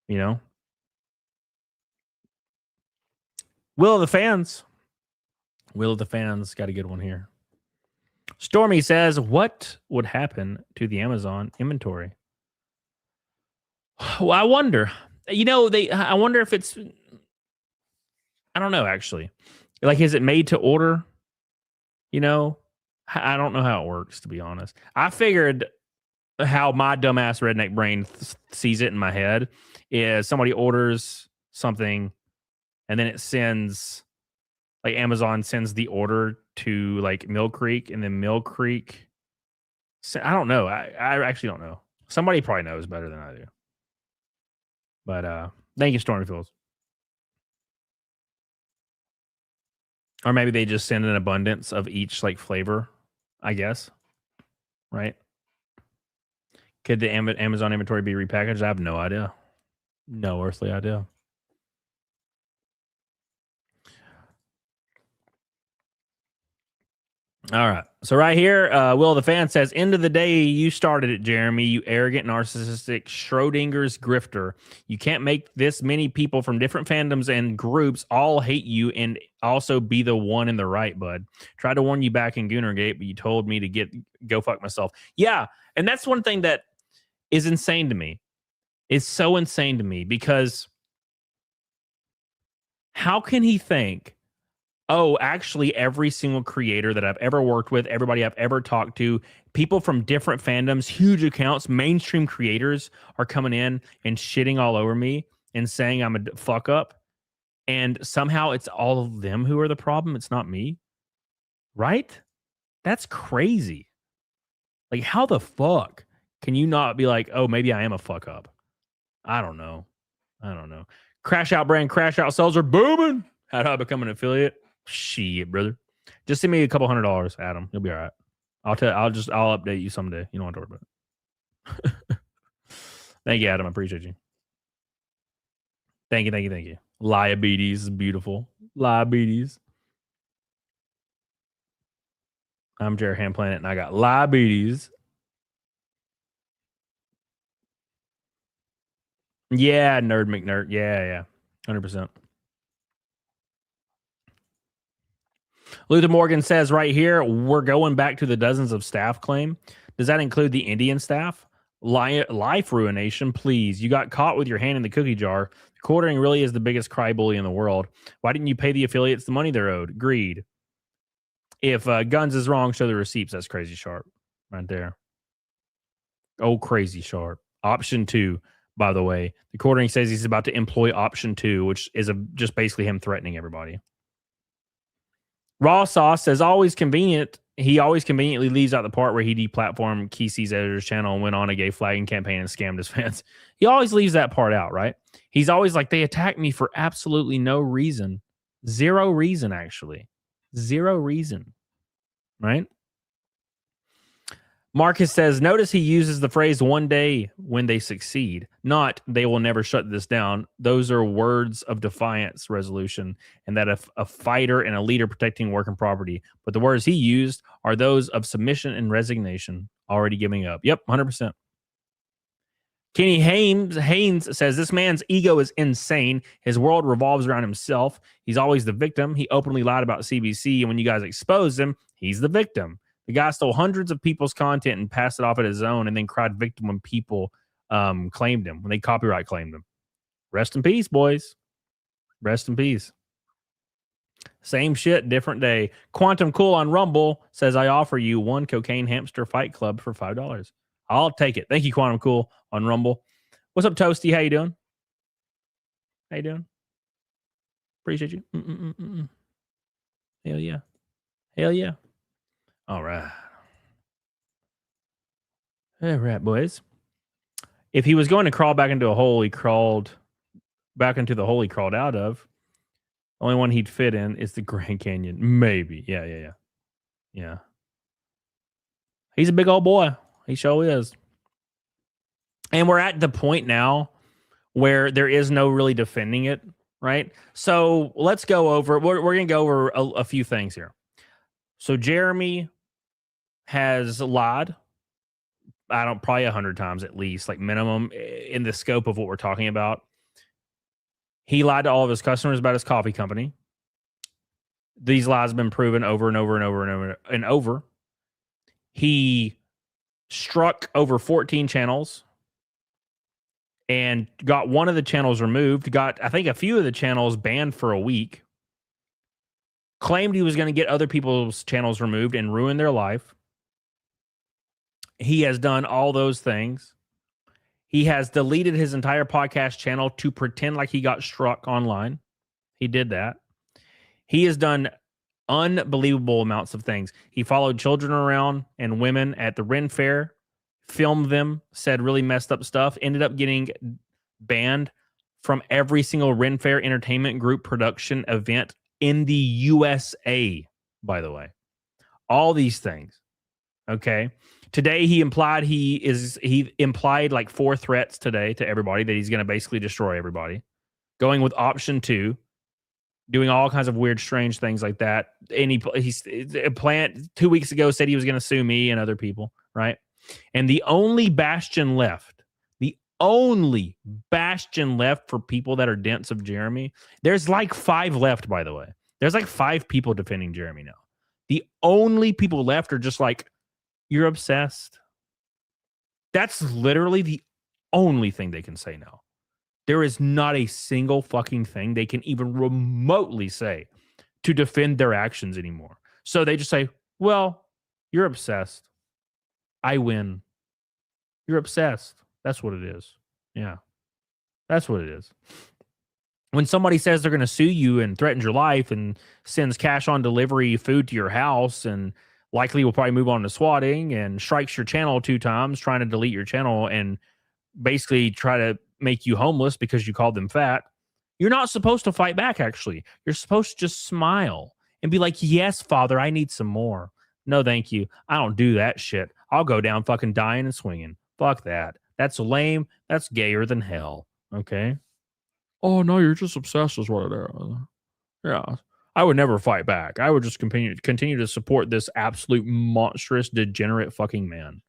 You know? Will of the fans. Will of the fans got a good one here. Stormy says, what would happen to the Amazon inventory? Well, I wonder. You know, I wonder if it's... I don't know, actually. Like, is it made to order? You know? I don't know how it works, to be honest. I figured how my dumbass redneck brain sees it in my head is somebody orders something and then it sends... Like Amazon sends the order to like Mill Creek, and then Mill Creek. I don't know. I actually don't know. Somebody probably knows better than I do. But thank you, Stormfields. Or maybe they just send an abundance of each like flavor, I guess. Right? Could the Amazon inventory be repackaged? I have no idea. No earthly idea. All right. So right here, Will the Fan says, end of the day, you started it, Jeremy, you arrogant, narcissistic, Schrodinger's grifter. You can't make this many people from different fandoms and groups all hate you and also be the one in the right, bud. Tried to warn you back in Goonergate, but you told me to go fuck myself. Yeah, and that's one thing that is insane to me. It's so insane to me because how can he think, oh, actually, every single creator that I've ever worked with, everybody I've ever talked to, people from different fandoms, huge accounts, mainstream creators are coming in and shitting all over me and saying I'm a fuck up. And somehow it's all of them who are the problem. It's not me. Right? That's crazy. Like, how the fuck can you not be like, oh, maybe I am a fuck up? I don't know. Crash Out brand, Crash Out sales are booming. How do I become an affiliate? Shit, brother. Just send me a couple $100, Adam. You'll be all right. I'll update you someday. You don't want to worry about it. Thank you, Adam. I appreciate you. Thank you. Liabetes is beautiful. Liabetes. I'm Jerry Ham Planet and I got liabetes. Yeah, Nerd McNerd. Yeah. 100%. Luther Morgan says right here, we're going back to the dozens of staff claim. Does that include the Indian staff? Life ruination, please. You got caught with your hand in the cookie jar. Quartering really is the biggest cry bully in the world. Why didn't you pay the affiliates the money they're owed? Greed. If Guns is wrong, show the receipts. That's Crazy Sharp right there. Oh, Crazy Sharp. Option 2, by the way. The Quartering says he's about to employ Option 2, which is just basically him threatening everybody. Raw Sauce says, always convenient. He always conveniently leaves out the part where he deplatformed Kesey's editor's channel and went on a gay flagging campaign and scammed his fans. He always leaves that part out, right? He's always like, they attacked me for absolutely no reason. Zero reason, actually. Zero reason. Right? Marcus says, notice he uses the phrase one day when they succeed, not they will never shut this down. Those are words of defiance resolution, and that a fighter and a leader protecting work and property. But the words he used are those of submission and resignation, already giving up. Yep, 100%. Kenny Haynes says, this man's ego is insane. His world revolves around himself. He's always the victim. He openly lied about CBC, and when you guys expose him, he's the victim. The guy stole hundreds of people's content and passed it off at his own and then cried victim when people claimed him, when they copyright claimed him. Rest in peace, boys. Rest in peace. Same shit, different day. Quantum Cool on Rumble says, I offer you one Cocaine Hamster Fight Club for $5. I'll take it. Thank you, Quantum Cool on Rumble. What's up, Toasty? How you doing? How you doing? Appreciate you. Hell yeah. Hell yeah. All right. All right, boys. If he was going to crawl back into a hole, he crawled back into the hole he crawled out of. The only one he'd fit in is the Grand Canyon. Maybe. Yeah. He's a big old boy. He sure is. And we're at the point now where there is no really defending it, right? So let's go over, we're going to go over a few things here. So Jeremy has lied, probably 100 times at least, like minimum in the scope of what we're talking about. He lied to all of his customers about his coffee company. These lies have been proven over and over and over and over and over. He struck over 14 channels and got one of the channels removed, got, I think, a few of the channels banned for a week, claimed he was going to get other people's channels removed and ruin their life. He has done all those things. He has deleted his entire podcast channel to pretend like he got struck online. He did that. He has done unbelievable amounts of things. He followed children around and women at the Ren Fair, filmed them, said really messed up stuff, ended up getting banned from every single Ren Fair Entertainment Group production event in the USA, by the way. All these things. Okay. Today he implied like 4 threats today to everybody that he's going to basically destroy everybody. Going with option 2, doing all kinds of weird, strange things like that. And he's a plant 2 weeks ago said he was going to sue me and other people, right? And the only bastion left for people that are dents of Jeremy, there's like 5 left, by the way. There's like 5 people defending Jeremy now. The only people left are just like, you're obsessed. That's literally the only thing they can say now. There is not a single fucking thing they can even remotely say to defend their actions anymore. So they just say, well, you're obsessed. I win. You're obsessed. That's what it is. Yeah. That's what it is. When somebody says they're going to sue you and threatens your life and sends cash on delivery food to your house and likely will probably move on to swatting and strikes your channel 2 times trying to delete your channel and basically try to make you homeless because you called them fat, you're not supposed to fight back, actually. You're supposed to just smile and be like, yes, Father, I need some more. No, thank you. I don't do that shit. I'll go down fucking dying and swinging. Fuck that. That's lame. That's gayer than hell. Okay? Oh, no, you're just obsessed with what it is. Yeah. I would never fight back. I would just continue to support this absolute monstrous, degenerate fucking man.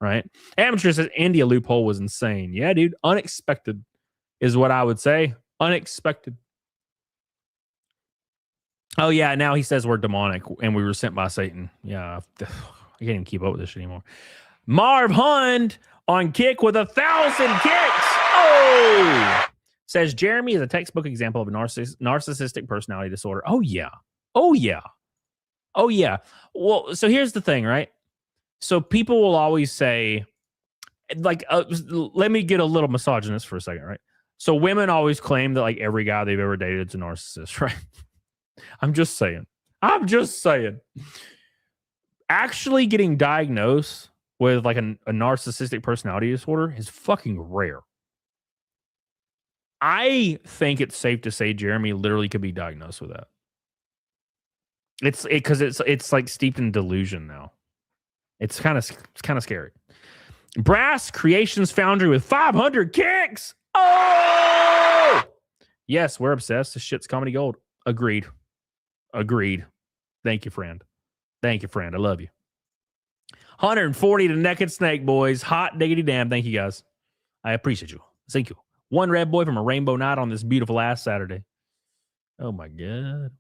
Right? Amateur says India loophole was insane. Yeah, dude. Unexpected is what I would say. Unexpected. Oh, yeah. Now he says we're demonic and we were sent by Satan. Yeah. I can't even keep up with this shit anymore. Marv Hund on Kick with 1,000 kicks. Oh! Says Jeremy is a textbook example of a narcissistic personality disorder. Oh, yeah. Oh, yeah. Oh, yeah. Well, so here's the thing, right? So people will always say, like, let me get a little misogynist for a second, right? So women always claim that, like, every guy they've ever dated is a narcissist, right? I'm just saying. Actually getting diagnosed with, like, a narcissistic personality disorder is fucking rare. I think it's safe to say Jeremy literally could be diagnosed with that. It's like steeped in delusion now. It's kind of scary. Brass Creations Foundry with 500 kicks. Oh! Yes, we're obsessed. This shit's comedy gold. Agreed. Thank you, friend. I love you. 140 to Naked Snake, boys. Hot diggity damn. Thank you, guys. I appreciate you. Thank you. One red boy from a rainbow night on this beautiful ass Saturday. Oh, my God.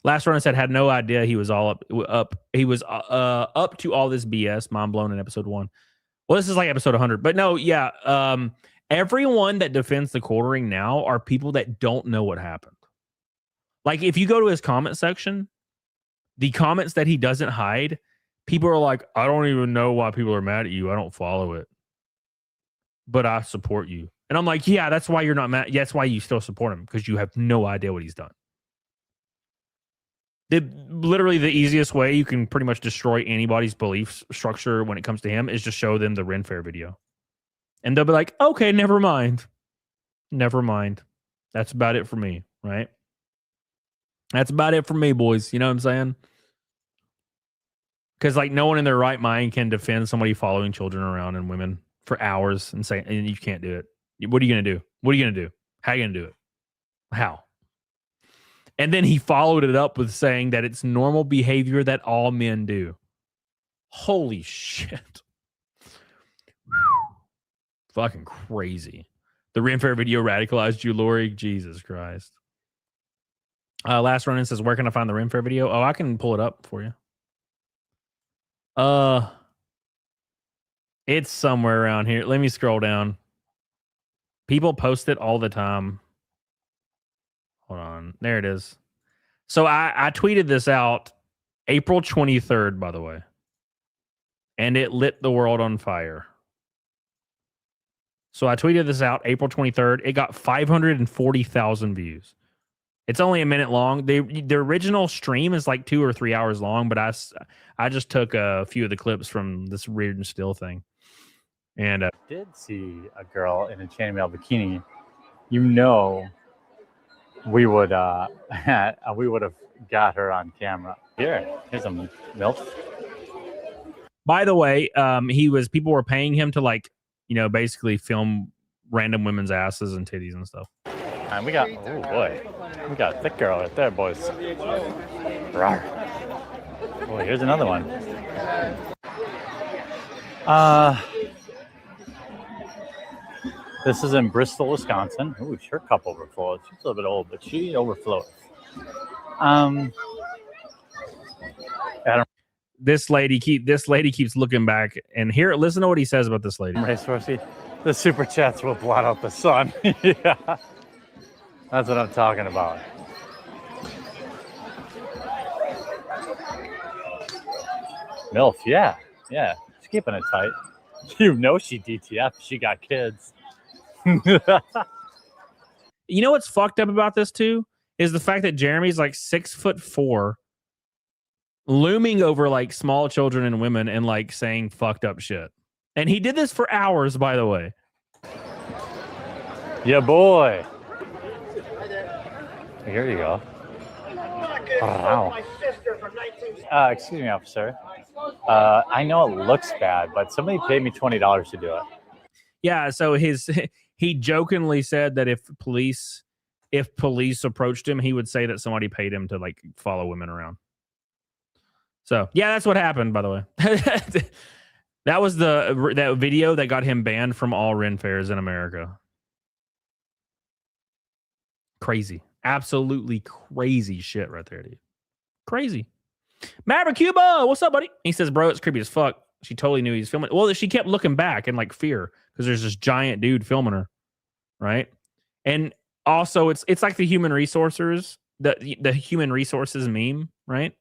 Last run said had no idea he was all up. He was up to all this BS. Mind blown in episode 1. Well, this is like episode 100. But no, yeah. Everyone that defends the quartering now are people that don't know what happened. Like, if you go to his comment section, the comments that he doesn't hide, people are like, I don't even know why people are mad at you. I don't follow it. But I support you. And I'm like, yeah, that's why you're not mad. Yeah, that's why you still support him, because you have no idea what he's done. Literally the easiest way you can pretty much destroy anybody's belief structure when it comes to him is just show them the Ren Fair video. And they'll be like, okay, never mind. Never mind. That's about it for me, right? That's about it for me, boys. You know what I'm saying? Because like no one in their right mind can defend somebody following children around and women for hours and say, and you can't do it. What are you going to do? What are you going to do? How are you going to do it? How? And then he followed it up with saying that it's normal behavior that all men do. Holy shit. Fucking crazy. The Ren Fair video radicalized you, Lori. Jesus Christ. Last run-in says, where can I find the Ren Fair video? Oh, I can pull it up for you. It's somewhere around here. Let me scroll down. People post it all the time. Hold on. There it is. So I tweeted this out April 23rd, by the way. And it lit the world on fire. So I tweeted this out April 23rd. It got 540,000 views. It's only a minute long. The original stream is like 2 or 3 hours long, but I just took a few of the clips from this Reardon Still thing. And I did see a girl in a chainmail bikini, you know, we would have got her on camera. Here's a MILF. By the way, people were paying him to like, you know, basically film random women's asses and titties and stuff. And we got, oh boy, we got a thick girl right there, boys. Rawr. Boy, here's another one. This is in Bristol, Wisconsin. Ooh, her cup overflows. She's a little bit old, but she overflows. This lady keeps looking back, and here, listen to what he says about this lady. The super chats will blot out the sun. Yeah, that's what I'm talking about. MILF, yeah, she's keeping it tight. You know she DTF. She got kids. You know what's fucked up about this too is the fact that Jeremy's like 6'4", looming over like small children and women and like saying fucked up shit. And he did this for hours, by the way. Yeah, boy. Here you go. Wow. Excuse me, officer. I know it looks bad, but somebody paid me $20 to do it. Yeah, so he jokingly said that if police approached him, he would say that somebody paid him to like follow women around. So yeah, that's what happened, by the way. That was that video that got him banned from all Ren fairs in America. Crazy. Absolutely crazy shit right there, dude. Crazy. Maverick Cuba, what's up, buddy? He says, bro, it's creepy as fuck. She totally knew he was filming. Well, she kept looking back in like fear because there's this giant dude filming her, right? And also, it's like the human resources, the human resources meme, right?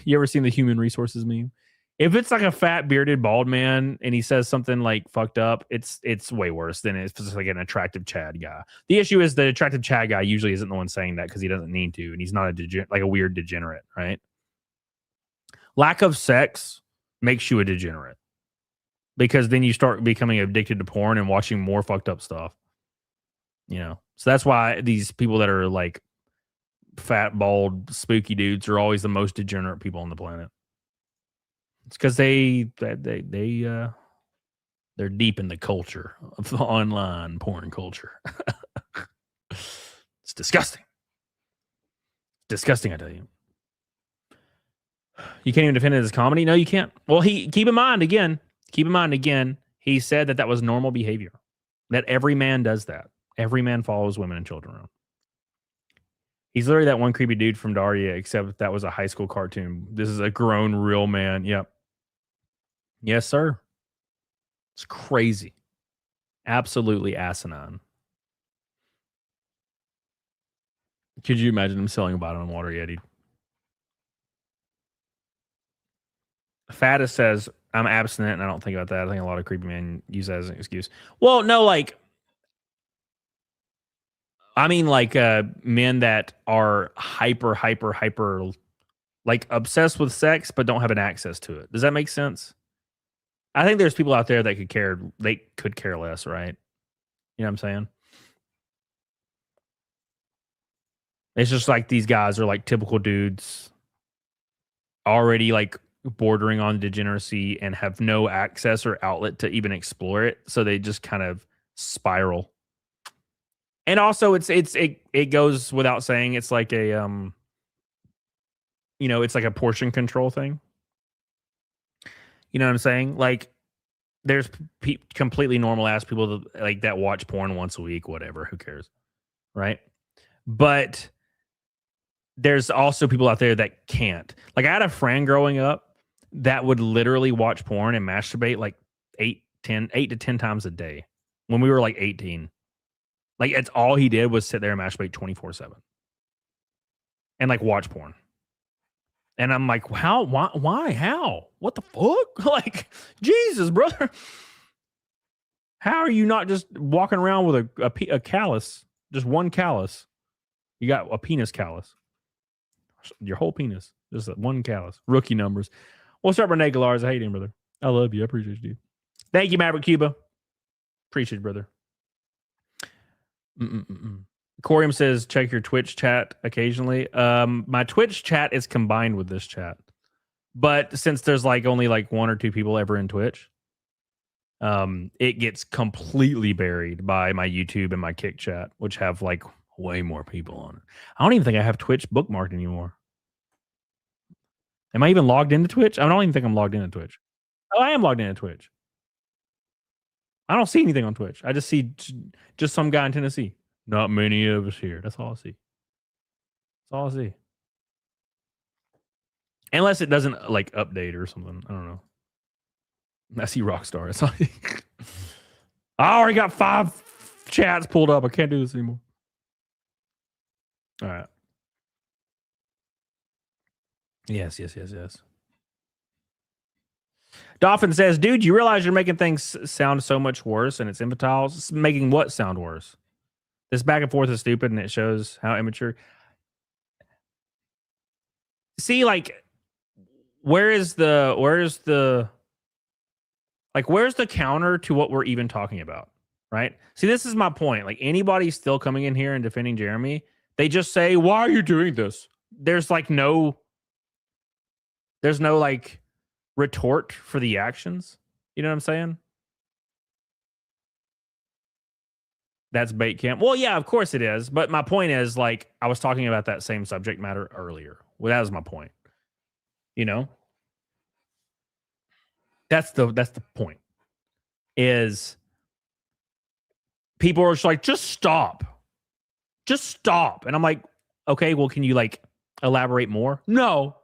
You ever seen the human resources meme? If it's like a fat bearded bald man and he says something like fucked up, it's way worse than if it's like an attractive Chad guy. The issue is the attractive Chad guy usually isn't the one saying that because he doesn't need to, and he's not like a weird degenerate, right? Lack of sex makes you a degenerate because then you start becoming addicted to porn and watching more fucked up stuff. You know, so that's why these people that are like fat, bald, spooky dudes are always the most degenerate people on the planet. It's because they're deep in the culture of the online porn culture. It's disgusting. Disgusting, I tell you. You can't even defend it as comedy? No, you can't. Well, keep in mind again, he said that was normal behavior. That every man does that. Every man follows women and children around. He's literally that one creepy dude from Daria, except that was a high school cartoon. This is a grown, real man. Yep. Yes, sir. It's crazy. Absolutely asinine. Could you imagine him selling a bottle of water, Yeti? Fattest says, I'm abstinent and I don't think about that. I think a lot of creepy men use that as an excuse. Well, no, like, I mean, like men that are hyper, like obsessed with sex, but don't have an access to it. Does that make sense? I think there's people out there that could care. They could care less, right? You know what I'm saying? It's just like these guys are like typical dudes, already like bordering on degeneracy and have no access or outlet to even explore it. So they just kind of spiral. And also it goes without saying, it's like a it's like a portion control thing. You know what I'm saying? Like there's completely normal ass people that, like, that watch porn once a week, whatever, who cares, right? But there's also people out there that can't. Like I had a friend growing up that would literally watch porn and masturbate like 8 to 10 times a day when we were like 18. Like it's all he did was sit there and masturbate 24/7 and like watch porn. And I'm like, how? Why? How? What the fuck? Like, Jesus, brother. How are you not just walking around with a callus? Just one callus. You got a penis callus. Your whole penis. Just one callus. Rookie numbers. What's up, Renee Galars? I hate him, brother. I love you. I appreciate you, dude. Thank you, Maverick Cuba. Appreciate you, brother. Corium says, check your Twitch chat occasionally. My Twitch chat is combined with this chat. But since there's like only like 1 or 2 people ever in Twitch, it gets completely buried by my YouTube and my Kick chat, which have like way more people on it. I don't even think I have Twitch bookmarked anymore. Am I even logged into Twitch? I don't even think I'm logged into Twitch. Oh, I am logged into Twitch. I don't see anything on Twitch. I just see just some guy in Tennessee. Not many of us here. That's all I see. That's all I see. Unless it doesn't like update or something. I don't know. I see Rockstar. It's like, I already got 5 chats pulled up. I can't do this anymore. All right. Yes. Dolphin says, dude, you realize you're making things sound so much worse and it's infantile? It's making what sound worse? This back and forth is stupid and it shows how immature. See, like, where's the counter to what we're even talking about? Right? See, this is my point. Like, anybody still coming in here and defending Jeremy, they just say, why are you doing this? There's no like retort for the actions. You know what I'm saying? That's bait camp. Well, yeah, of course it is. But my point is, like, I was talking about that same subject matter earlier. Well, that was my point. You know? That's the point. Is people are just like, just stop. Just stop. And I'm like, okay, well, can you like elaborate more? No.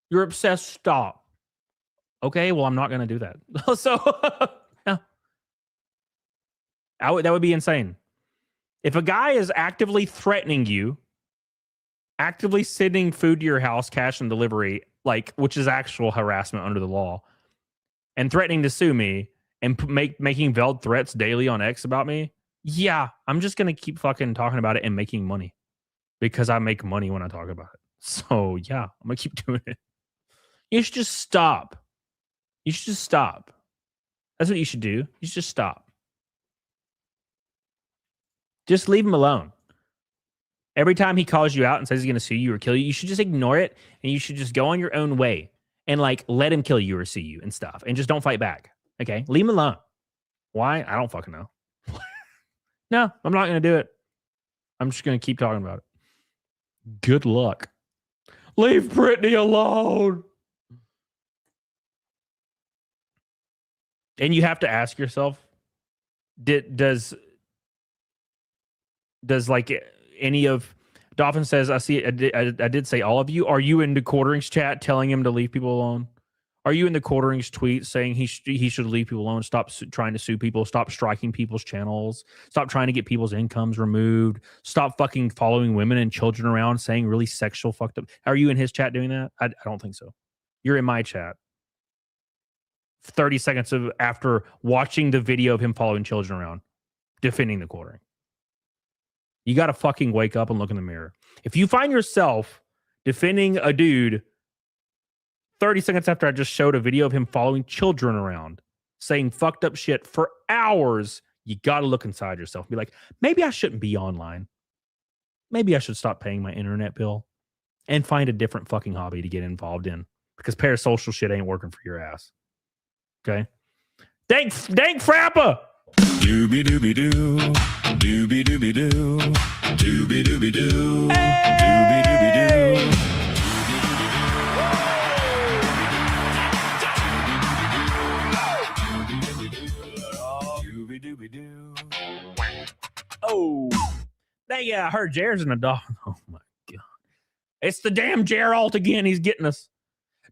You're obsessed. Stop. Okay, well, I'm not going to do that. So no. That would be insane. If a guy is actively threatening you, actively sending food to your house, cash and delivery, like, which is actual harassment under the law, and threatening to sue me and making veiled threats daily on X about me, yeah, I'm just going to keep fucking talking about it and making money because I make money when I talk about it. So yeah, I'm going to keep doing it. You should just stop. You should just stop. That's what you should do. You should just stop. Just leave him alone. Every time he calls you out and says he's going to sue you or kill you, you should just ignore it and you should just go on your own way and like let him kill you or sue you and stuff and just don't fight back. Okay? Leave him alone. Why? I don't fucking know. No, I'm not going to do it. I'm just going to keep talking about it. Good luck. Leave Brittany alone. And you have to ask yourself, does like any of Dolphin says, I did say all of you. Are you in TheQuartering's chat telling him to leave people alone? Are you in TheQuartering's tweet saying he should leave people alone? Stop trying to sue people. Stop striking people's channels. Stop trying to get people's incomes removed. Stop fucking following women and children around saying really sexual fucked up. Are you in his chat doing that? I don't think so. You're in my chat. 30 seconds after watching the video of him following children around, defending TheQuartering. You got to fucking wake up and look in the mirror. If you find yourself defending a dude 30 seconds after I just showed a video of him following children around, saying fucked up shit for hours, you got to look inside yourself and be like, maybe I shouldn't be online. Maybe I should stop paying my internet bill and find a different fucking hobby to get involved in, because parasocial shit ain't working for your ass. Okay? Dank Frappa! Doobie doobie doo. Doobie doobie doo. Doobie doobie doo. Doobie doobie doo. Oh, yeah, I heard Jared's in the dog. Oh my god, it's the damn Geralt again. He's getting us.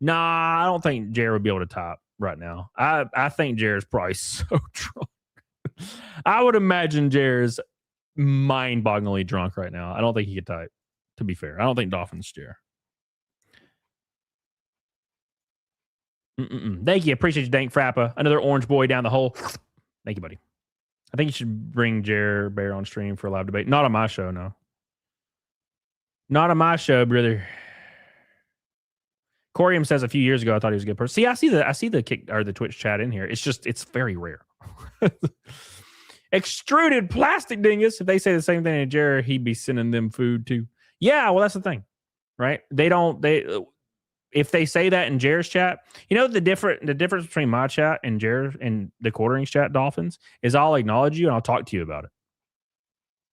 Nah, I don't think Jared would be able to type right now. I think Jared's probably so drunk. I would imagine Jared's mind-bogglingly drunk right now. I don't think he could type. To be fair, I don't think Dolphins Jared. Thank you, appreciate you, Dank Frappa. Another orange boy down the hole. Thank you, buddy. I think you should bring Jer Bear on stream for a live debate. Not on my show, no. Not on my show, brother. Corium says a few years ago I thought he was a good person. See, I see the kick or the Twitch chat in here. It's very rare. Extruded plastic dingus. If they say the same thing to Jer, he'd be sending them food too. Yeah, well, that's the thing, right? If they say that in Jer's chat, you know the difference between my chat and Jer and the quartering chat, Dolphins, is I'll acknowledge you and I'll talk to you about it.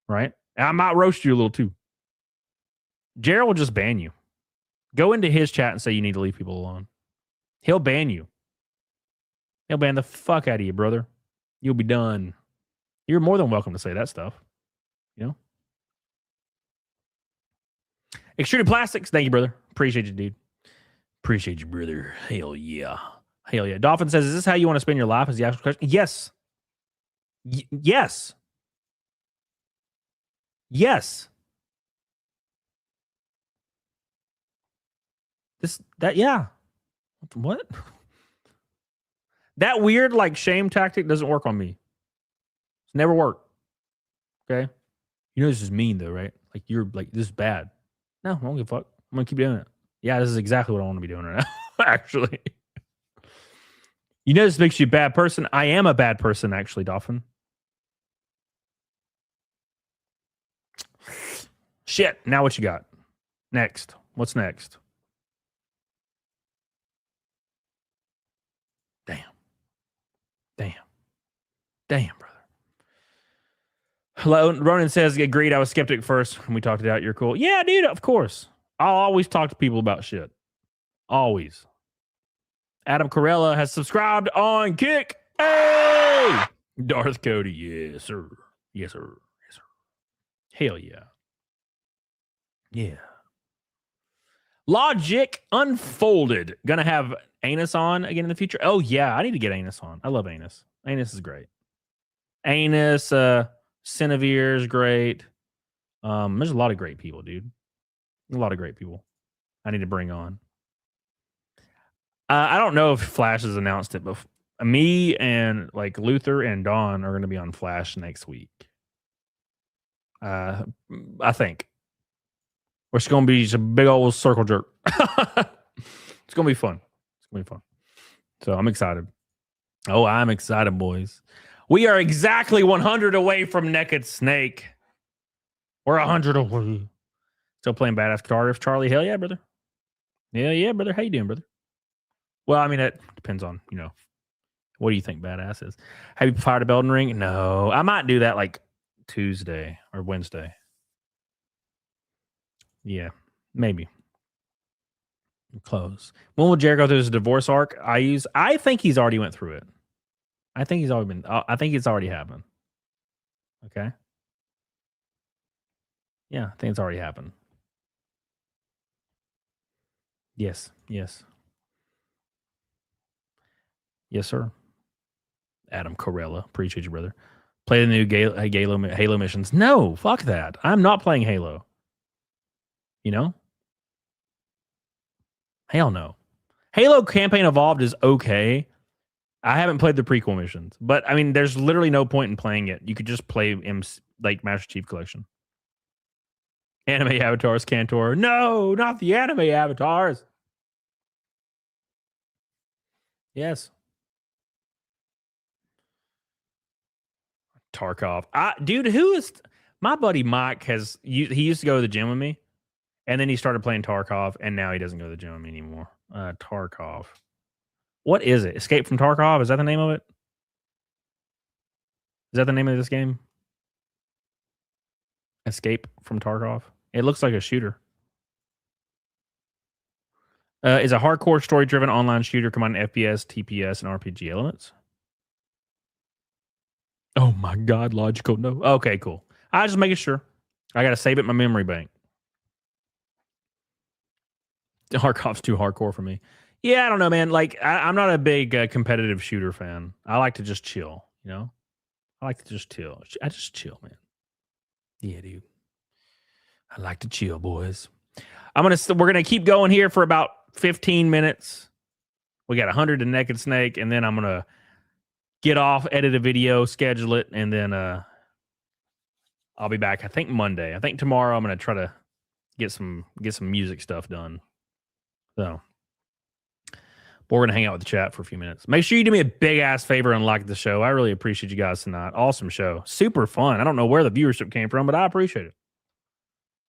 Right? And I might roast you a little too. Jer will just ban you. Go into his chat and say you need to leave people alone. He'll ban you. He'll ban the fuck out of you, brother. You'll be done. You're more than welcome to say that stuff. You know? Extruded Plastics. Thank you, brother. Appreciate you, dude. Appreciate you, brother. Hell yeah. Hell yeah. Dolphin says, is this how you want to spend your life? Is the actual question? Yes. Yes. Yes. Yeah. What? That weird, like, shame tactic doesn't work on me. It's never worked. Okay? You know this is mean, though, right? Like, you're like, this is bad. No, I don't give a fuck. I'm going to keep doing it. Yeah, this is exactly what I want to be doing right now, actually. You know this makes you a bad person? I am a bad person, actually, Dolphin. Shit. Now what you got? Next. What's next? Damn, brother. Hello, Ronan says, agreed. I was skeptic first when we talked it out. You're cool. Yeah, dude, of course. I'll always talk to people about shit. Always. Adam Corella has subscribed on Kick. Hey! Darth Cody. Yes, sir. Yes, sir. Yes, sir. Hell yeah. Yeah. Logic Unfolded. Gonna have Anus on again in the future. Oh, yeah. I need to get Anus on. I love Anus. Anus is great. Anus, Cinevere is great. There's a lot of great people, dude. A lot of great people I need to bring on. I don't know if Flash has announced it, but me and like Luther and Dawn are going to be on Flash next week. I think. We're just going to be just a big old circle jerk. It's going to be fun. It's going to be fun. So I'm excited. Oh, I'm excited, boys. We are exactly 100 away from Naked Snake. We're 100 away. Still playing badass guitar riff, Charlie. Hell yeah, brother. Hell yeah, brother. How you doing, brother? Well, I mean, it depends on, you know, what do you think badass is? Have you fired a Elden Ring? No. I might do that like Tuesday or Wednesday. Yeah, maybe. Close. When will Jared go through his divorce arc? I think he's already went through it. I think it's already happened. Okay. Yeah, I think it's already happened. Yes. Yes, sir. Adam Corella. Appreciate you, brother. Play the new Halo missions. No, fuck that. I'm not playing Halo. You know? Hell no. Halo Campaign Evolved is okay. I haven't played the prequel missions, but I mean, there's literally no point in playing it. You could just play like Master Chief Collection. Anime avatars, Cantor. No, not the anime avatars. Yes. Tarkov. Dude, who is my buddy Mike he used to go to the gym with me, and then he started playing Tarkov, and now he doesn't go to the gym with me anymore. Tarkov. What is it? Escape from Tarkov? Is that the name of it? Is that the name of this game? Escape from Tarkov. It looks like a shooter. Is a hardcore story-driven online shooter combining FPS, TPS, and RPG elements. Oh my God, logical. No. Okay, cool. I just making sure. I got to save it in my memory bank. Tarkov's too hardcore for me. Yeah, I don't know, man. Like, I'm not a big competitive shooter fan. I like to just chill, you know? I like to just chill. I just chill, man. Yeah, dude. I like to chill, boys. We're gonna keep going here for about 15 minutes. We got 100 to Naked Snake, and then I'm gonna get off, edit a video, schedule it, and then I'll be back. I think Monday. I think tomorrow I'm gonna try to get some music stuff done. So, but we're gonna hang out with the chat for a few minutes. Make sure you do me a big ass favor and like the show. I really appreciate you guys tonight. Awesome show, super fun. I don't know where the viewership came from, but I appreciate it.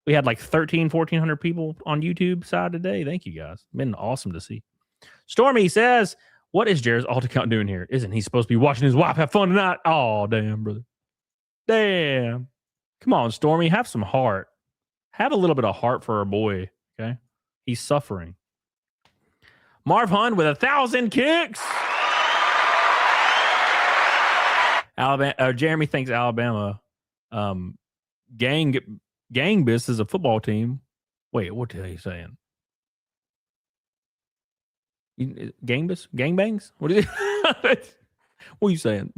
We had like 1,400 people on YouTube side today. Thank you guys. Been awesome to see. Stormy says, what is Jared's alt account doing here? Isn't he supposed to be watching his wife have fun tonight? Oh, damn, brother. Damn. Come on, Stormy. Have some heart. Have a little bit of heart for our boy. Okay. He's suffering. Marv Hun with 1,000 kicks. Alabama. Jeremy thinks Alabama Gangbus is a football team. Wait, what the hell are you saying? Gangbus? Gangbangs? What is it? What are you saying?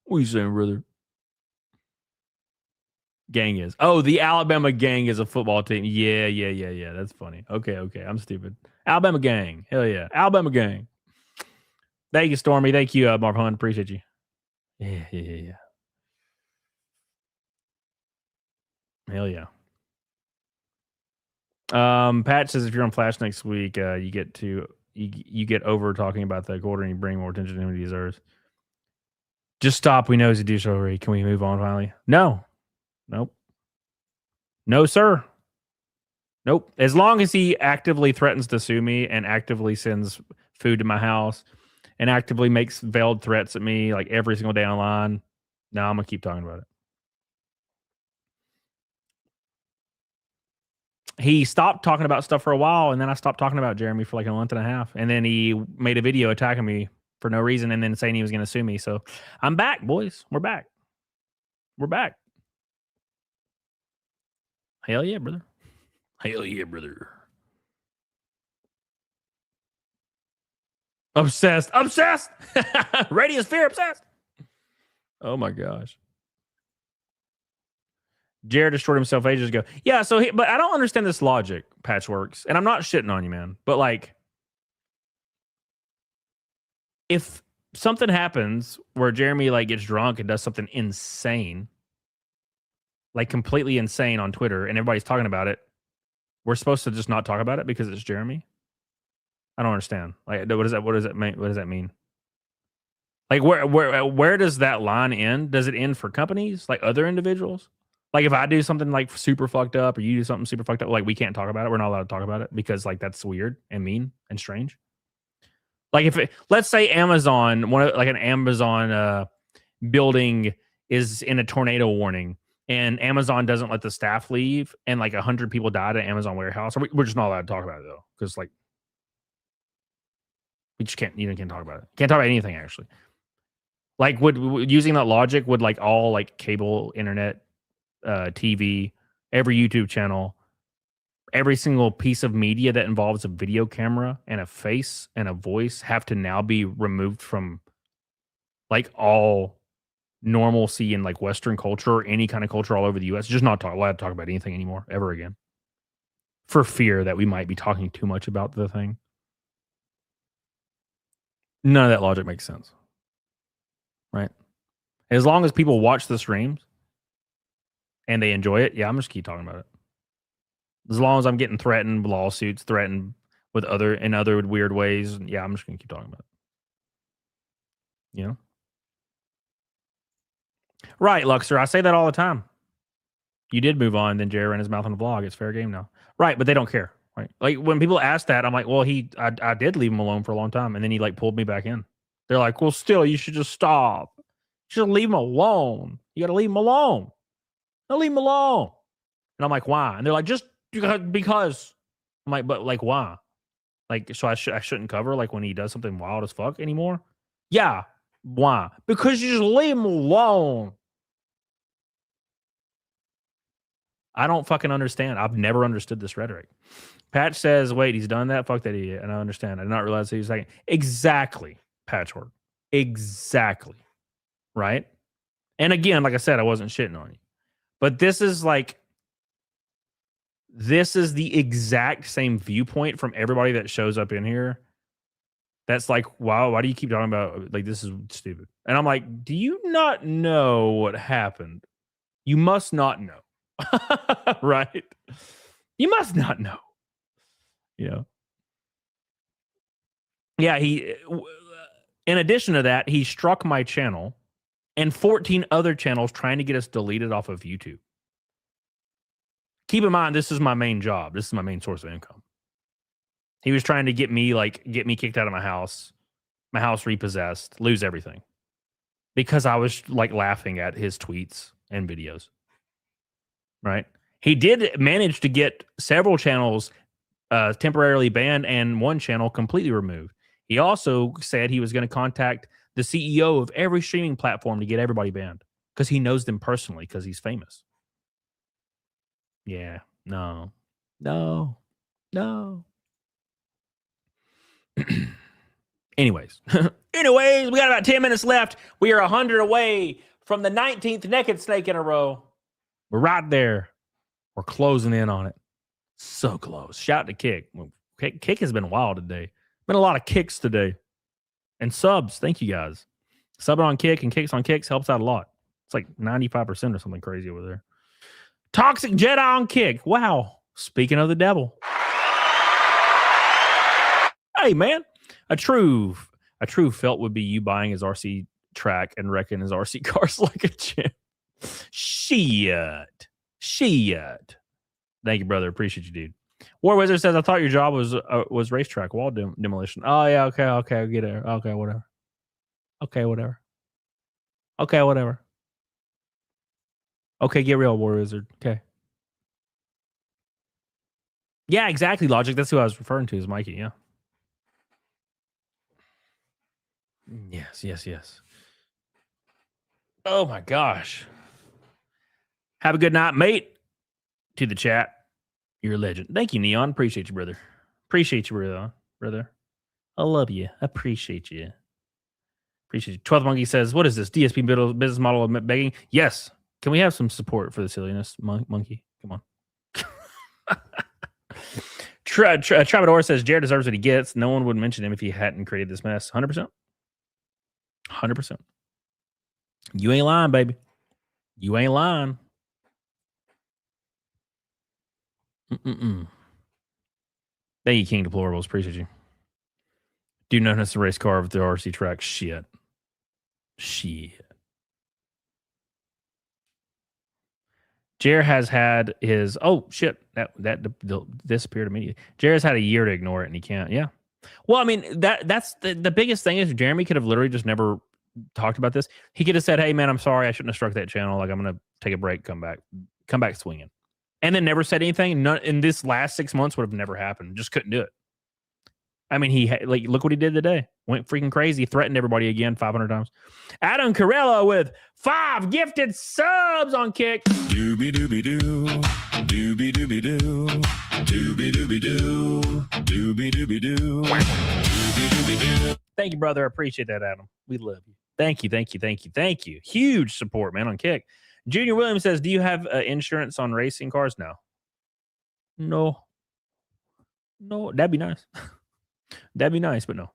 What are you saying, brother? Gang is. Oh, the Alabama Gang is a football team. Yeah. That's funny. Okay. I'm stupid. Alabama Gang. Hell yeah. Alabama Gang. Thank you, Stormy. Thank you, Marv Hunt. Appreciate you. Yeah. Hell yeah. Pat says if you're on Flash next week, you get over talking about that quarter and you bring more attention to him he deserves. Just stop. We know he's a douche already. Can we move on finally? No. Nope. No, sir. Nope. As long as he actively threatens to sue me and actively sends food to my house and actively makes veiled threats at me like every single day online, no, I'm gonna keep talking about it. He stopped talking about stuff for a while, and then I stopped talking about Jeremy for like a month and a half. And then he made a video attacking me for no reason and then saying he was going to sue me. So I'm back, boys. We're back. Hell yeah, brother. Obsessed. Radius fear obsessed. Oh my gosh. Jared destroyed himself ages ago. Yeah, but I don't understand this logic, Patchworks. And I'm not shitting on you, man. But like, if something happens where Jeremy like gets drunk and does something insane, like completely insane on Twitter, and everybody's talking about it, we're supposed to just not talk about it because it's Jeremy? I don't understand. Like, what does that mean? Like, where does that line end? Does it end for companies, like other individuals? Like if I do something like super fucked up or you do something super fucked up, like we can't talk about it. We're not allowed to talk about it because like that's weird and mean and strange. Like let's say Amazon, an Amazon building is in a tornado warning and Amazon doesn't let the staff leave and like 100 people died at Amazon warehouse. We're just not allowed to talk about it though. Cause like we just can't talk about it. Can't talk about anything actually. Like would using that logic, would like all like cable, internet, TV, every YouTube channel, every single piece of media that involves a video camera and a face and a voice have to now be removed from like all normalcy in like Western culture or any kind of culture all over the US? Just not allowed to talk about anything anymore ever again for fear that we might be talking too much about the thing. None of that logic makes sense, right? As long as people watch the streams and they enjoy it, yeah, I'm just keep talking about it. As long as I'm getting threatened with lawsuits, threatened with other weird ways, yeah, I'm just gonna keep talking about it. You know? Right, Luxor. I say that all the time. You did move on, then Jerry ran his mouth on the vlog. It's fair game now. Right, but they don't care. Right. Like when people ask that, I'm like, well, I did leave him alone for a long time, and then he like pulled me back in. They're like, well, still, you should just stop. You should leave him alone. You gotta leave him alone. No, leave him alone. And I'm like, why? And they're like, just because. I'm like, but like, why? Like, so I shouldn't cover like when he does something wild as fuck anymore? Yeah. Why? Because you just leave him alone. I don't fucking understand. I've never understood this rhetoric. Patch says, wait, he's done that? Fuck that idiot. And I understand. I did not realize he was saying exactly, Patchwork. Exactly. Right? And again, like I said, I wasn't shitting on you. But this is the exact same viewpoint from everybody that shows up in here. That's like, wow, why do you keep talking about like this is stupid? And I'm like, do you not know what happened? You must not know. Right? You must not know. Yeah. Yeah, in addition to that, he struck my channel and 14 other channels trying to get us deleted off of YouTube. Keep in mind, this is my main job. This is my main source of income. He was trying to get me kicked out of my house repossessed, lose everything. Because I was like laughing at his tweets and videos. Right? He did manage to get several channels temporarily banned and one channel completely removed. He also said he was going to contact the CEO of every streaming platform to get everybody banned because he knows them personally because he's famous. Yeah, no. Anyways, we got about 10 minutes left. We are 100 away from the 19th naked snake in a row. We're right there. We're closing in on it. So close. Shout to Kick. Kick has been wild today. Been a lot of kicks today. And subs. Thank you guys. Subbing on Kick and kicks on Kicks helps out a lot. It's like 95% or something crazy over there. Toxic Jedi on Kick. Wow. Speaking of the devil. Hey, man. A true felt would be you buying his RC track and wrecking his RC cars like a champ. Shit. Thank you, brother. Appreciate you, dude. War Wizard says, I thought your job was racetrack wall demolition. Oh, yeah. Okay. I'll get it. Okay, whatever. Okay, get real, War Wizard. Okay. Yeah, exactly, Logic. That's who I was referring to as Mikey, yeah. Yes. Oh, my gosh. Have a good night, mate. To the chat. You're a legend. Thank you, Neon. Appreciate you, brother. Brother. I love you. Appreciate you. 12th Monkey says, what is this? DSP business model of begging? Yes. Can we have some support for the silliness, Monkey? Come on. Travador says, Jared deserves what he gets. No one would mention him if he hadn't created this mess. 100%. 100%. You ain't lying, baby. You ain't lying. Thank you, King Deplorables. Appreciate you. Do know that's a race car with the RC track. Shit. Jer has had his that disappeared immediately. Jer's had a year to ignore it and he can't. Yeah. Well, I mean, that's the biggest thing is Jeremy could have literally just never talked about this. He could have said, hey man, I'm sorry, I shouldn't have struck that channel. Like I'm gonna take a break, come back swinging. And then never said anything. None in this last 6 months would have never happened. Just couldn't do it. I mean, look what he did today. Went freaking crazy. Threatened everybody again 500 times. Adam Carella with 5 gifted subs on Kick. Doobie doobie doo. Doobie doobie doo. Doobie doobie doo. Doobie doobie doo. Doobie doobie doo. Thank you, brother. I appreciate that, Adam. We love you. Thank you. Huge support, man, on Kick. Junior Williams says, do you have insurance on racing cars? No. That'd be nice. But no.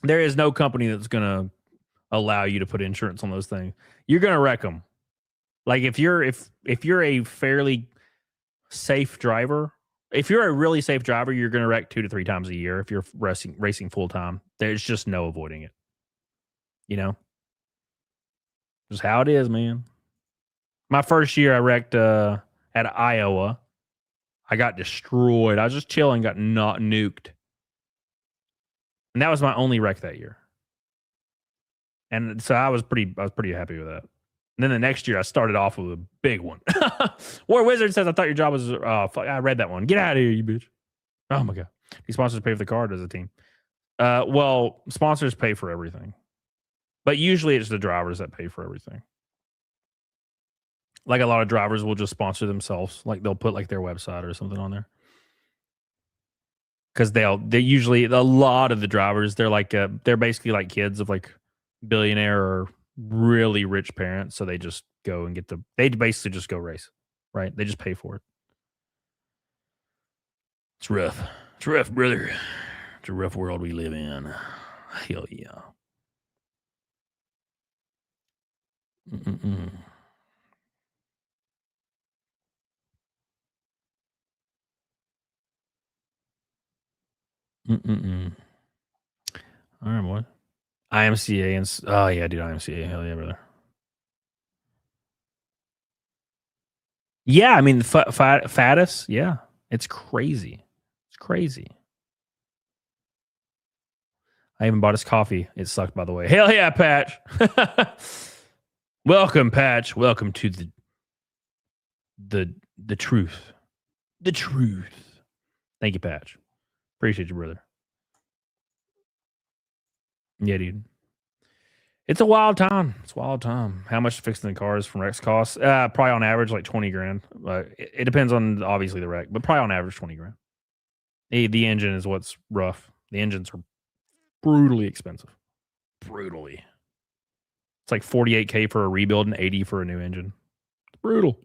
There is no company that's going to allow you to put insurance on those things. You're going to wreck them. Like if you're a fairly safe driver, if you're a really safe driver, you're going to wreck 2 to 3 times a year. If you're racing full time, there's just no avoiding it. You know, just how it is, man. My first year, I wrecked at Iowa. I got destroyed. I was just chilling, got not nuked, and that was my only wreck that year. And so I was pretty happy with that. And then the next year, I started off with a big one. War Wizard says, "I thought your job was." Fuck, I read that one. Get out of here, you bitch! Oh my god, these sponsors pay for the card as a team. Well, sponsors pay for everything, but usually it's the drivers that pay for everything. Like a lot of drivers will just sponsor themselves. Like they'll put like their website or something on there. Because they're usually a lot of the drivers, they're basically like kids of like billionaire or really rich parents. So they just go and they basically just go race, right? They just pay for it. It's rough. It's rough, brother. It's a rough world we live in. Hell yeah. Mm-mm-mm. Mm-mm-mm. All right, boy. IMCA and oh yeah, dude, IMCA. Hell yeah, brother. Yeah, I mean, Faddis. Yeah, it's crazy. It's crazy. I even bought his coffee. It sucked, by the way. Hell yeah, Patch. Welcome, Patch. Welcome to the truth. The truth. Thank you, Patch. Appreciate you, brother. Yeah, dude. It's a wild time. It's a wild time. How much fixing the cars from wrecks costs? Probably on average like 20 grand. It depends on obviously the wreck, but probably on average 20 grand. The engine is what's rough. The engines are brutally expensive. Brutally. It's like 48K for a rebuild and 80 for a new engine. It's brutal.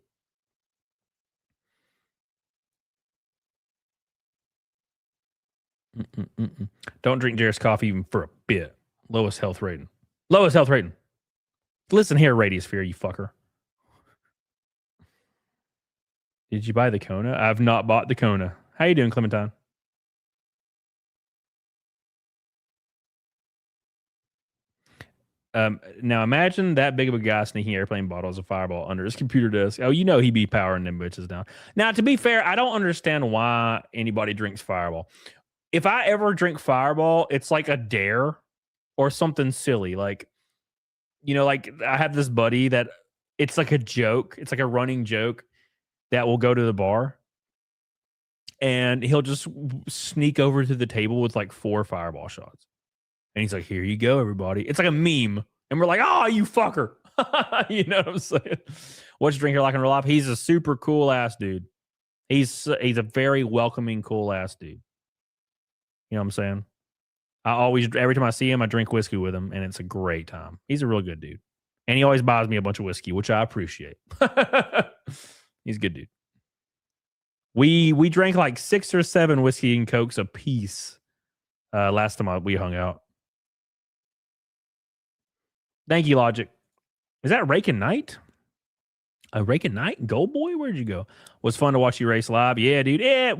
Don't drink Jared's coffee even for a bit. Lowest health rating. Lowest health rating. Listen here, Radiosphere, you fucker. Did you buy the Kona? I've not bought the Kona. How you doing, Clementine? Now imagine that big of a guy sneaking airplane bottles of Fireball under his computer desk. Oh, you know he'd be powering them bitches down. Now, to be fair, I don't understand why anybody drinks Fireball. If I ever drink Fireball, it's like a dare or something silly. Like, you know, like I have this buddy that it's like a joke. It's like a running joke that will go to the bar and he'll just sneak over to the table with like 4 Fireball shots. And he's like, here you go, everybody. It's like a meme. And we're like, oh, you fucker. You know what I'm saying? What's your drink here like in real life? He's a super cool ass dude. He's a very welcoming, cool ass dude. You know what I'm saying? Every time I see him, I drink whiskey with him, and it's a great time. He's a real good dude. And he always buys me a bunch of whiskey, which I appreciate. He's a good dude. We drank like 6 or 7 whiskey and Cokes a piece last time we hung out. Thank you, Logic. Is that Rakin Knight? Rakin Knight? Gold Boy? Where'd you go? Was fun to watch you race live. Yeah, dude. Yeah,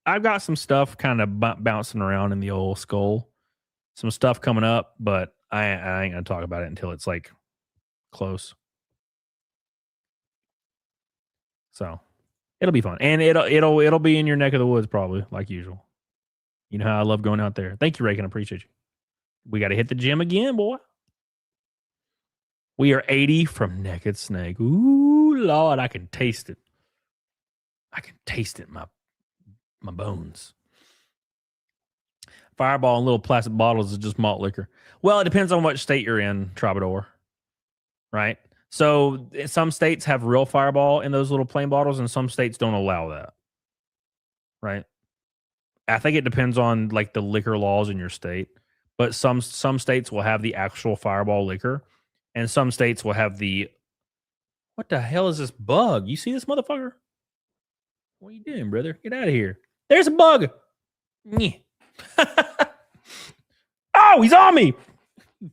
I've got some stuff kind of bouncing around in the old skull. Some stuff coming up, but I ain't gonna talk about it until it's like close. So it'll be fun, and it'll be in your neck of the woods probably, like usual. You know how I love going out there. Thank you, Rakin. I appreciate you. We got to hit the gym again, boy. We are 80 from Naked Snake. Ooh, Lord, I can taste it. I can taste it in my bones. Fireball in little plastic bottles is just malt liquor. Well, it depends on what state you're in, Troubadour. Right? So some states have real Fireball in those little plain bottles, and some states don't allow that. Right? I think it depends on like the liquor laws in your state. But some states will have the actual Fireball liquor, and some states will have the... What the hell is this bug? You see this motherfucker? What are you doing, brother? Get out of here. There's a bug. Oh, he's on me.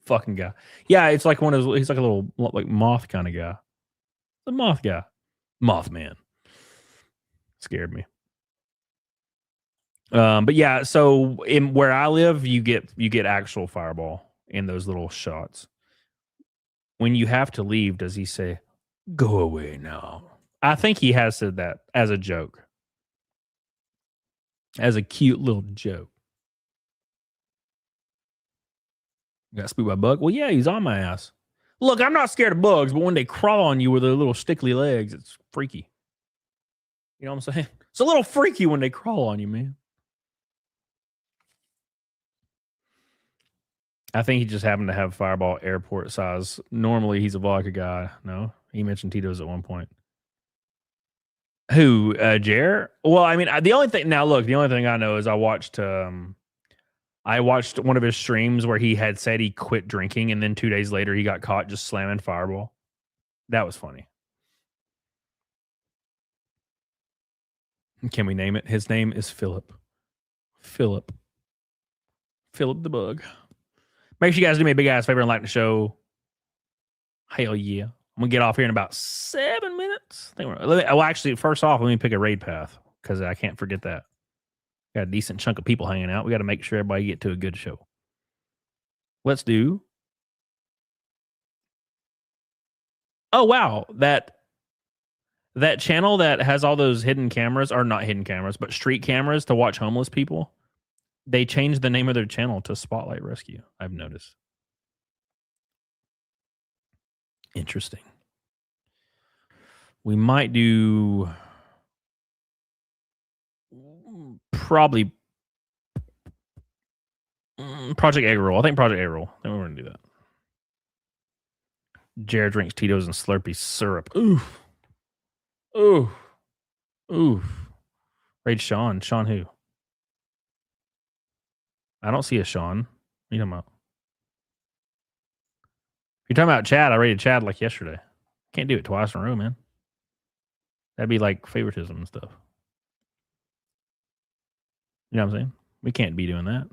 Fucking guy. Yeah, it's like he's like a little like moth kind of guy. The moth guy. Mothman. Scared me. But yeah, so in where I live, you get actual Fireball in those little shots. When you have to leave, does he say, "Go away now"? I think he has said that as a joke. As a cute little joke. Got spooked by a bug? Well, yeah, he's on my ass. Look, I'm not scared of bugs, but when they crawl on you with their little stickly legs, it's freaky. You know what I'm saying? It's a little freaky when they crawl on you, man. I think he just happened to have Fireball airport size. Normally, he's a vodka guy. No, he mentioned Tito's at one point. Who, Jer? Well, I mean, the only thing I know is I watched one of his streams where he had said he quit drinking, and then 2 days later he got caught just slamming Fireball. That was funny. Can we name it? His name is Philip. Philip the Bug. Make sure you guys do me a big ass favor and like the show. Hell yeah. I'm going to get off here in about 7 minutes. Actually, first off, let me pick a raid path because I can't forget that. Got a decent chunk of people hanging out. We got to make sure everybody get to a good show. Let's do. Oh, wow. That channel that has all those hidden cameras, or not hidden cameras, but street cameras to watch homeless people. They changed the name of their channel to Spotlight Rescue. I've noticed. Interesting. We might do probably Project Egg Roll. I think Project Egg Roll. I think we're going to do that. Jared drinks Tito's and Slurpee syrup. Oof. Oof. Oof. Raid Sean. Sean who? I don't see a Sean. What are you talking about? If you're talking about Chad, I rated Chad like yesterday. Can't do it twice in a row, man. That'd be like favoritism and stuff. You know what I'm saying? We can't be doing that.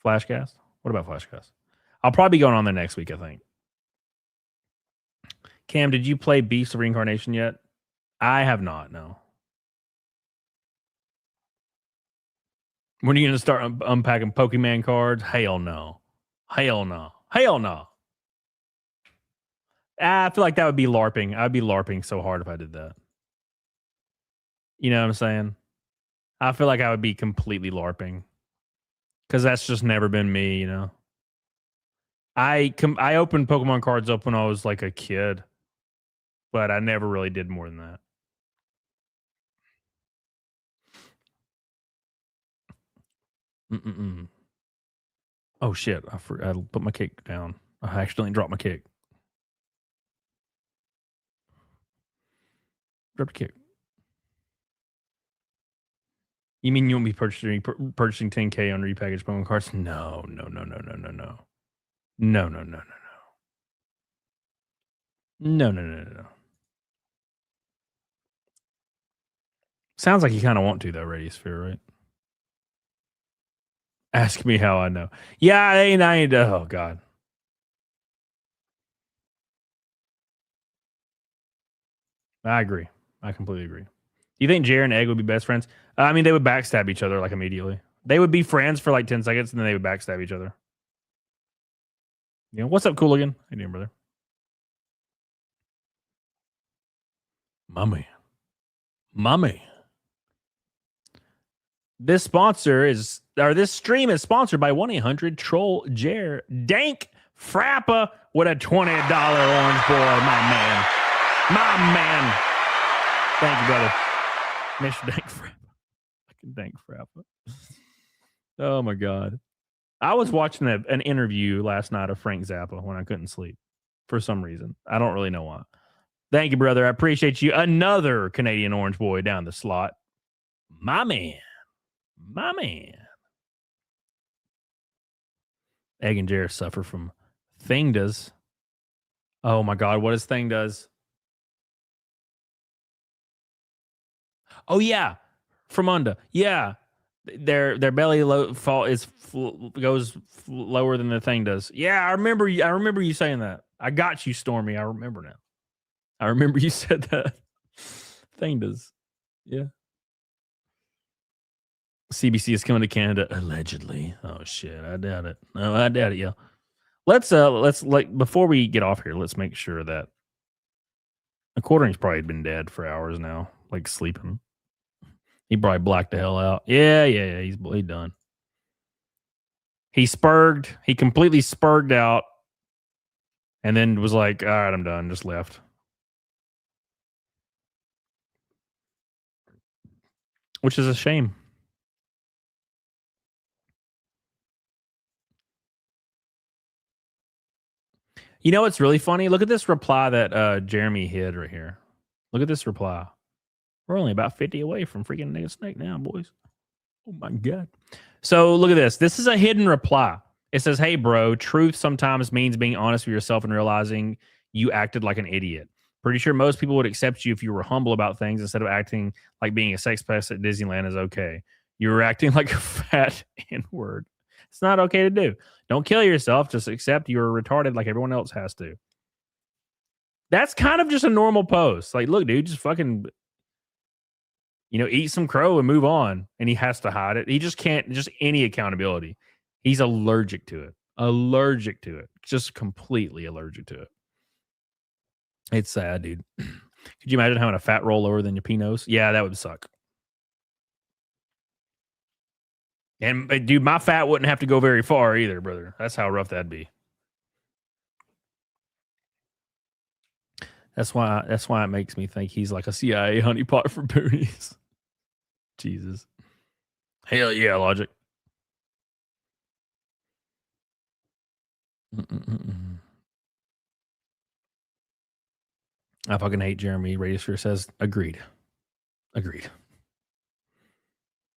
Flashcast? What about Flashcast? I'll probably be going on there next week, I think. Cam, did you play Beast of Reincarnation yet? I have not, no. When are you going to start unpacking Pokemon cards? Hell no. Hell no. Hell no. I feel like that would be LARPing. I'd be LARPing so hard if I did that. You know what I'm saying? I feel like I would be completely LARPing. Because that's just never been me, you know? I opened Pokemon cards up when I was like a kid. But I never really did more than that. Oh shit! I put my cake down. I accidentally dropped my cake. Dropped the cake. You mean you won't be purchasing 10K on repackaged Pokemon cards? No. No. Sounds like you kind of want to though, Radiosphere, right? Ask me how I know. Yeah, I ain't. Oh God. I agree. I completely agree. Do you think Jer and Egg would be best friends? I mean, they would backstab each other like immediately. They would be friends for like 10 seconds and then they would backstab each other. You know, what's up, Cooligan? How you doing, brother? Mommy. This stream is sponsored by 1-800-TROLL-JER. Dank Frappa with a $20 orange boy. My man. Thank you, brother. Mr. Dank Frappa. Fucking Dank Frappa. Oh, my God. I was watching an interview last night of Frank Zappa when I couldn't sleep for some reason. I don't really know why. Thank you, brother. I appreciate you. Another Canadian orange boy down the slot. My man. Egg and Jared suffer from Thing Does. Oh my God, what is Thing Does? Oh yeah, Fremunda. Yeah, their belly goes lower than the thing does. Yeah, I remember you saying that. I got you, Stormy. I remember now. I remember you said that. Thing does. Yeah. CBC is coming to Canada allegedly. Oh shit, I doubt it. No, I doubt it. Yeah. Let's like before we get off here, let's make sure that the quartering's probably been dead for hours now, like sleeping. He probably blacked the hell out. Yeah. He's done. He completely spurged out, and then was like, all right, I'm done. Just left. Which is a shame. You know what's really funny? Look at this reply that Jeremy hid right here. Look at this reply. We're only about 50 away from freaking nigga snake now, boys. Oh my God. So look at this. This is a hidden reply. It says, hey, bro, truth sometimes means being honest with yourself and realizing you acted like an idiot. Pretty sure most people would accept you if you were humble about things instead of acting like being a sex pest at Disneyland is okay. You were acting like a fat N-word. It's not okay to do. Don't kill yourself. Just accept you're retarded like everyone else has to. That's kind of just a normal post. Like, look, dude, just fucking, eat some crow and move on. And he has to hide it. He just can't, just any accountability. He's allergic to it. Allergic to it. Just completely allergic to it. It's sad, dude. Could you imagine having a fat roll lower than your P-nose? Yeah, that would suck. And dude, my fat wouldn't have to go very far either, brother. That's how rough that'd be. That's why it makes me think he's like a CIA honeypot for boonies. Jesus. Hell yeah, Logic. I fucking hate Jeremy. Radiosphere says, agreed.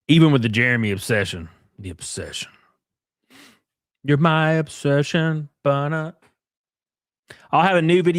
Even with the Jeremy obsession. The obsession. You're my obsession, but I'll have a new video.